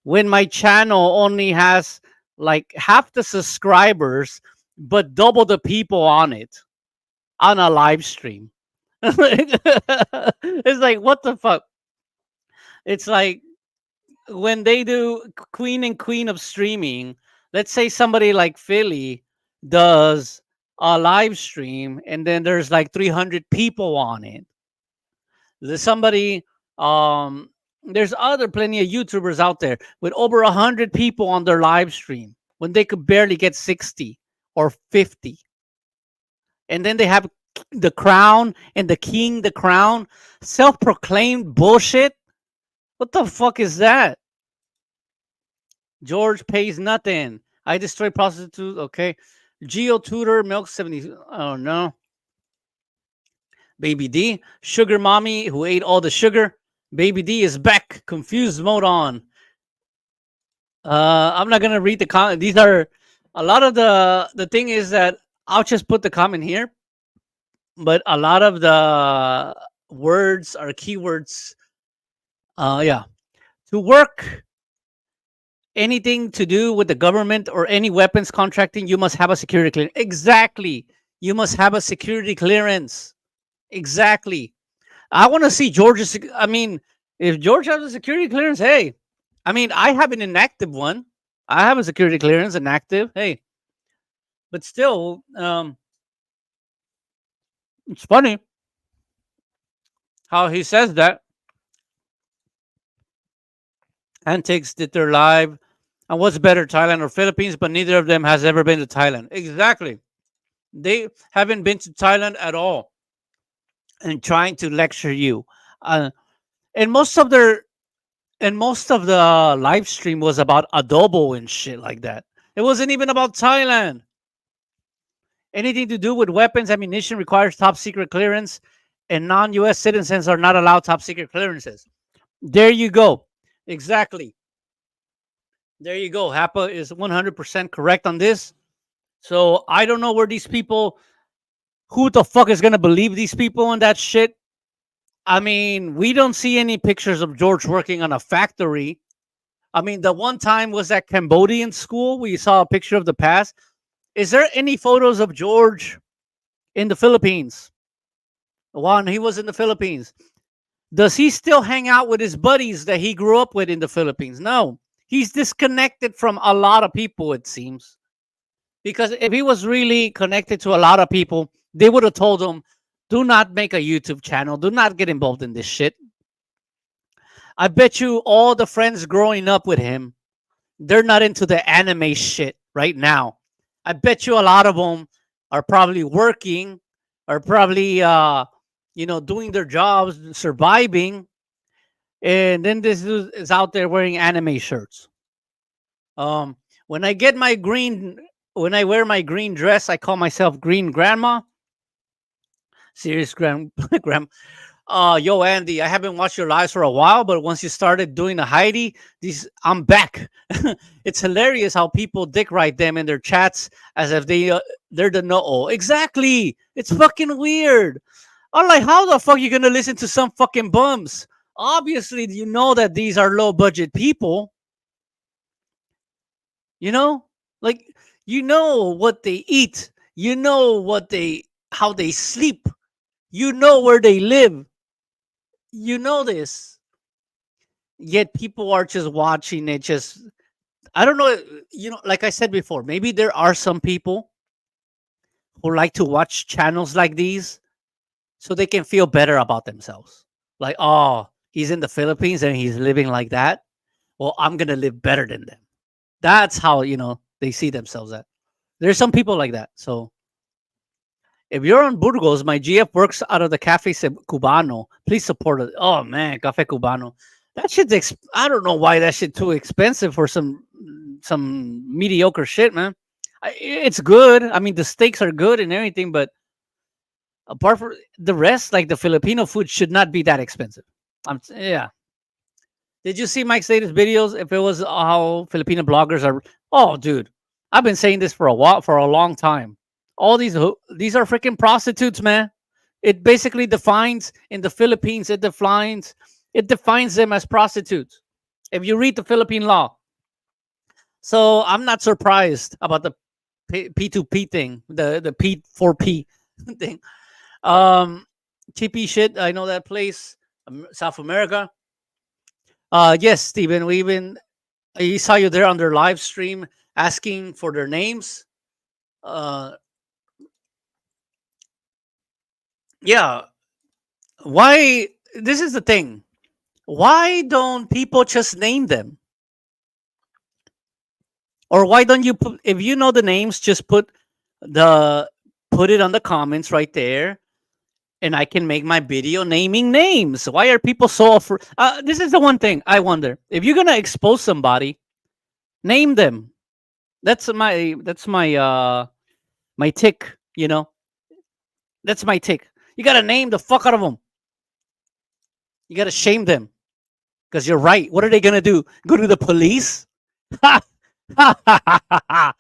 when my channel only has like half the subscribers but double the people on it on a live stream? It's like, what the fuck? It's like when they do queen and queen of streaming, let's say somebody like Philly does a live stream and then there's like 300 people on it. There's somebody there's other plenty of YouTubers out there with over 100 people on their live stream when they could barely get 60 or 50. And then they have the crown and the crown, self-proclaimed bullshit. What the fuck is that? George pays nothing. I destroy prostitutes. Okay. Geo Tutor Milk 70. Oh no. Baby D. Sugar Mommy who ate all the sugar. Baby D is back. Confused mode on. I'm not gonna read the comment. These are a lot of the thing is that I'll just put the comment here. But a lot of the words are keywords. Yeah. To work anything to do with the government or any weapons contracting, you must have a security clearance. Exactly. You must have a security clearance. Exactly. I want to see George's. I mean, if George has a security clearance, hey, I mean, I have an inactive one. I have a security clearance, inactive. Hey, but still, it's funny how he says that. Antics did their live. And what's better, Thailand or Philippines? But neither of them has ever been to Thailand. Exactly. They haven't been to Thailand at all and trying to lecture you. Uh, and most of the live stream was about adobo and shit like that. It wasn't even about Thailand. Anything to do with weapons, ammunition requires top secret clearance, and non-US citizens are not allowed top secret clearances. There you go. Exactly. There you go. Hapa is 100% correct on this. So I don't know where these people, who the fuck is going to believe these people on that shit? I mean, we don't see any pictures of George working on a factory. I mean, the one time was at Cambodian school. We saw a picture of the past. Is there any photos of George in the Philippines? When he was in the Philippines. Does he still hang out with his buddies that he grew up with in the Philippines? No. He's disconnected from a lot of people, it seems. Because if he was really connected to a lot of people, they would have told him, do not make a YouTube channel. Do not get involved in this shit. I bet you all the friends growing up with him, they're not into the anime shit right now. I bet you a lot of them are probably working, are probably doing their jobs, surviving, and then this dude is out there wearing anime shirts. Um, when I get my green, when I wear my green dress, I call myself Green Grandma. Serious grand. Yo, Andy, I haven't watched your lives for a while, but once you started doing the Heidi, I'm back. It's hilarious how people dick write them in their chats as if they're the know. Exactly. It's fucking weird. I'm like, how the fuck you gonna listen to some fucking bums? Obviously, you know that these are low budget people. You know, like you know what they eat. You know how they sleep. You know where they live. You know this. Yet people are just watching it. Just I don't know. Like I said before, maybe there are some people who like to watch channels like these so they can feel better about themselves. Like, oh, he's in the Philippines and he's living like that. Well, I'm gonna live better than them. That's how they see themselves at. There's some people like that. So if you're on Burgos, my GF works out of the Cafe Cubano. Please support it. Oh man, Cafe Cubano. That shit's I don't know why that shit too expensive for some mediocre shit, man. It's good. I mean, the steaks are good and everything, but apart from the rest, like the Filipino food should not be that expensive. Yeah. Did you see Mike's latest videos? If it was how Filipino bloggers are, oh, dude, I've been saying this for a long time. All these are freaking prostitutes, man. It basically defines in the Philippines. It defines them as prostitutes. If you read the Philippine law, so I'm not surprised about the P2P thing, the P4P thing. TP shit. I know that place, South America. Yes, Steven. I saw you there on their live stream asking for their names. Uh, yeah. Why? This is the thing. Why don't people just name them? Or why don't you put, if you know the names, just put it on the comments right there, and I can make my video naming names. Why are people so afraid? This is the one thing I wonder. If you're gonna expose somebody, name them. That's my tick. That's my tick. You gotta name the fuck out of them. You gotta shame them because you're right. What are they gonna do? Go to the police? Ha ha ha ha ha.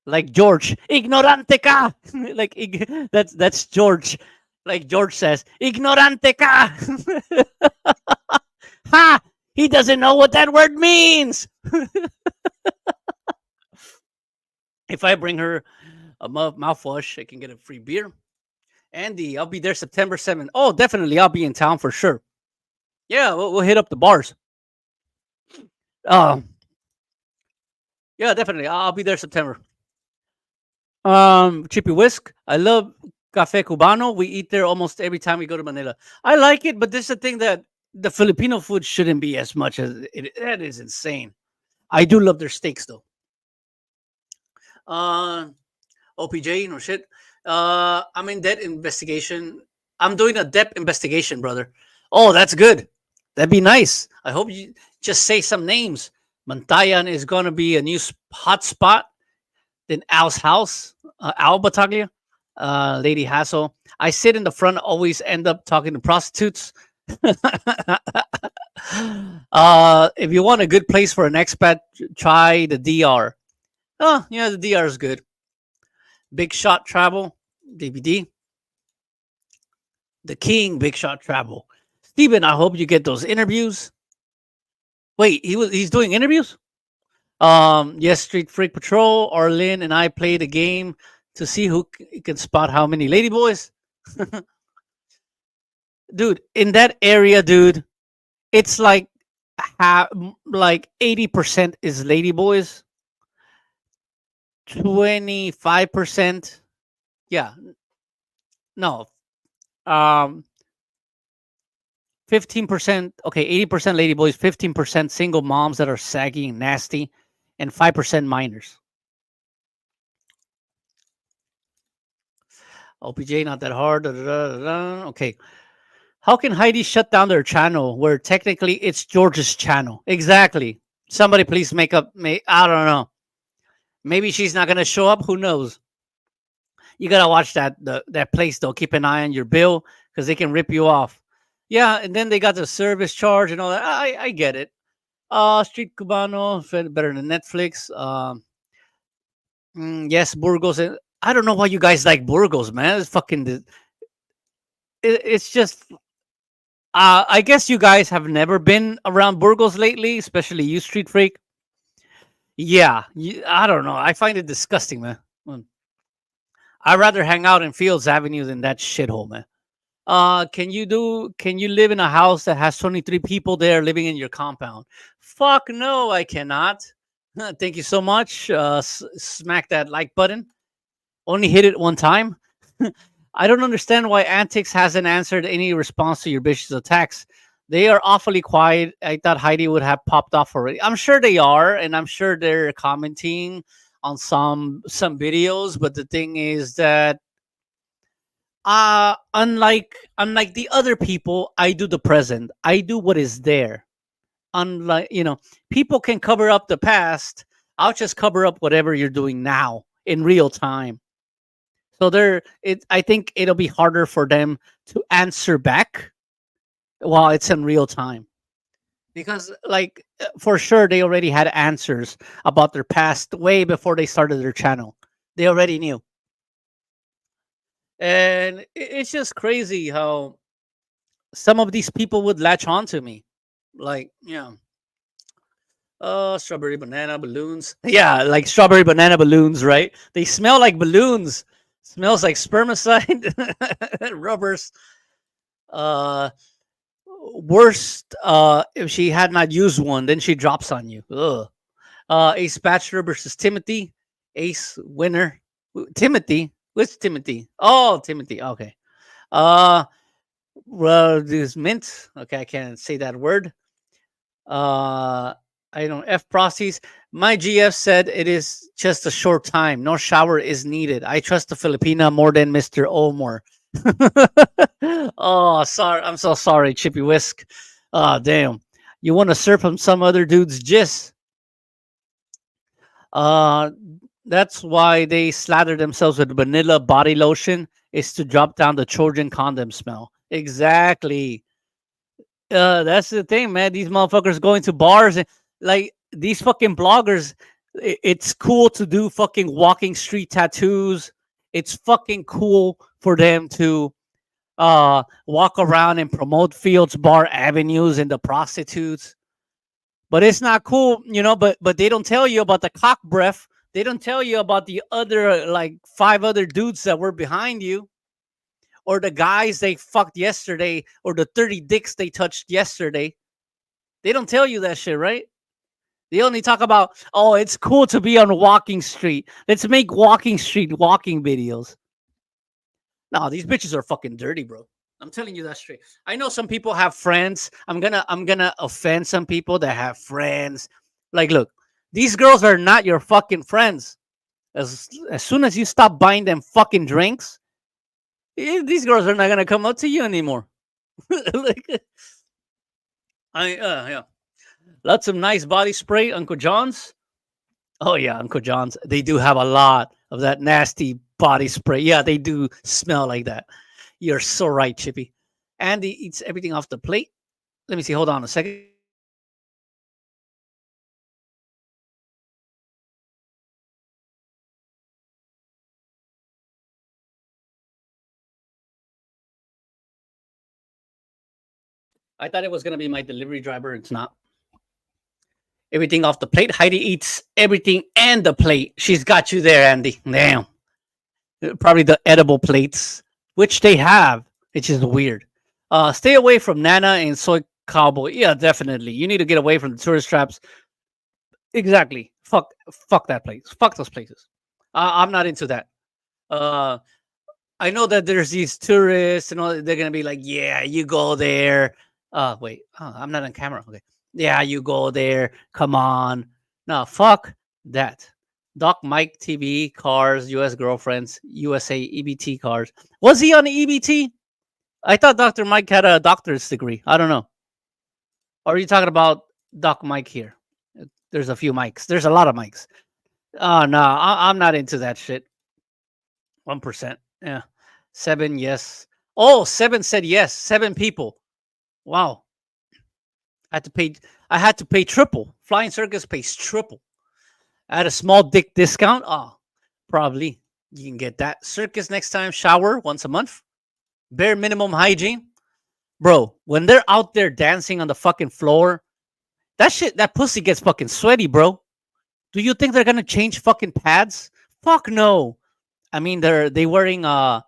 Like George, ignorante ka. Like that's George. Like George says, ignorante ka. Ha! He doesn't know what that word means. If I bring her a mouthwash, I can get a free beer. Andy, I'll be there September 7th. Oh, definitely, I'll be in town for sure. Yeah, we'll hit up the bars. Yeah, definitely, I'll be there September. Chippy Whisk. I love Cafe Cubano. We eat there almost every time we go to Manila. I like it, but this is the thing that the Filipino food shouldn't be as much as it. That is insane. I do love their steaks though. OPJ, no shit. I'm in debt investigation. I'm doing a debt investigation, brother. Oh, that's good. That'd be nice. I hope you just say some names. Mantayan is going to be a new hot spot. Then Al's house, Al Bataglia, Lady Hassel. I sit in the front, always end up talking to prostitutes. If you want a good place for an expat, try the DR. Oh, yeah, the DR is good. Big Shot Travel, DVD. The King, Big Shot Travel. Steven, I hope you get those interviews. Wait, he's doing interviews? Yes, Street Freak Patrol, Arlene and I played a game to see who can spot how many ladyboys. Dude, in that area, dude, it's like 80% is ladyboys, 25%. Yeah, no, 15%. Okay, 80% ladyboys, 15% single moms that are saggy and nasty, and 5% minors. OPJ, not that hard. Da, da, da, da. Okay. How can Heidi shut down their channel where technically it's George's channel? Exactly. Somebody please make up. I don't know. Maybe she's not gonna show up. Who knows? You gotta watch that place though. Keep an eye on your bill because they can rip you off. Yeah, and then they got the service charge and all that. I get it. Street Cubano better than Netflix. Yes, Burgos. I don't know why you guys like Burgos, man. It's fucking. It's just. I guess you guys have never been around Burgos lately, especially you, Street Freak. Yeah, I don't know. I find it disgusting, man. I'd rather hang out in Fields Avenue than that shithole, man. Can you live in a house that has 23 people there living in your compound? Fuck no, I cannot. Thank you so much. Smack that like button. Only hit it one time. I don't understand why Antics hasn't answered any response to your bitch's attacks. They are awfully quiet. I thought Heidi would have popped off already. I'm sure they are, and I'm sure they're commenting on some videos. But the thing is that unlike the other people, I do the present. I do what is there. Unlike people can cover up the past. I'll just cover up whatever you're doing now in real time. So I think it'll be harder for them to answer back while it's in real time. Because for sure they already had answers about their past way before they started their channel. They already knew. And it's just crazy how some of these people would latch on to me. Strawberry banana balloons. Yeah, like strawberry banana balloons, right? They smell like balloons. Smells like spermicide, rubbers. Worst, if she had not used one, then she drops on you. Ugh. Ace Bachelor versus Timothy. Ace winner. Timothy. Which Timothy? Oh, Timothy. Okay. Well, there's mint. Okay, I can't say that word. I don't F process. My GF said it is just a short time. No shower is needed. I trust the Filipina more than Mr. Omar. Oh, sorry. I'm so sorry, Chippy Whisk. Oh, damn. You want to surf on some other dude's gist? That's why they slather themselves with vanilla body lotion, is to drop down the Trojan condom smell. Exactly. That's the thing, man. These motherfuckers going to bars and these fucking bloggers. It's cool to do fucking walking street tattoos. It's fucking cool for them to walk around and promote Fields Bar Avenues and the prostitutes. But it's not cool, but they don't tell you about the cock breath. They don't tell you about the other 5 other dudes that were behind you, or the guys they fucked yesterday, or the 30 dicks they touched yesterday. They don't tell you that shit, right? They only talk about, oh, it's cool to be on Walking Street. Let's make Walking Street walking videos. No, these bitches are fucking dirty, bro. I'm telling you that straight. I know some people have friends. I'm gonna offend some people that have friends. Look, these girls are not your fucking friends. As soon as you stop buying them fucking drinks, these girls are not gonna come up to you anymore. Like, yeah, lots of nice body spray, Uncle John's. Oh yeah, Uncle John's. They do have a lot of that nasty body spray. Yeah, they do smell like that. You're so right, Chippy. Andy eats everything off the plate. Let me see. Hold on a second. I thought it was gonna be my delivery driver. It's not. Everything off the plate. Heidi eats everything and the plate. She's got you there, Andy. Damn. Probably the edible plates, which they have, which is weird. Stay away from Nana and Soy Cowboy. Yeah, definitely. You need to get away from the tourist traps. Exactly. Fuck that place. Fuck those places. I'm not into that. Uh, I know that there's these tourists and all. They're gonna be like, "Yeah, you go there." Wait. I'm not on camera. Okay. Yeah, you go there. Come on. No, fuck that. Doc Mike TV cars, U.S. girlfriends, USA EBT cars. Was he on EBT? I thought Dr. Mike had a doctor's degree. I don't know. Or are you talking about Doc Mike here? There's a few mics. There's a lot of mics. Oh no, I'm not into that shit. 1%. Yeah. 7, yes. Oh, 7 said yes. 7 people. Wow. I had to pay triple. Flying Circus pays triple. I had a small dick discount. Oh, probably. You can get that. Circus next time, shower once a month. Bare minimum hygiene. Bro, when they're out there dancing on the fucking floor, that pussy gets fucking sweaty, bro. Do you think they're gonna change fucking pads? Fuck no. I mean, they wearing the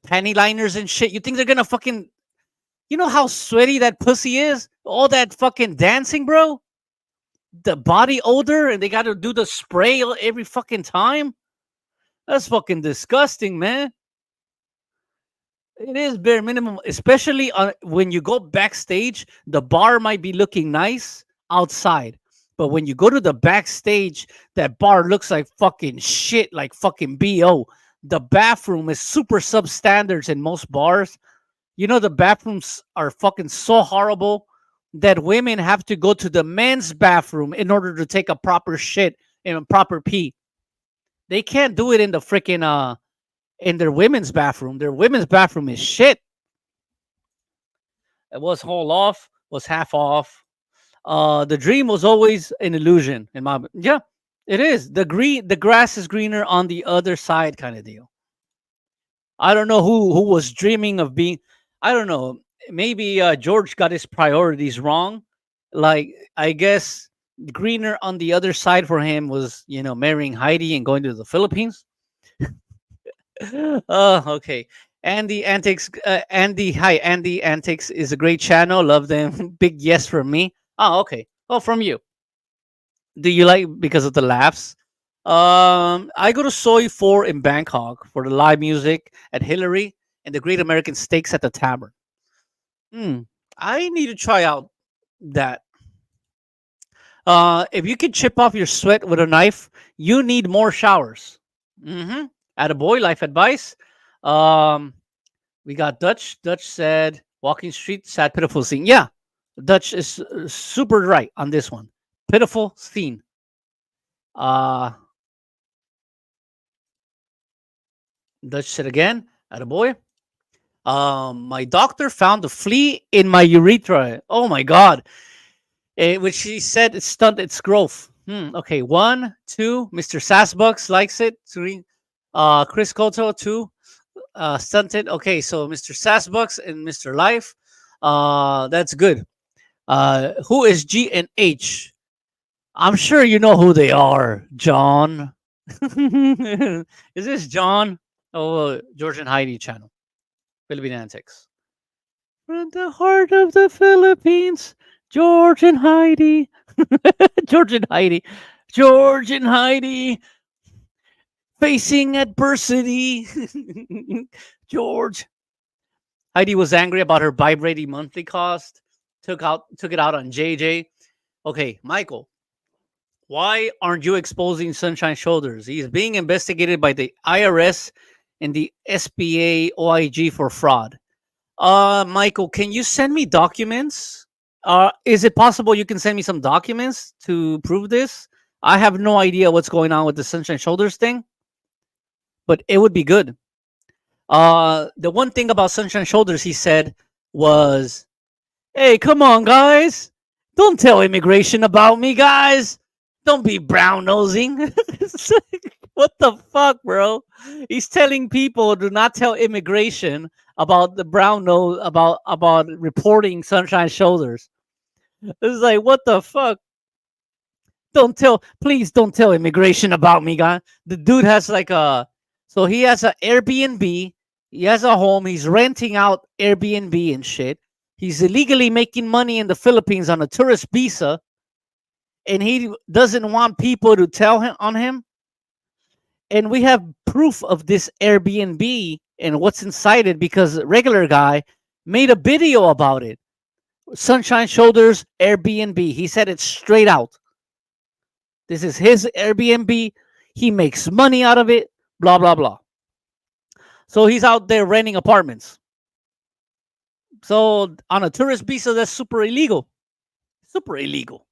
panty liners and shit. You think they're gonna fucking, you know how sweaty that pussy is? All that fucking dancing, bro. The body odor, and they got to do the spray every fucking time. That's fucking disgusting, man. It is bare minimum, especially when you go backstage. The bar might be looking nice outside, but when you go to the backstage, that bar looks like fucking shit, like fucking BO. The bathroom is super substandards in most bars. You know, the bathrooms are fucking so horrible that women have to go to the men's bathroom in order to take a proper shit and a proper pee. They can't do it in the freaking in their women's bathroom. Their women's bathroom is shit. It was whole off, was half off. The dream was always an illusion in my, yeah, it is. The grass is greener on the other side kind of deal. I don't know who was dreaming of being, I don't know. Maybe George got his priorities wrong. Like, I guess greener on the other side for him was, marrying Heidi and going to the Philippines. Oh, okay. Andy Antics, Andy Antics is a great channel. Love them. Big yes from me. Oh, okay. Oh, from you. Do you like because of the laughs? I go to Soy 4 in Bangkok for the live music at Hillary and the Great American Steaks at the Tavern. I need to try out that. If you can chip off your sweat with a knife, you need more showers. Attaboy, life advice. We got Dutch. Dutch said, walking street, sad, pitiful scene. Yeah, Dutch is super right on this one. Pitiful scene. Dutch said again, attaboy. My doctor found a flea in my urethra. Oh my god. Which she said it stunted its growth. Okay, 1, 2. Mr. Sassbucks likes it. 3. Chris Koto, 2. Stunted. Okay, so Mr. Sassbucks and Mr. Life. That's good. Who is G and H? I'm sure you know who they are, John. Is this John? Oh, George and Heidi channel. Philippine Antics. From the heart of the Philippines, George and Heidi. George and Heidi. George and Heidi. Facing adversity. George. Heidi was angry about her vibrating monthly cost. Took it out on JJ. Okay, Michael. Why aren't you exposing Sunshine Shoulders? He's being investigated by the IRS and the SBA OIG for fraud. Michael, can you send me documents? Is it possible you can send me some documents to prove this? I have no idea what's going on with the Sunshine Shoulders thing, but it would be good. The one thing about Sunshine Shoulders, he said, was, "Hey, come on, guys! Don't tell immigration about me, guys! Don't be brown nosing." It's like, what the fuck, bro? He's telling people do not tell immigration about the brown nose about reporting Sunshine Shoulders. It's like, what the fuck? Please don't tell immigration about me, guy. The dude has like so he has an Airbnb. He has a home. He's renting out Airbnb and shit. He's illegally making money in the Philippines on a tourist visa, and he doesn't want people to tell him on him. And we have proof of this Airbnb and what's inside it because a regular guy made a video about it. Sunshine Shoulders Airbnb. He said it straight out. This is his Airbnb. He makes money out of it. Blah, blah, blah. So he's out there renting apartments. So on a tourist visa, that's super illegal. Super illegal.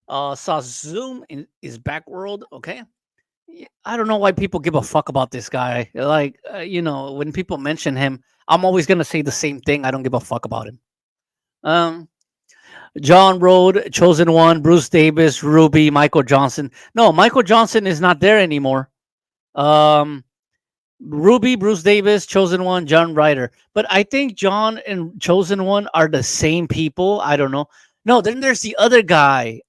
Saw Zoom is Backworld. Okay. I don't know why people give a fuck about this guy. Like, when people mention him, I'm always going to say the same thing. I don't give a fuck about him. John Rode, Chosen One, Bruce Davis, Ruby, Michael Johnson. No, Michael Johnson is not there anymore. Ruby, Bruce Davis, Chosen One, John Ryder. But I think John and Chosen One are the same people. I don't know. No, then there's the other guy,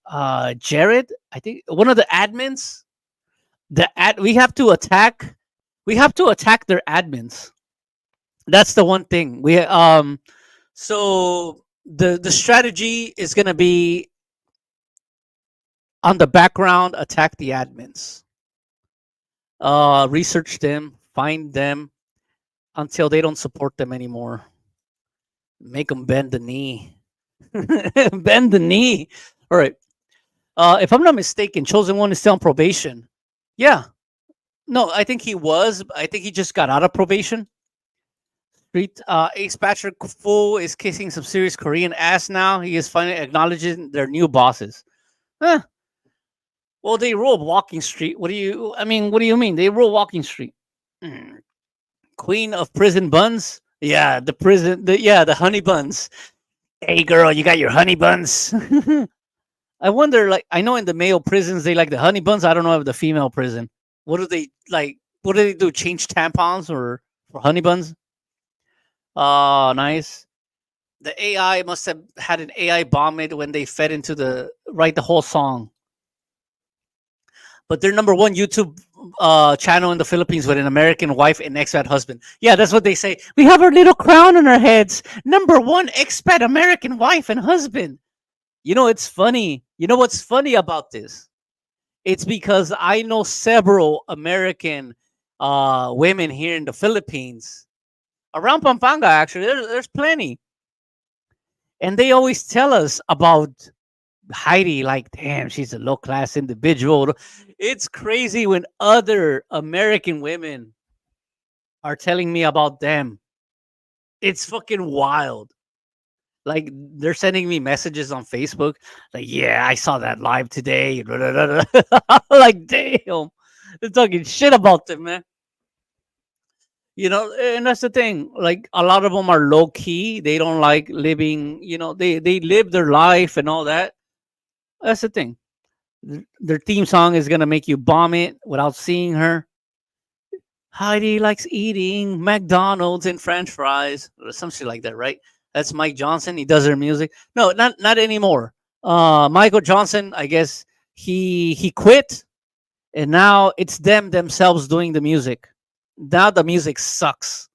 Jared. I think one of the admins. We have to attack their admins. That's the one thing. So the strategy is gonna be on the background, attack the admins. Research them, find them until they don't support them anymore. Make them bend the knee. Bend the knee. All right. If I'm not mistaken, Chosen One is still on probation. Yeah. No, I think he was. I think he just got out of probation. Ace Patrick Full is kissing some serious Korean ass now. He is finally acknowledging their new bosses. Huh. Well, they rule Walking Street. What do you mean? They rule Walking Street. Queen of prison buns? Yeah, the honey buns. Hey girl, you got your honey buns? I wonder, like, I know in the male prisons they like the honey buns. I don't know if the female prison. What do they like? What do they do? Change tampons or for honey buns? Oh, nice. The AI must have had an AI bomb it when they fed into the whole song. But they're number one YouTube channel in the Philippines with an American wife and expat husband. Yeah, that's what they say. We have our little crown on our heads. Number one expat American wife and husband. It's funny. You know what's funny about this? It's because I know several American women here in the Philippines. Around Pampanga, actually, there's plenty. And they always tell us about Heidi, like, damn, she's a low-class individual. It's crazy when other American women are telling me about them. It's fucking wild. Like, they're sending me messages on Facebook. Like, yeah, I saw that live today. Like, damn. They're talking shit about them, man. And that's the thing. Like, a lot of them are low-key. They don't like living, they live their life and all that. That's the thing. Their theme song is going to make you vomit without seeing her. Heidi likes eating McDonald's and French fries. Or some shit like that, right? That's Mike Johnson. He does their music. No, not anymore. Michael Johnson, I guess he quit, and now it's themselves doing the music. Now the music sucks.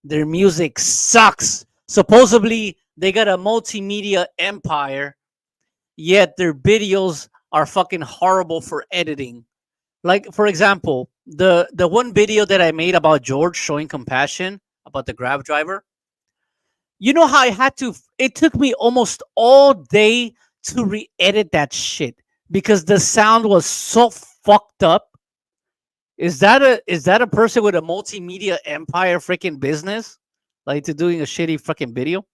Their music sucks. Supposedly they got a multimedia empire, yet their videos are fucking horrible for editing. Like, for example, the one video that I made about George showing compassion about the Grab driver. You know how it took me almost all day to re-edit that shit. because the sound was so fucked up. Is that a person with a multimedia empire freaking business, like to doing a shitty fucking video?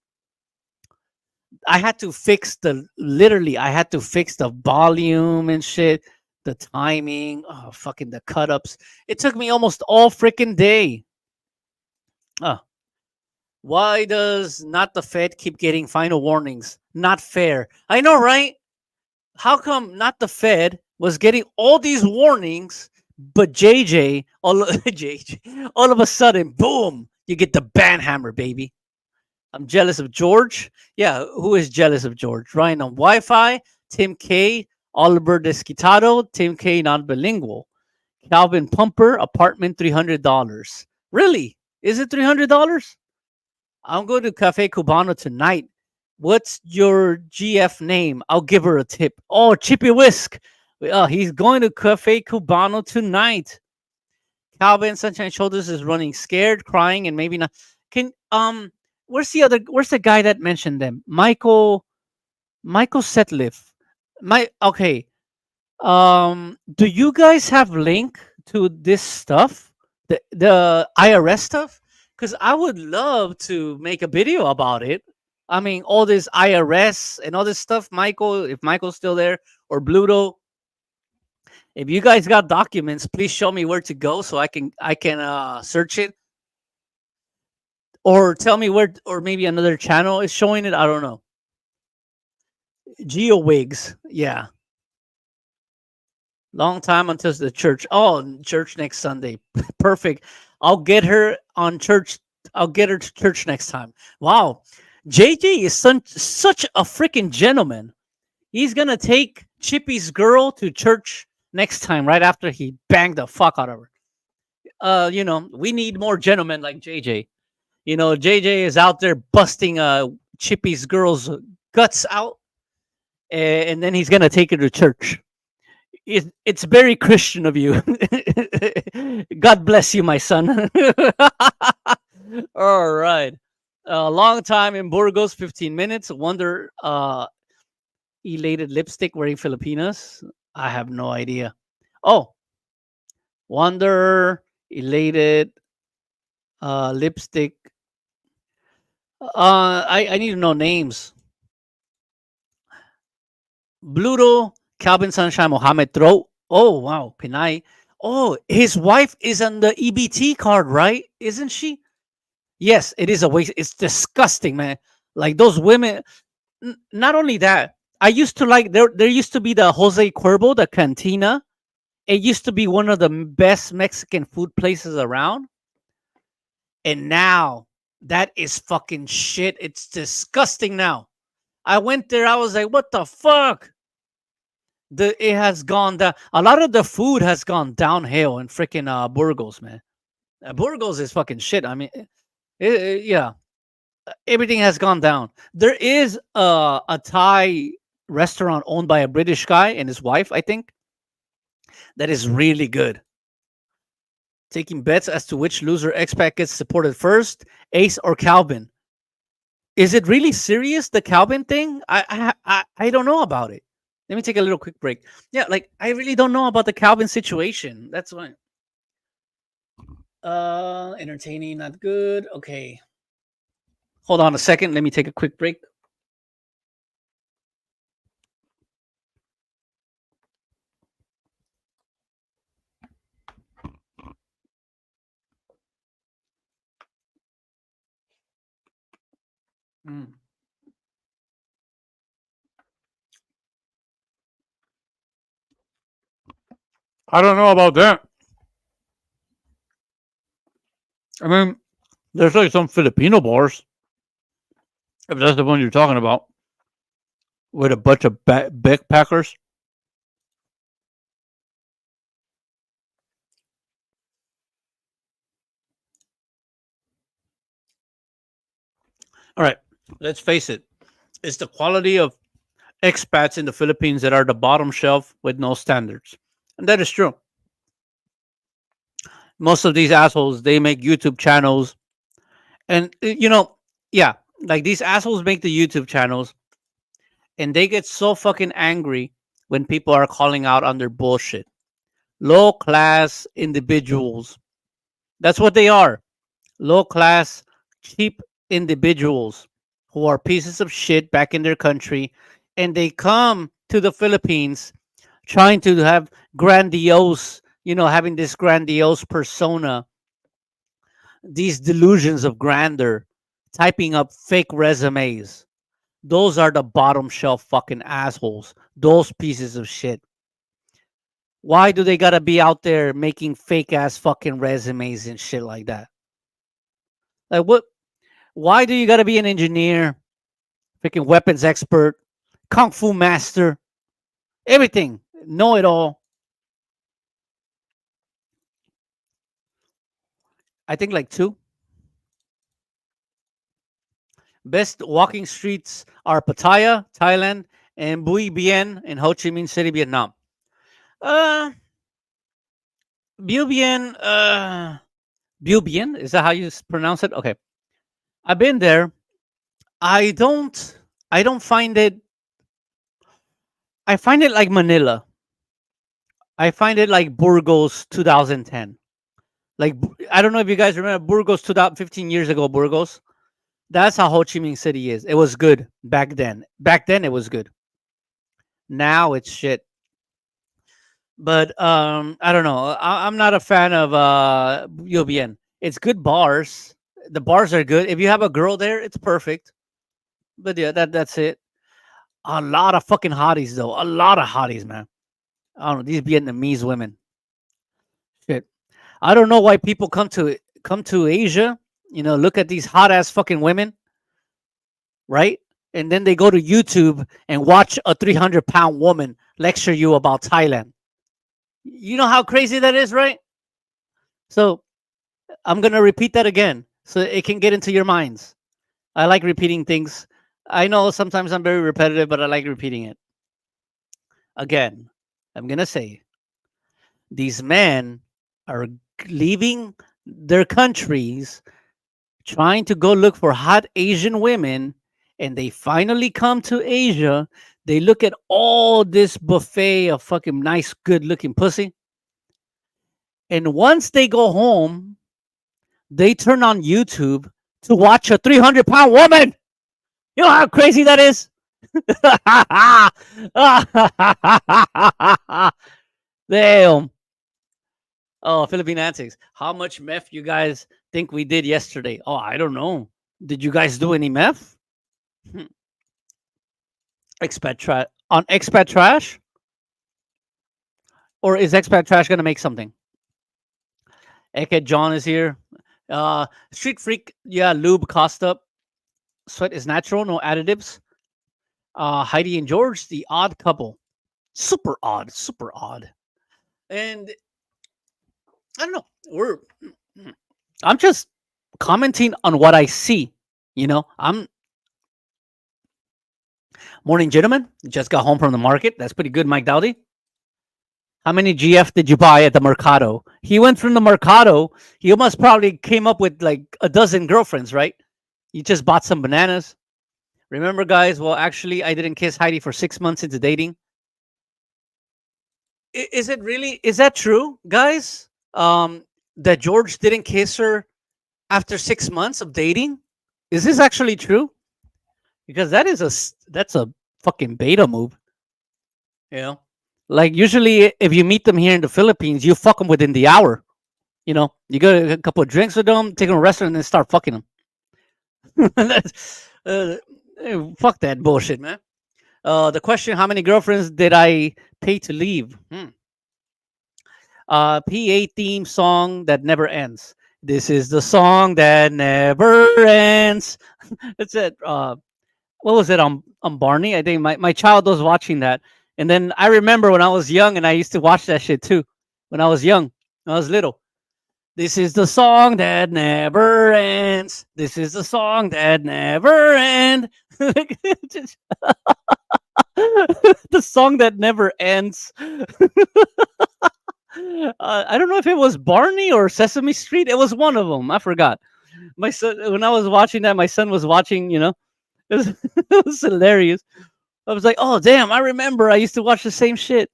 I had to fix the literally. I had to fix the volume and shit, the timing, oh, fucking the cut ups. It took me almost all freaking day. Uh, why does not the Fed keep getting final warnings? Not fair. I know, right? How come not the Fed was getting all these warnings, but JJ JJ all of a sudden, boom, you get the ban hammer, baby. I'm jealous of George. Yeah, who is jealous of George? Ryan on Wi-Fi, Tim K, Oliver Desquitado, Tim K non bilingual, Calvin Pumper, apartment $300. Really? Is it $300? I'm going to Cafe Cubano tonight. What's your GF name? I'll give her a tip. Oh, Chippy Whisk. He's going to Cafe Cubano tonight. Calvin Sunshine Shoulders is running scared, crying, and maybe not. Can where's the guy that mentioned them? Michael Setliff. Okay. Do you guys have link to this stuff? The IRS stuff? Because I would love to make a video about it. I mean, all this IRS and all this stuff, Michael, if Michael's still there, or Bluto. If you guys got documents, please show me where to go so I can search it. Or tell me where, or maybe another channel is showing it. I don't know. GeoWigs. Yeah. Long time until the church. Oh, church next Sunday. Perfect. I'll get her on church. I'll get her to church next time. Wow. JJ is such a freaking gentleman. He's going to take Chippy's girl to church next time, right after he banged the fuck out of her. We need more gentlemen like JJ. JJ is out there busting Chippy's girl's guts out, and then he's going to take her to church. It's very Christian of you. God bless you, my son. All right. Long time in Burgos, 15 minutes. Wonder elated lipstick wearing Filipinas. I have no idea. Oh, Wonder elated lipstick. I need to know names. Bluto, Calvin Sunshine, Mohammed Throat. Oh, wow. Pinay. Oh, his wife is on the EBT card, right? Isn't she? Yes, it is a waste. It's disgusting, man. Like those women. Not only that, I used to like, there used to be the Jose Cuervo, the cantina. It used to be one of the best Mexican food places around. And now that is fucking shit. It's disgusting now. I went there. I was like, what the fuck? It has gone down. A lot of the food has gone downhill in freaking Burgos, man. Burgos is fucking shit. I mean, yeah, everything has gone down. There is a Thai restaurant owned by a British guy and his wife, I think, that is really good. Taking bets as to which loser expat gets supported first, Ace or Calvin. Is it really serious, the Calvin thing? I don't know about it. Let me take a little quick break. Yeah, like I really don't know about the Calvin situation. That's why. Entertaining, not good. Okay. Hold on a second. Let me take a quick break. Mm. I don't know about that. I mean, there's like some Filipino bars, if that's the one you're talking about, with a bunch of backpackers. All right, let's face it. It's the quality of expats in the Philippines that are the bottom shelf with no standards. And that is true. Most of these assholes, they make YouTube channels. And, yeah, like these assholes make the YouTube channels and they get so fucking angry when people are calling out on their bullshit. Low class individuals. That's what they are. Low class, cheap individuals who are pieces of shit back in their country, and they come to the Philippines trying to have grandiose, having this grandiose persona, these delusions of grandeur, typing up fake resumes. Those are the bottom shelf fucking assholes. Those pieces of shit. Why do they gotta be out there making fake ass fucking resumes and shit like that? Like what? Why do you gotta be an engineer, freaking weapons expert, kung fu master, everything, know it all? I think like two. Best walking streets are Pattaya, Thailand, and Bui Bien in Ho Chi Minh City, Vietnam. Uh, Bui Bien, Bui Bien, is that how you pronounce it? Okay, I've been there. I don't, I don't find it. I find it like Manila. I find it like Burgos 2010. Like I don't know if you guys remember Burgos 2015 years ago. Burgos. That's how Ho Chi Minh City is. It was good back then. Back then it was good. Now it's shit. But I don't know. I'm not a fan of UBN. It's good bars. The bars are good. If you have a girl there, it's perfect. But yeah, that's it. A lot of fucking hotties though. A lot of hotties, man. I don't know these Vietnamese women. Shit. I don't know why people come to Asia. Look at these hot ass fucking women, right? And then they go to YouTube and watch a 300-pound woman lecture you about Thailand. You know how crazy that is, right? So I'm gonna repeat that again so it can get into your minds. I like repeating things. I know sometimes I'm very repetitive, but I like repeating it. Again, I'm gonna say these men are leaving their countries trying to go look for hot Asian women, and they finally come to Asia. They look at all this buffet of fucking nice, good looking pussy. And once they go home, they turn on YouTube to watch a 300-pound woman. You know how crazy that is? Damn. Oh, Philippine antics. How much meth you guys think we did yesterday? Oh, I don't know. Did you guys do any meth? Hmm. Expat trash? Or is expat trash gonna make something? Eckhead John is here. Street Freak, yeah, lube cost up. Sweat is natural, no additives. Heidi and George, the odd couple. Super odd, super odd. And I don't know. I'm just commenting on what I see. I'm morning, gentlemen. Just got home from the market. That's pretty good, Mike Dowdy. How many GF did you buy at the Mercado? He went from the Mercado. He almost probably came up with like a dozen girlfriends, right? He just bought some bananas. Remember, guys? Well, actually, I didn't kiss Heidi for 6 months into dating. Is it really? Is that true, guys? That George didn't kiss her after 6 months of dating? Is this actually true? Because that's a fucking beta move. Like usually if you meet them here in the Philippines, you fuck them within the hour. You get a couple of drinks with them, take them to a restaurant, and then start fucking them. Fuck that bullshit, man. The question: how many girlfriends did I pay to leave? PA theme song that never ends. This is the song that never ends. That's it. What was it on Barney? I think my child was watching that, and then I remember when I was young, and I used to watch that shit too. When I was young, when I was little. This is the song that never ends. This is the song that never ends. The song that never ends. I don't know if it was Barney or Sesame Street. It was one of them. I forgot. My son, when I was watching that, my son was watching. It was, it was hilarious. I was like, oh damn, I remember I used to watch the same shit.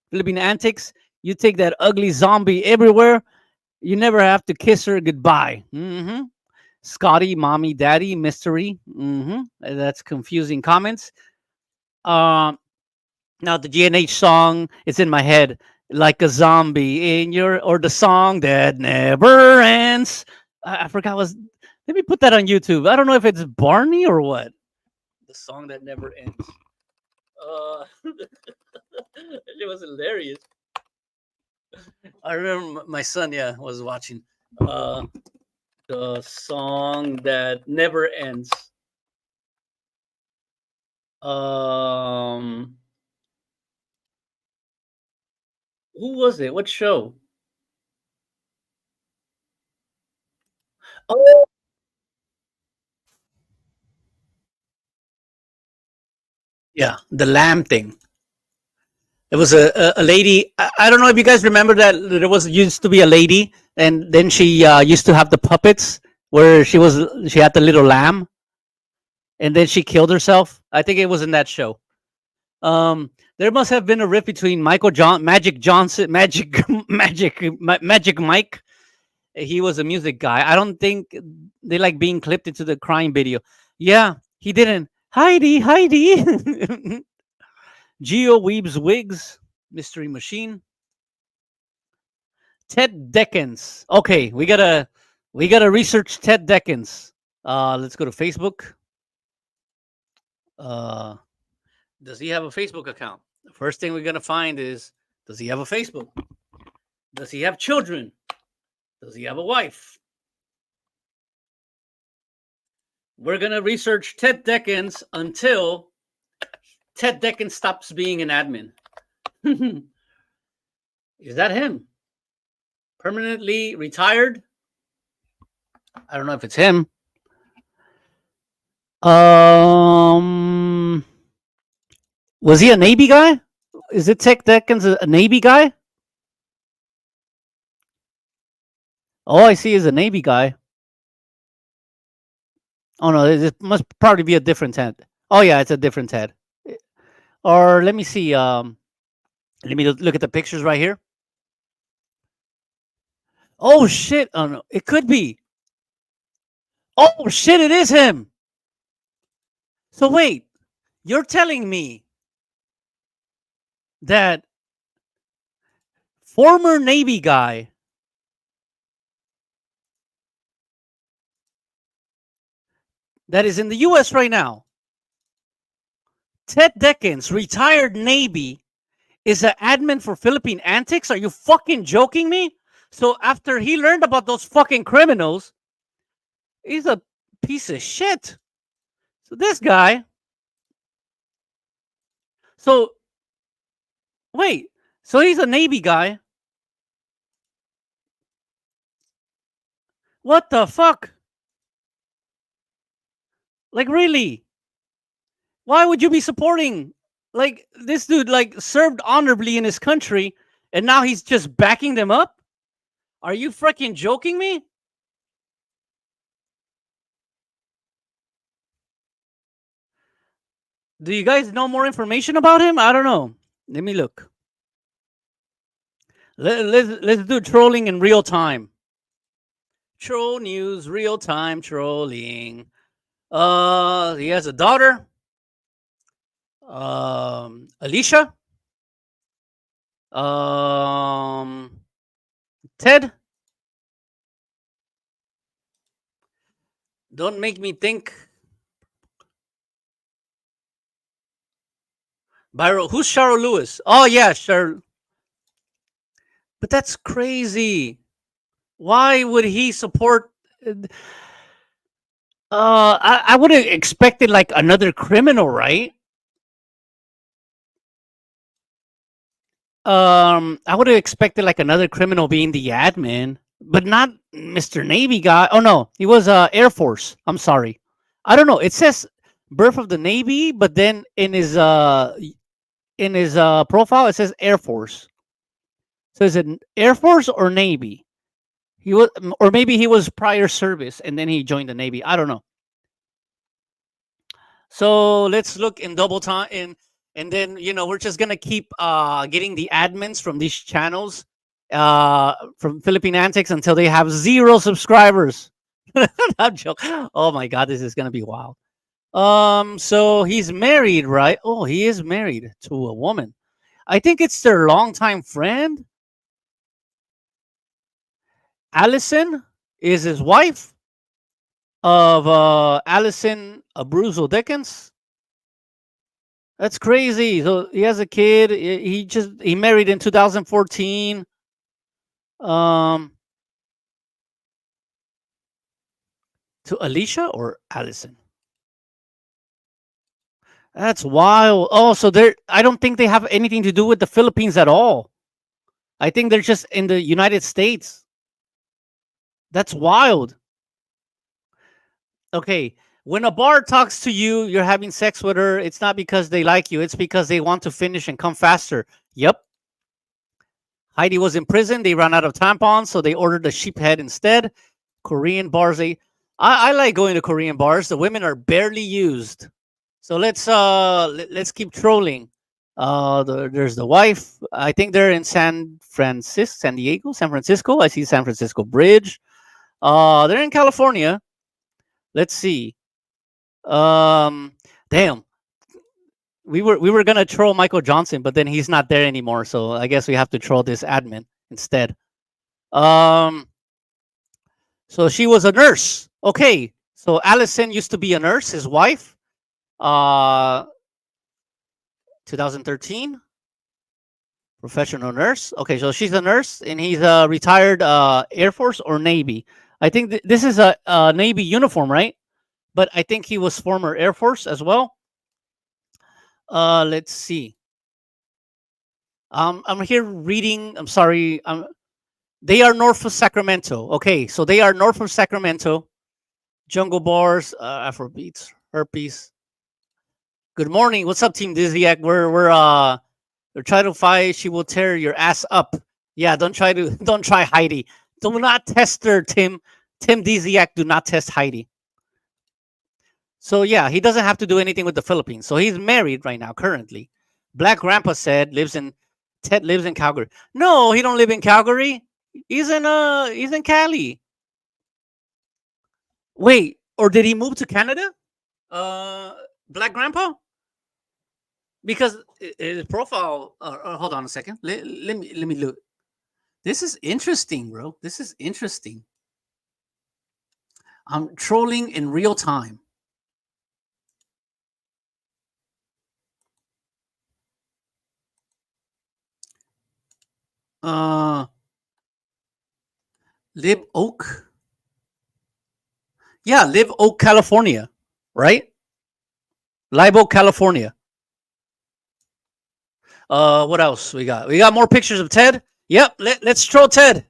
Philippine antics. You take that ugly zombie everywhere. You never have to kiss her goodbye. Scotty, mommy, daddy, mystery. That's confusing comments. Um, Now the GNH song is in my head like a zombie in your or the song that never ends. I forgot was. Let me put that on YouTube. I don't know if it's Barney or what. The song that never ends. It was hilarious. I remember my son, yeah, was watching the song that never ends. Who was it? What show? Oh, yeah, the lamb thing. It was a lady. I don't know if you guys remember that there was used to be a lady, and then she used to have the puppets where she had the little lamb, and then she killed herself. I think it was in that show. There must have been a rift between Magic Johnson, Magic Mike. He was a music guy. I don't think they like being clipped into the crime video. Yeah, he didn't. Heidi. Geo Weaves Wigs, Mystery Machine. Ted Deckens. Okay, we gotta research Ted Deckens. Let's go to Facebook. Uh, does he have a Facebook account? The first thing we're gonna find is, does he have a Facebook? Does he have children? Does he have a wife? We're gonna research Ted Deckens until Ted Deckens stops being an admin. Is that him? Permanently retired? I don't know if it's him. Was he a Navy guy? Is it Ted Deckens a Navy guy? All I see is a Navy guy. Oh no, it must probably be a different Ted. Oh yeah, it's a different Ted. Or let me see. Let me look at the pictures right here. Oh shit! Oh no, it could be. Oh shit! It is him. So wait, you're telling me that former Navy guy that is in the U.S. right now, Ted Deckens, retired Navy, is an admin for Philippine Antics? Are you fucking joking me? So after he learned about those fucking criminals, he's a piece of shit. So this guy. So wait. So he's a Navy guy. What the fuck? Like really? Why would you be supporting like this dude like served honorably in his country and now he's just backing them up? Are you freaking joking me? Do you guys know more information about him? I don't know. Let me look. Let's do trolling in real time. Troll news, real time trolling. He has a daughter. Alicia. Ted. Don't make me think. Byro, who's Cheryl Lewis? Oh yeah, Cheryl. But that's crazy. Why would he support? I would have expected like another criminal, right? I would have expected like another criminal being the admin, but not Mr. Navy guy. Oh no, he was Air Force. I'm sorry. I don't know. It says birth of the Navy, but then in his profile it says Air Force. So is it Air Force or Navy? He was, or maybe he was prior service and then he joined the Navy. I don't know. So let's look in double time and then we're just gonna keep getting the admins from these channels from Philippine Antics until they have 0 subscribers. Not joke. Oh my god, this is gonna be wild. So he's married, right? Oh, he is married to a woman. I think it's their longtime friend. Allison is his wife of Allison Abruzzo Dickens. That's crazy. So he has a kid. He married in 2014. Um, to Alicia or Allison. That's wild. Oh, so I don't think they have anything to do with the Philippines at all. I think they're just in the United States. That's wild. Okay. When a bar talks to you, you're having sex with her, it's not because they like you, it's because they want to finish and come faster. Yep. Heidi was in prison. They ran out of tampons, so they ordered a sheep head instead. Korean bars. I like going to Korean bars. The women are barely used. So let's keep trolling. There's the wife. I think they're in San Francisco. I see San Francisco Bridge. They're in California. Let's see. Damn. We were gonna troll Michael Johnson, but then he's not there anymore. So I guess we have to troll this admin instead. So she was a nurse. Okay. So Allison used to be a nurse, his wife. 2013. Professional nurse. Okay, so she's a nurse and he's a retired Air Force or Navy. I think this is a Navy uniform, right? But I think he was former Air Force as well. Let's see. I'm here reading. I'm sorry. They are north of Sacramento. Okay, so they are north of Sacramento. Jungle bars, Afrobeats, herpes. Good morning. What's up, Team Dizziac? We're trying to fight. She will tear your ass up. Yeah, don't try Heidi. Do not test her, Tim. Tim Dizziac, do not test Heidi. So yeah, he doesn't have to do anything with the Philippines. So he's married right now, currently. Black Grandpa said Ted lives in Calgary. No, he don't live in Calgary. He's in Cali. Wait, or did he move to Canada? Black Grandpa? Because his profile. Hold on a second. Let me look. This is interesting, bro. This is interesting. I'm trolling in real time. Live Oak. Yeah, Live Oak, California, right? Live Oak, California. What else we got? We got more pictures of Ted. Yep, let's troll Ted.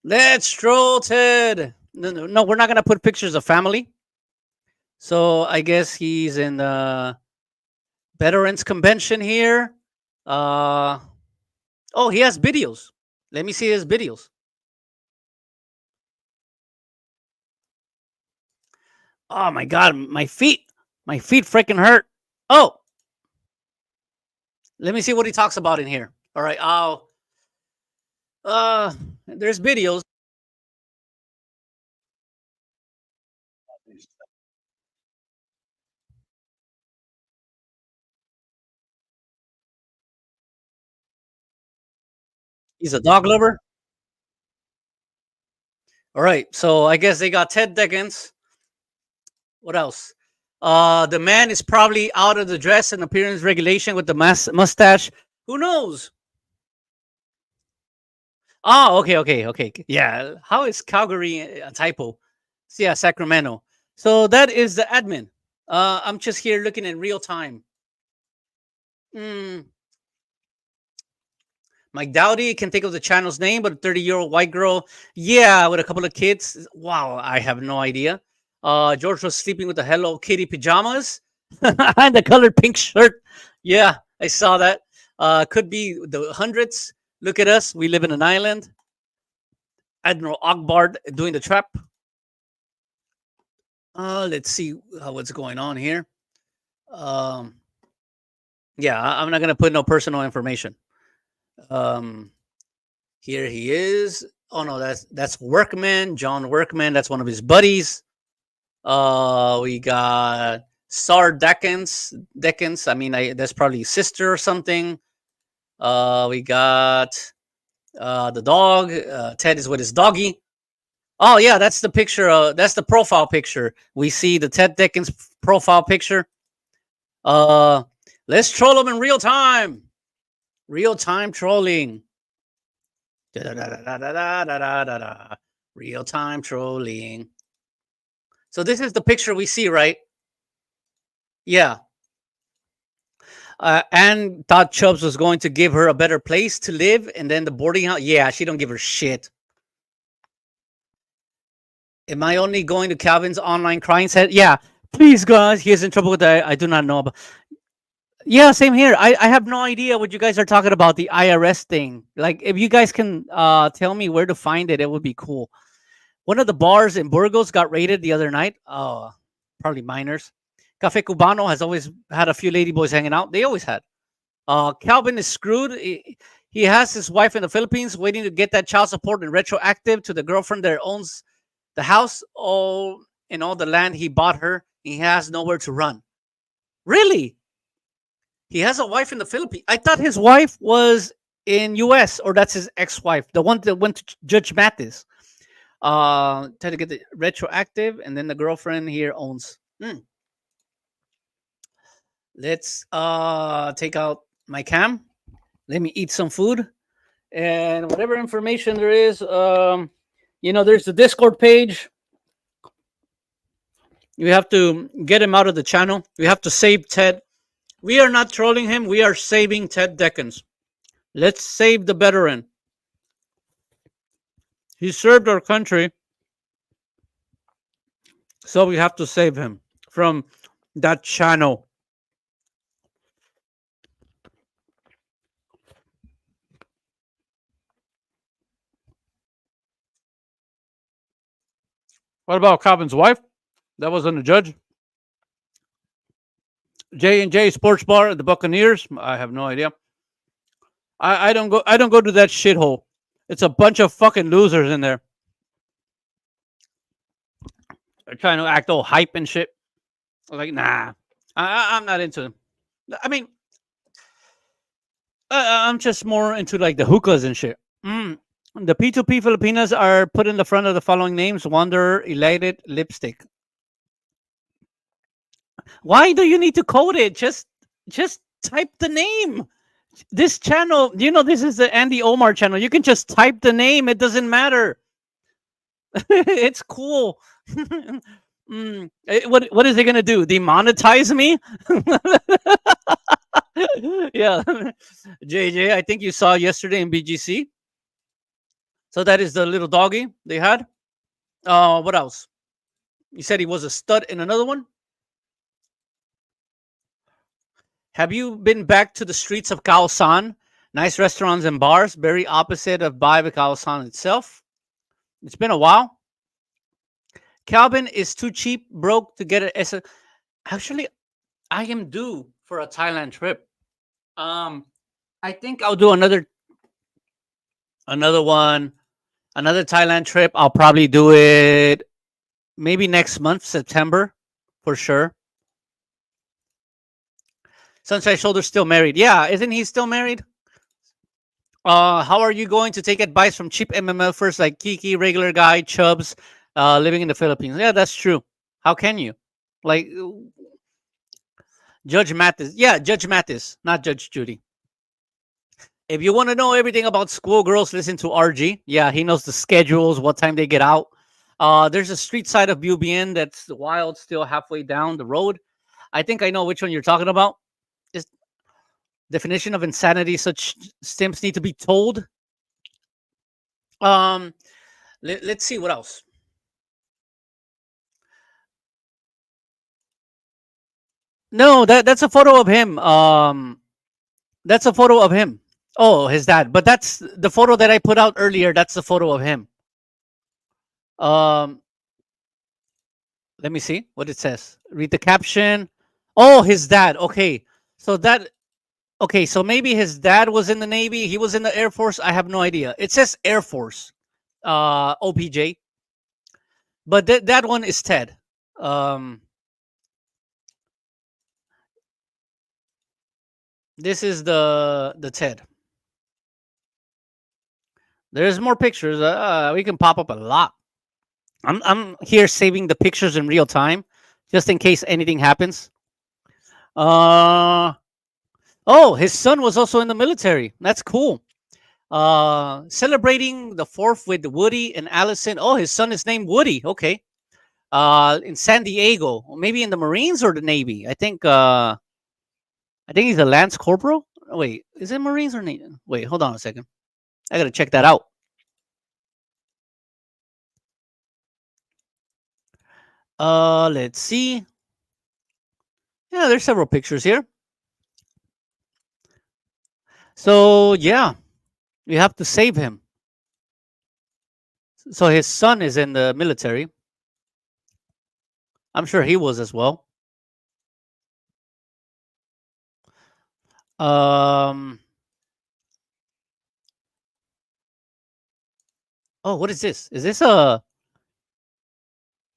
Let's troll Ted. No, we're not gonna put pictures of family. So I guess he's in the Veterans Convention here. Oh, he has videos. Let me see his videos. Oh my god, my feet freaking hurt. Oh, let me see what he talks about in here. All right, there's videos. He's a dog lover. All right, so I guess they got Ted Dickens. What else? The man is probably out of the dress and appearance regulation with the mustache. Who knows? Oh, okay. Yeah, how is Calgary a typo? So yeah, Sacramento. So that is the admin. I'm just here looking in real time. Mike Dowdy can think of the channel's name, but a 30-year-old white girl, yeah, with a couple of kids. Wow, I have no idea. George was sleeping with the Hello Kitty pajamas and the colored pink shirt. Yeah, I saw that. Could be the hundreds. Look at us. We live in an island. Admiral Akbar doing the trap. Let's see what's going on here. Um, yeah, I'm not gonna put no personal information. Um, here he is. Oh no, that's Workman, John Workman. That's one of his buddies. We got Sar Deckens. I mean, that's probably his sister or something. We got the dog. Ted is with his doggy. Oh yeah, that's the picture. That's the profile picture. We see the Ted Deckens profile picture. Uh, let's troll him in real time. Real time trolling. Da-da-da-da-da-da-da-da-da. Real time trolling. So this is the picture we see, right? Yeah. Anne thought Chubbs was going to give her a better place to live, and then the boarding house. Yeah, she don't give her shit. Am I only going to Calvin's online crying set? Yeah. Please, guys, he is in trouble with that. I do not know about. Yeah, same here. I have no idea what you guys are talking about, the IRS thing. Like, if you guys can tell me where to find it, it would be cool. One of the bars in Burgos got raided the other night. Oh, probably minors. Cafe Cubano has always had a few ladyboys hanging out. They always had. Calvin is screwed. He has his wife in the Philippines waiting to get that child support and retroactive to the girlfriend that owns the house all and all the land he bought her. He has nowhere to run. Really? He has a wife in the Philippines. I thought his wife was in US, or that's his ex-wife, the one that went to Judge Mathis. Try to get the retroactive, and then the girlfriend here owns. Let's take out my cam. Let me eat some food, and whatever information there is. There's the Discord page. You have to get him out of the channel. We have to save Ted. We are not trolling him. We are saving Ted Deckens. Let's save the veteran. He served our country, so we have to save him from that channel. What about Calvin's wife? That wasn't a judge. J&J Sports Bar at the Buccaneers. I have no idea. I don't go. I don't go to that shithole. It's a bunch of fucking losers in there. They're trying to act all hype and shit. Like, nah, I'm not into them. I mean, I'm just more into like the hookahs and shit. The P2P Filipinas are put in the front of the following names: Wonder, Elated, Lipstick. Why do you need to code it? Just type the name. This channel, this is the Andy Omar channel. You can just type the name. It doesn't matter. It's cool. What is it gonna do? Demonetize me? Yeah. JJ, I think you saw yesterday in BGC. So that is the little doggy they had. What else? You said he was a stud in another one. Have you been back to the streets of Kaohsiung? Nice restaurants and bars, very opposite of Bai Kaohsiung itself. It's been a while. Calvin is too cheap, broke to get it. Actually, I am due for a Thailand trip. I think I'll do another Thailand trip. I'll probably do it maybe next month, September, for sure. Sunshine Shoulder's still married. Yeah, isn't he still married? How are you going to take advice from cheap MMFers like Kiki, regular guy, Chubbs, living in the Philippines? Yeah, that's true. How can you? Like, Judge Mathis. Yeah, Judge Mathis, not Judge Judy. If you want to know everything about schoolgirls, listen to RG. Yeah, he knows the schedules, what time they get out. There's a street side of BUBN that's wild, still halfway down the road. I think I know which one you're talking about. Is definition of insanity. Such stimps need to be told. Let's see what else. No, that's a photo of him. That's a photo of him. Oh, his dad. But that's the photo that I put out earlier. That's the photo of him. Let me see what it says. Read the caption. Oh, his dad. Okay. So that okay, so maybe his dad was in the Navy, he was in the Air Force. I have no idea. It says Air Force. OPJ. But that one is Ted. Um this is the Ted. There's more pictures. We can pop up a lot. I'm here saving the pictures in real time just in case anything happens. Uh oh, his son was also in the military. That's cool. Celebrating the 4th with Woody and Allison. Oh, his son is named Woody. Okay. In San Diego, or maybe in the Marines or the Navy. I think he's a Lance Corporal. Wait, is it Marines or Navy? Wait, hold on a second. I gotta check that out. Let's see. Yeah, there's several pictures here. So yeah, we have to save him. So his son is in the military. I'm sure he was as well. Um. Oh, what is this? Is this a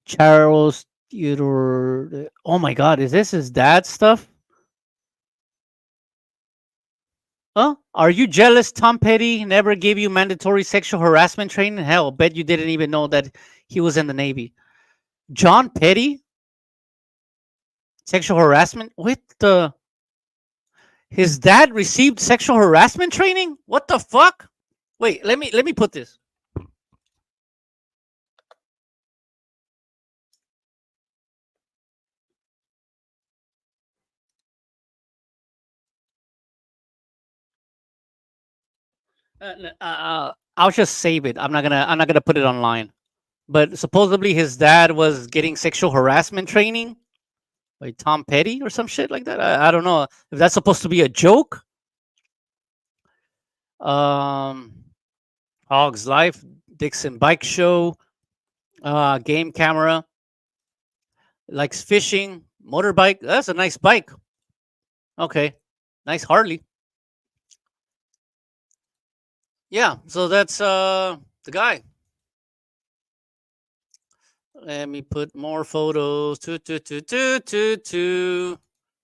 Charles Theodore? Oh my God, is this his dad's stuff? Huh? Are you jealous Tom Petty never gave you mandatory sexual harassment training? Hell, bet you didn't even know that he was in the Navy. John Petty? Sexual harassment? What the? His dad received sexual harassment training? What the fuck? Wait, let me put this. I'll just save it. I'm not gonna put it online. But supposedly his dad was getting sexual harassment training by Tom Petty or some shit like that. I don't know if that's supposed to be a joke. Um, Hog's Life, Dixon Bike Show, game camera, likes fishing, motorbike. That's a nice bike. Okay, nice Harley. Yeah, so that's the guy. Let me put more photos.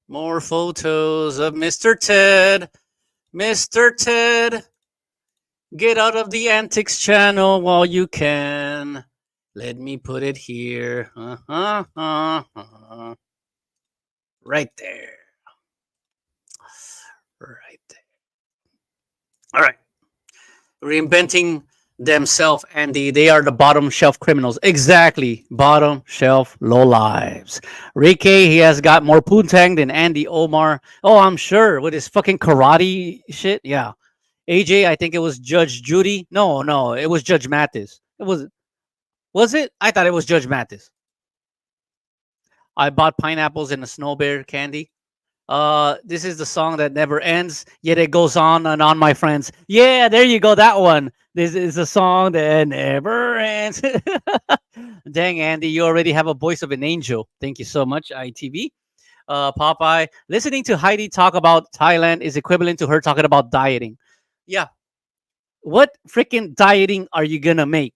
More photos of Mr. Ted. Mr. Ted, get out of the antics channel while you can. Let me put it here. Right there. Right there. All right. Reinventing themselves, Andy. They are the bottom shelf criminals. Exactly. Bottom shelf low lives. Ricky, he has got more poontang than Andy Omar. Oh, I'm sure. With his fucking karate shit. Yeah. AJ, I think it was Judge Judy. No, no, it was Judge Mathis. Was it? I thought it was Judge Mathis. I bought pineapples in a snow bear candy. This is the song that never ends, yet it goes on and on, my friends. Yeah, there you go, that one. This is a song that never ends. Dang, Andy, you already have a voice of an angel. Thank you so much, ITV. Popeye, listening to Heidi talk about Thailand is equivalent to her talking about dieting. Yeah. What freaking dieting are you gonna make?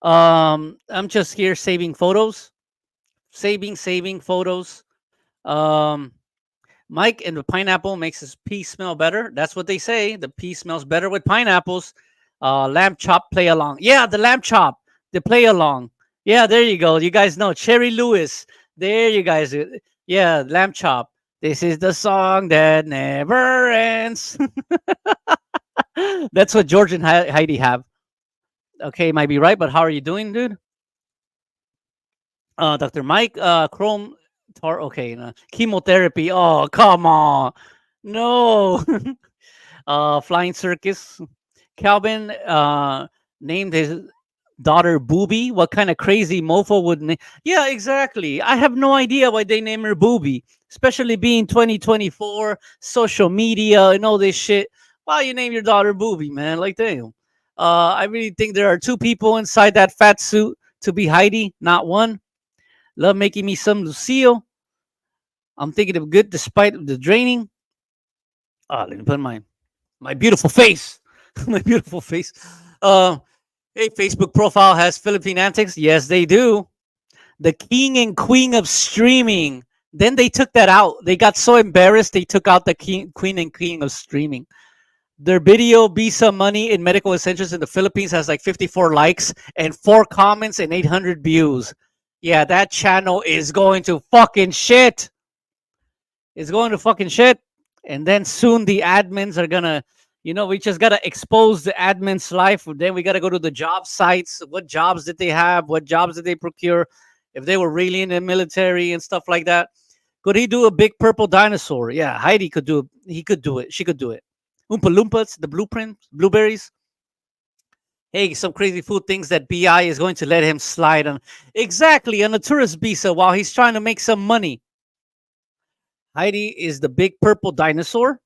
I'm just here saving photos. Saving photos. Um, Mike and the pineapple makes his pee smell better. That's what they say. The pee smells better with pineapples. Lamb chop play along. Yeah, the lamb chop. The play along. Yeah, there you go. You guys know Cherry Lewis. There you guys. Yeah, lamb chop. This is the song that never ends. That's what George and Heidi have. Okay, might be right, but how are you doing, dude? Dr. Mike, Chrome, okay, chemotherapy. Oh, come on, no. Flying circus. Calvin named his daughter Booby. What kind of crazy mofo would name? Yeah, exactly. I have no idea why they name her Booby, especially being 2024, social media and all this shit. Why you name your daughter Booby, man? Like, damn. I really think there are two people inside that fat suit to be Heidi, not one. Love making me some Lucille. I'm thinking of good despite the draining. Let me put my beautiful face. My beautiful face. Uh, hey, Facebook profile has Philippine antics. Yes, they do. The king and queen of streaming. Then they took that out. They got so embarrassed they took out the queen and king of streaming. Their video Visa Money in Medical Essentials in the Philippines has like 54 likes and 4 comments and 800 views. Yeah, that channel is going to fucking shit. It's going to fucking shit. And then soon the admins are gonna, we just gotta expose the admin's life. Then we gotta go to the job sites. What jobs did they have? What jobs did they procure? If they were really in the military and stuff like that. Could he do a big purple dinosaur? Yeah, Heidi could do it. He could do it. She could do it. Oompa Loompas, the blueprint, blueberries. Hey, some crazy food things that BI is going to let him slide on. Exactly, on a tourist visa while he's trying to make some money. Heidi is the big purple dinosaur.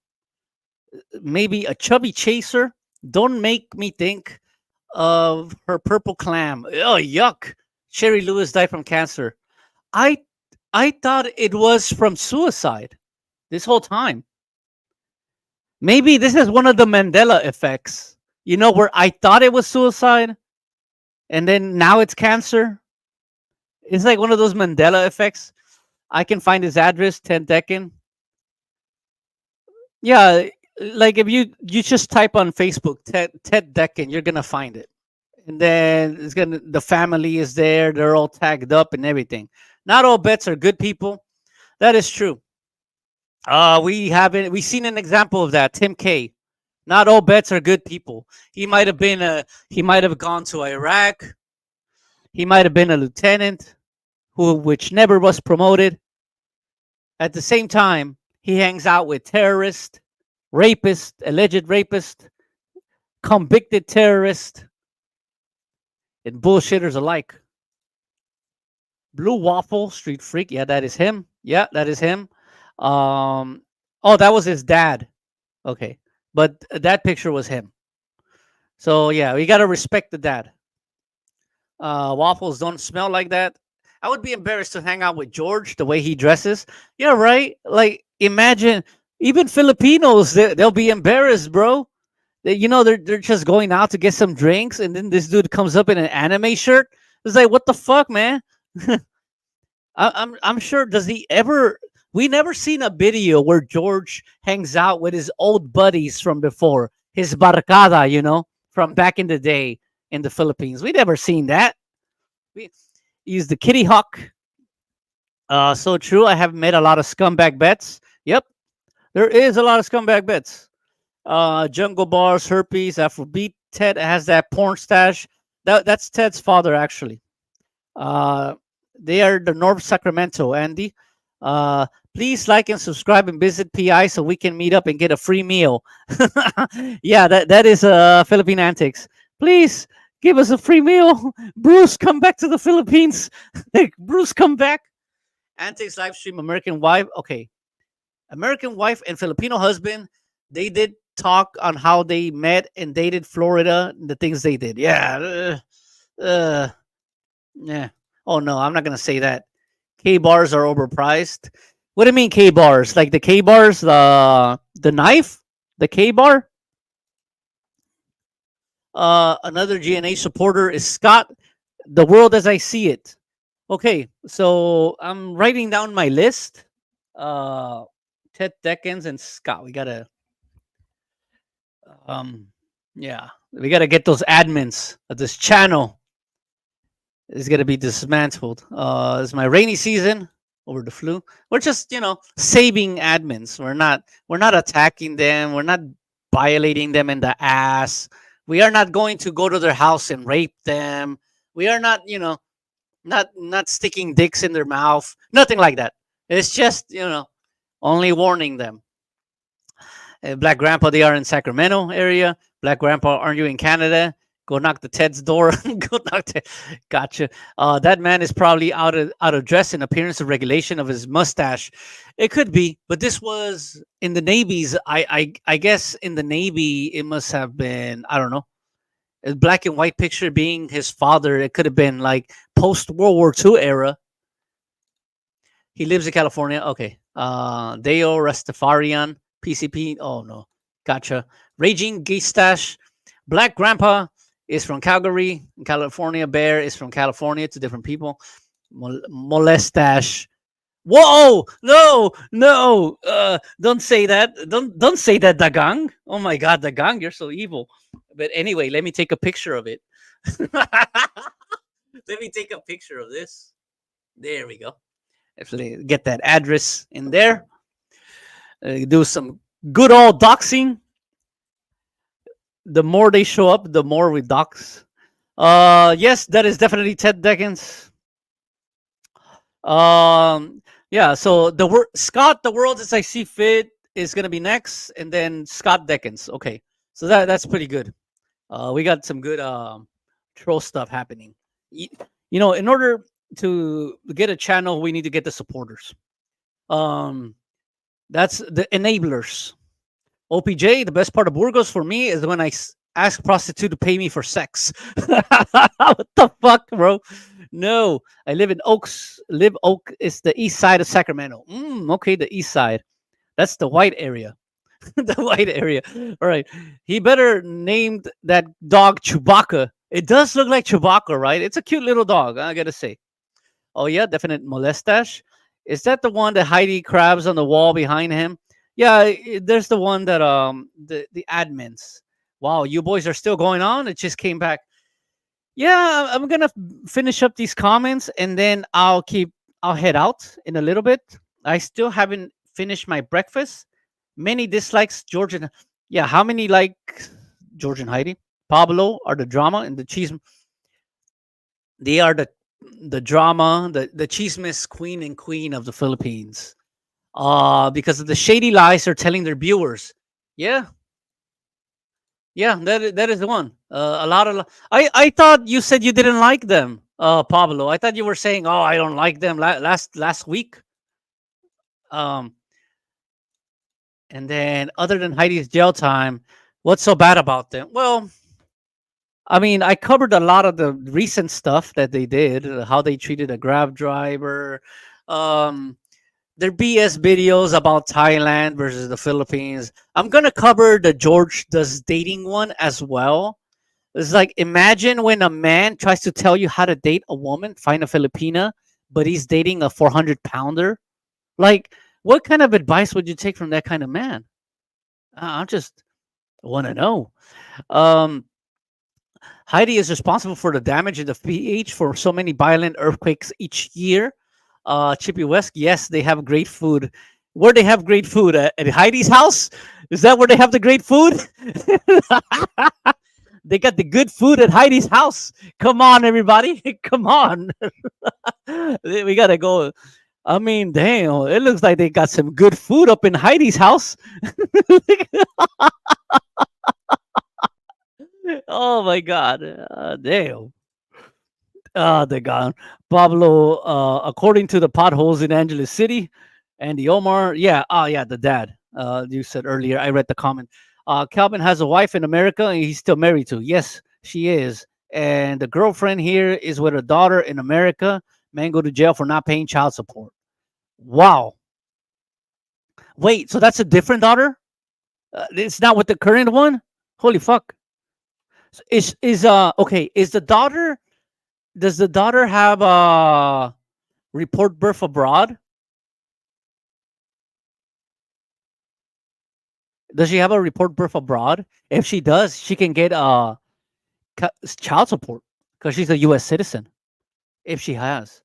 Maybe a chubby chaser. Don't make me think of her purple clam. Oh, yuck. Sherry Lewis died from cancer. I I thought it was from suicide this whole time. Maybe this is one of the Mandela effects. Where I thought it was suicide and then now it's cancer. It's like one of those Mandela effects. I can find his address, Ted Decken. Yeah, like if you just type on Facebook Ted Decken, you're gonna find it. And then the family is there, they're all tagged up and everything. Not all bets are good people. That is true. We've seen an example of that. Tim K. Not all bets are good people. He might have gone to Iraq. He might have been a lieutenant which never was promoted. At the same time, he hangs out with terrorists, rapists, alleged rapists, convicted terrorists, and bullshitters alike. Blue Waffle, Street Freak. Yeah, that is him. Yeah, that is him. That was his dad. Okay. But that picture was him. So, yeah, we got to respect the dad. Waffles don't smell like that. I would be embarrassed to hang out with George the way he dresses. Yeah, right? Like, imagine, even Filipinos, they'll be embarrassed, bro. They're just going out to get some drinks, and then this dude comes up in an anime shirt. It's like, what the fuck, man? I'm sure. Does he ever? We never seen a video where George hangs out with his old buddies from before, his barcada, from back in the day in the Philippines. We never seen that. He's the kitty hawk. So true. I have made a lot of scumbag bets. Yep, there is a lot of scumbag bets. Jungle Bars, Herpes, Afrobeat. Ted has that porn stash. That's Ted's father, actually. They are the North Sacramento, Andy. Please like and subscribe and visit PI so we can meet up and get a free meal. Yeah, that is Philippine Antics. Please give us a free meal. Bruce, come back to the Philippines. Bruce, come back. Antics live stream American Wife. Okay. American Wife and Filipino husband, they did talk on how they met and dated Florida, the things they did. Yeah. Yeah. Oh, no, I'm not going to say that. K-bars are overpriced. What do you mean K-bars? Like the K-bars, the knife? The K-bar? Another GNA supporter is Scott. The world as I see it. Okay, so I'm writing down my list. Ted Deckens and Scott. We gotta, we gotta get those admins of this channel. It's gonna be dismantled. It's my rainy season over the flu. We're just, saving admins. We're not attacking them. We're not violating them in the ass. We are not going to go to their house and rape them. We are not, not sticking dicks in their mouth. Nothing like that. It's just, only warning them. Black Grandpa, they are in Sacramento area. Black Grandpa, aren't you in Canada? Go knock the Ted's door. Go knock Ted. Gotcha. That man is probably out of dress in appearance of regulation of his mustache. It could be, but this was in the Navy's. I guess in the Navy it must have been, I don't know, a black and white picture being his father. It could have been like post World War II era. He lives in California. Okay. Deo Rastafarian, PCP. Oh no, gotcha. Raging Gaystash, Black Grandpa is from Calgary, California. Bear is from California. Two different people. Molestash. Whoa! No, no! Don't say that. Don't say that, Dagang. Oh my God, Dagang, you're so evil. But anyway, let me take a picture of it. Let me take a picture of this. There we go. Actually, get that address in there. Do some good old doxing. The more they show up, the more we dox. Yes, that is definitely Ted Deckens. Yeah. So the word Scott, the world as I see fit, is gonna be next, and then Scott Deckens. Okay, so that's pretty good. We got some good troll stuff happening. In order to get a channel, we need to get the supporters. Um, that's the enablers. OPJ, the best part of Burgos for me is when I ask prostitute to pay me for sex. What the fuck, bro? No, I live in Oaks. Live Oak is the east side of Sacramento. Okay, the east side. That's the white area. The white area. All right. He better named that dog Chewbacca. It does look like Chewbacca, right? It's a cute little dog, I gotta say. Oh yeah, definite molestache. Is that the one that Heidi crabs on the wall behind him? Yeah, there's the one that the admins. Wow, you boys are still going on. It just came back. Yeah, I'm gonna finish up these comments and then I'll head out in a little bit. I still haven't finished my breakfast. Many dislikes Georgian. Yeah, how many like Georgian Heidi? Pablo are the drama and the cheese. They are the drama, the chismes queen and queen of the Philippines. Because of the shady lies they're telling their viewers. Yeah, yeah, that is the one. A lot of I thought you said you didn't like them, Pablo. I thought you were saying, "Oh, I don't like them." Last week. Um, and then other than Heidi's jail time, what's so bad about them? Well, I mean, I covered a lot of the recent stuff that they did, how they treated a Grab driver, um, their BS videos about Thailand versus the Philippines. I'm gonna cover the George does dating one as well. It's like imagine when a man tries to tell you how to date a woman, find a Filipina, but he's dating a 400 pounder. Like, what kind of advice would you take from that kind of man? I just want to know. Um, Heidi is responsible for the damage in the pH for so many violent earthquakes each year. Chippy West, yes, they have great food. Where they have great food at Heidi's house? Is that where they have the great food? They got the good food at Heidi's house. Come on, everybody, come on. We gotta go. I mean, damn, it looks like they got some good food up in Heidi's house. Oh my god, damn. They're gone. Pablo, according to the potholes in Angeles City, Andy Omar, yeah, yeah, the dad. You said earlier. I read the comment. Calvin has a wife in America, and he's still married to. Yes, she is, and the girlfriend here is with a daughter in America. Man go to jail for not paying child support. Wow. Wait, so that's a different daughter? It's not with the current one. Holy fuck. Is okay? Is the daughter? Does the daughter have a report birth abroad? Does she have a report birth abroad? If she does, she can get child support because she's a U.S. citizen. If she has,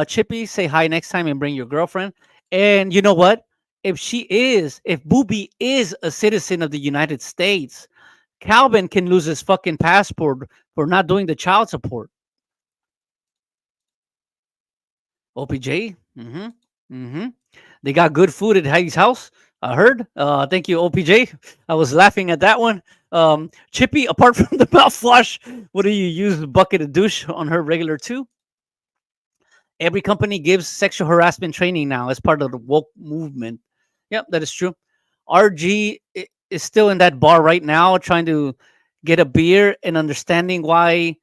Chippy, say hi next time and bring your girlfriend. And you know what? If Booby is a citizen of the United States, Calvin can lose his fucking passport for not doing the child support. OPJ. They got good food at Heidi's house. I heard. Thank you, OPJ. I was laughing at that one. Chippy, apart from the mouthwash, what do you use? A bucket of douche on her regular too? Every company gives sexual harassment training now as part of the woke movement. Yep, that is true. RG is still in that bar right now trying to get a beer and understanding why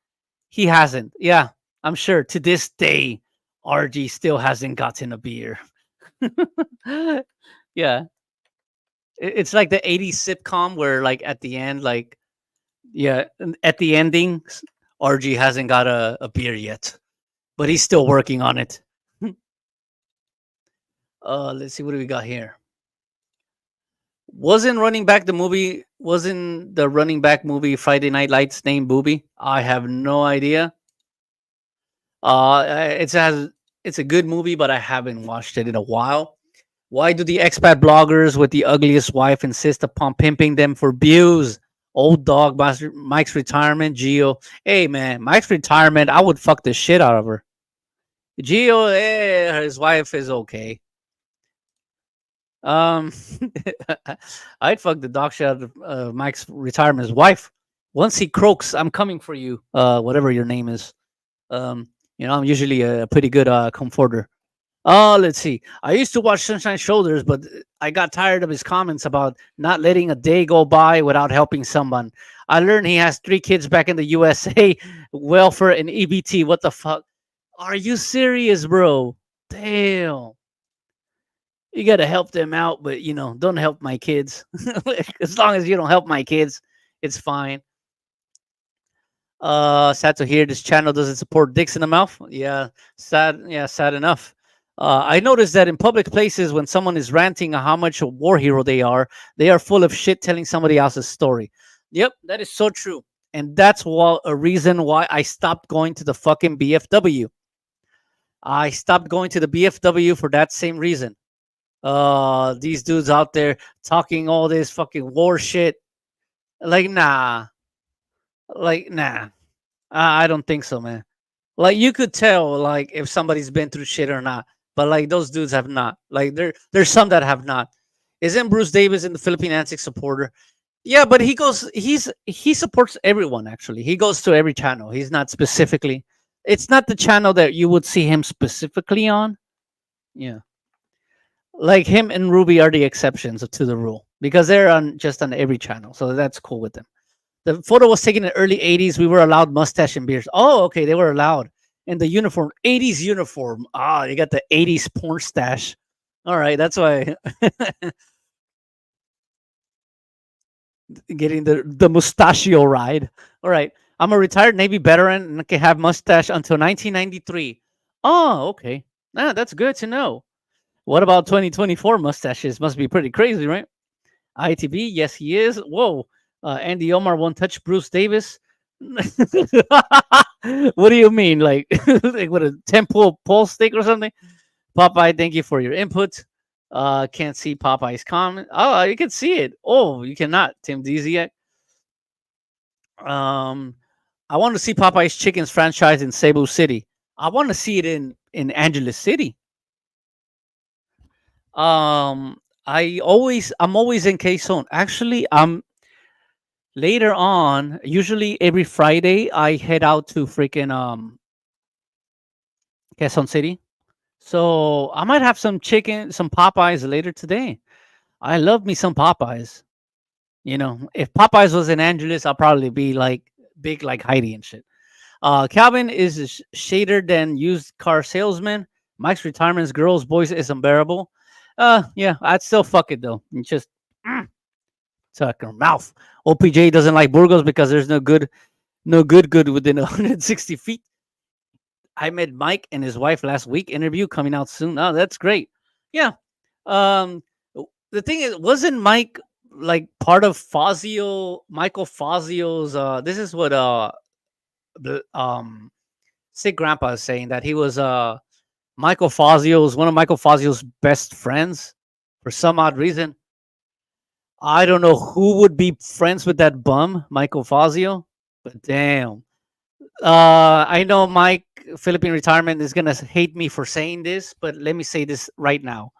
he hasn't. Yeah, I'm sure to this day, RG still hasn't gotten a beer. Yeah, it's like the '80s sitcom where, like, at the end, like, yeah, at the ending, RG hasn't got a beer yet, but he's still working on it. Let's see what do we got here. Wasn't the running back movie Friday Night Lights named Booby? I have no idea. It's a good movie, but I haven't watched it in a while. Why do the expat bloggers with the ugliest wife insist upon pimping them for views? Old dog, Mike's retirement, Geo. Hey man, Mike's retirement, I would fuck the shit out of her. Geo, his wife is okay. Um, I'd fuck the dog shit out of Mike's retirement's wife. Once he croaks, I'm coming for you. Whatever your name is. I'm usually a pretty good comforter. Let's see. I used to watch Sunshine Shoulders, but I got tired of his comments about not letting a day go by without helping someone. I learned he has 3 kids back in the USA, welfare and EBT. What the fuck? Are you serious, bro? Damn. You gotta help them out, but don't help my kids. As long as you don't help my kids, it's fine. Sad to hear this channel doesn't support dicks in the mouth. Yeah, sad. Yeah, sad enough. I noticed that in public places, when someone is ranting on how much a war hero they are full of shit telling somebody else's story. Yep, that is so true. And that's a reason why I stopped going to the fucking BFW. I stopped going to the BFW for that same reason. These dudes out there talking all this fucking war shit. Like, nah. I don't think so, man. Like, you could tell, like, if somebody's been through shit or not. But like, those dudes have not. Like, there's some that have not. Isn't Bruce Davis in the Philippine Antic supporter? Yeah, but he supports everyone. Actually, he goes to every channel. He's not specifically. It's not the channel that you would see him specifically on. Yeah, like him and Ruby are the exceptions to the rule because they're just on every channel, so that's cool with them. The photo was taken in the early '80s. We were allowed mustache and beards. Oh, okay, they were allowed. In the uniform, '80s uniform. Ah, you got the '80s porn stash. All right, that's why. Getting the mustachio ride. All right, I'm a retired Navy veteran and I can have mustache until 1993. Oh, okay. That's good to know. What about 2024 mustaches? Must be pretty crazy, right? ITB, yes, he is. Whoa. Andy Omar won't touch Bruce Davis. What do you mean? Like, like with a temple pole stick or something? Popeye, thank you for your input. Can't see Popeye's comment. Oh, you can see it. Oh, you cannot, Tim Diziak. I want to see Popeye's Chickens franchise in Cebu City. I want to see it in Angeles City. I'm always in Quezon. Actually, later on, usually every Friday, I head out to freaking Quezon City. So I might have some Popeyes later today. I love me some Popeyes. If Popeyes was in Angeles, I'll probably be like big like Heidi and shit. Calvin is shader than used car salesman. Mike's retirement's girl's voice is unbearable. Yeah, I'd still fuck it though. It's just suck her mouth. OPJ doesn't like Burgos because there's no good within 160 feet. I met Mike and his wife last week. Interview coming out soon. Oh, that's great. Yeah. The thing is, wasn't Mike like part of Michael Fazio's? This is what Sick Grandpa is saying, that he was one of Michael Fazio's best friends for some odd reason. I don't know who would be friends with that bum, Michael Fazio, but damn. I know Mike Philippine Retirement is gonna hate me for saying this, but let me say this right now.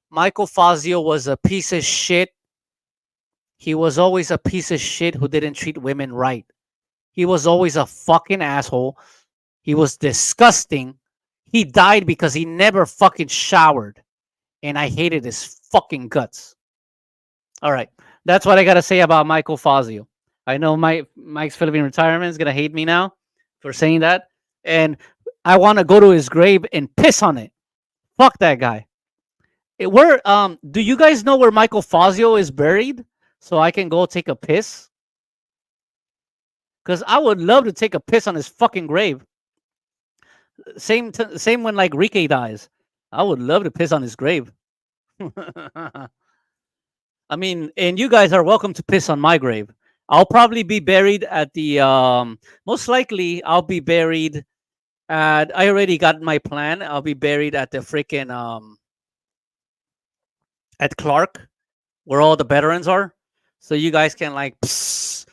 Michael Fazio was a piece of shit. He was always a piece of shit who didn't treat women right. He was always a fucking asshole. He was disgusting. He died because he never fucking showered. And I hated his fucking guts. All right. That's what I got to say about Michael Fazio. I know Mike's Philippine Retirement is going to hate me now for saying that. And I want to go to his grave and piss on it. Fuck that guy. Where do you guys know where Michael Fazio is buried? So I can go take a piss? Because I would love to take a piss on his fucking grave. Same when like Rike dies. I would love to piss on his grave. I mean, and you guys are welcome to piss on my grave. I'll probably be buried at the most likely I'll be buried at I already got my plan. I'll be buried at the freaking at Clark where all the veterans are. So you guys can like just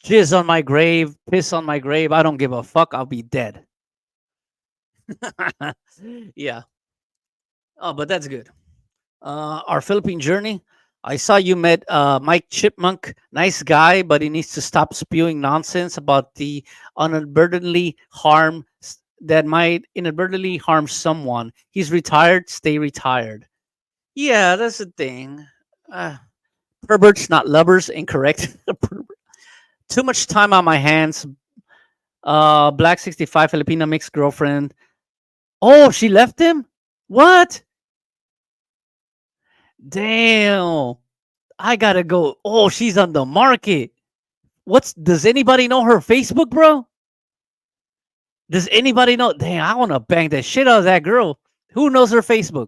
jizz on my grave, piss on my grave. I don't give a fuck. I'll be dead. Yeah. Oh, but that's good. Our Philippine journey. I saw you met Mike Chipmunk. Nice guy, but he needs to stop spewing nonsense about the inadvertently harm that might inadvertently harm someone. He's retired. Stay retired. Yeah, that's the thing. Perverts, not lovers. Incorrect. Too much time on my hands. Black 65 Filipina mixed girlfriend. Oh, she left him? What? Damn. I gotta go. Oh, she's on the market. Does anybody know her Facebook, bro? Does anybody know? Damn, I wanna bang the shit out of that girl. Who knows her Facebook?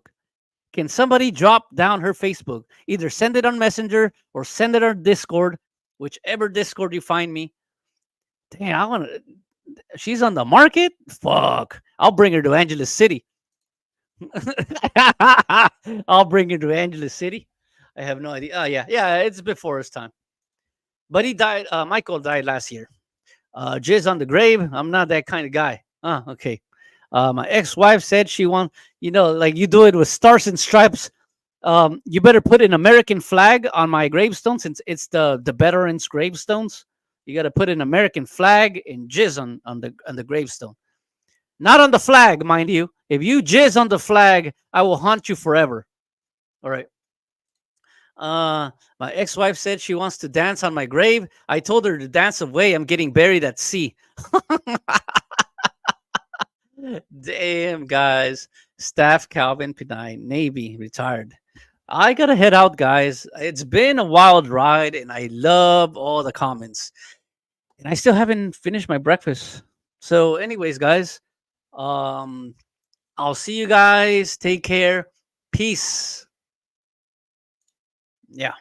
Can somebody drop down her Facebook? Either send it on Messenger or send it on Discord, whichever Discord you find me. Damn, I wanna. She's on the market? Fuck. I'll bring her to Angeles City. I'll bring her to Angeles City. I have no idea. Oh, yeah, it's before his time. But he died. Michael died last year. Jizz on the grave. I'm not that kind of guy. Okay. My ex-wife said she want, like you do it with stars and stripes. You better put an American flag on my gravestone since it's the veterans' gravestones. You got to put an American flag and jizz on the gravestone. Not on the flag, mind you. If you jizz on the flag, I will haunt you forever. All right. My ex-wife said she wants to dance on my grave. I told her to dance away. I'm getting buried at sea. Damn, guys. Staff Calvin Pinay, Navy, retired. I gotta head out, guys. It's been a wild ride, and I love all the comments. And I still haven't finished my breakfast. So, anyways, guys, I'll see you guys. Take care. Peace. Yeah.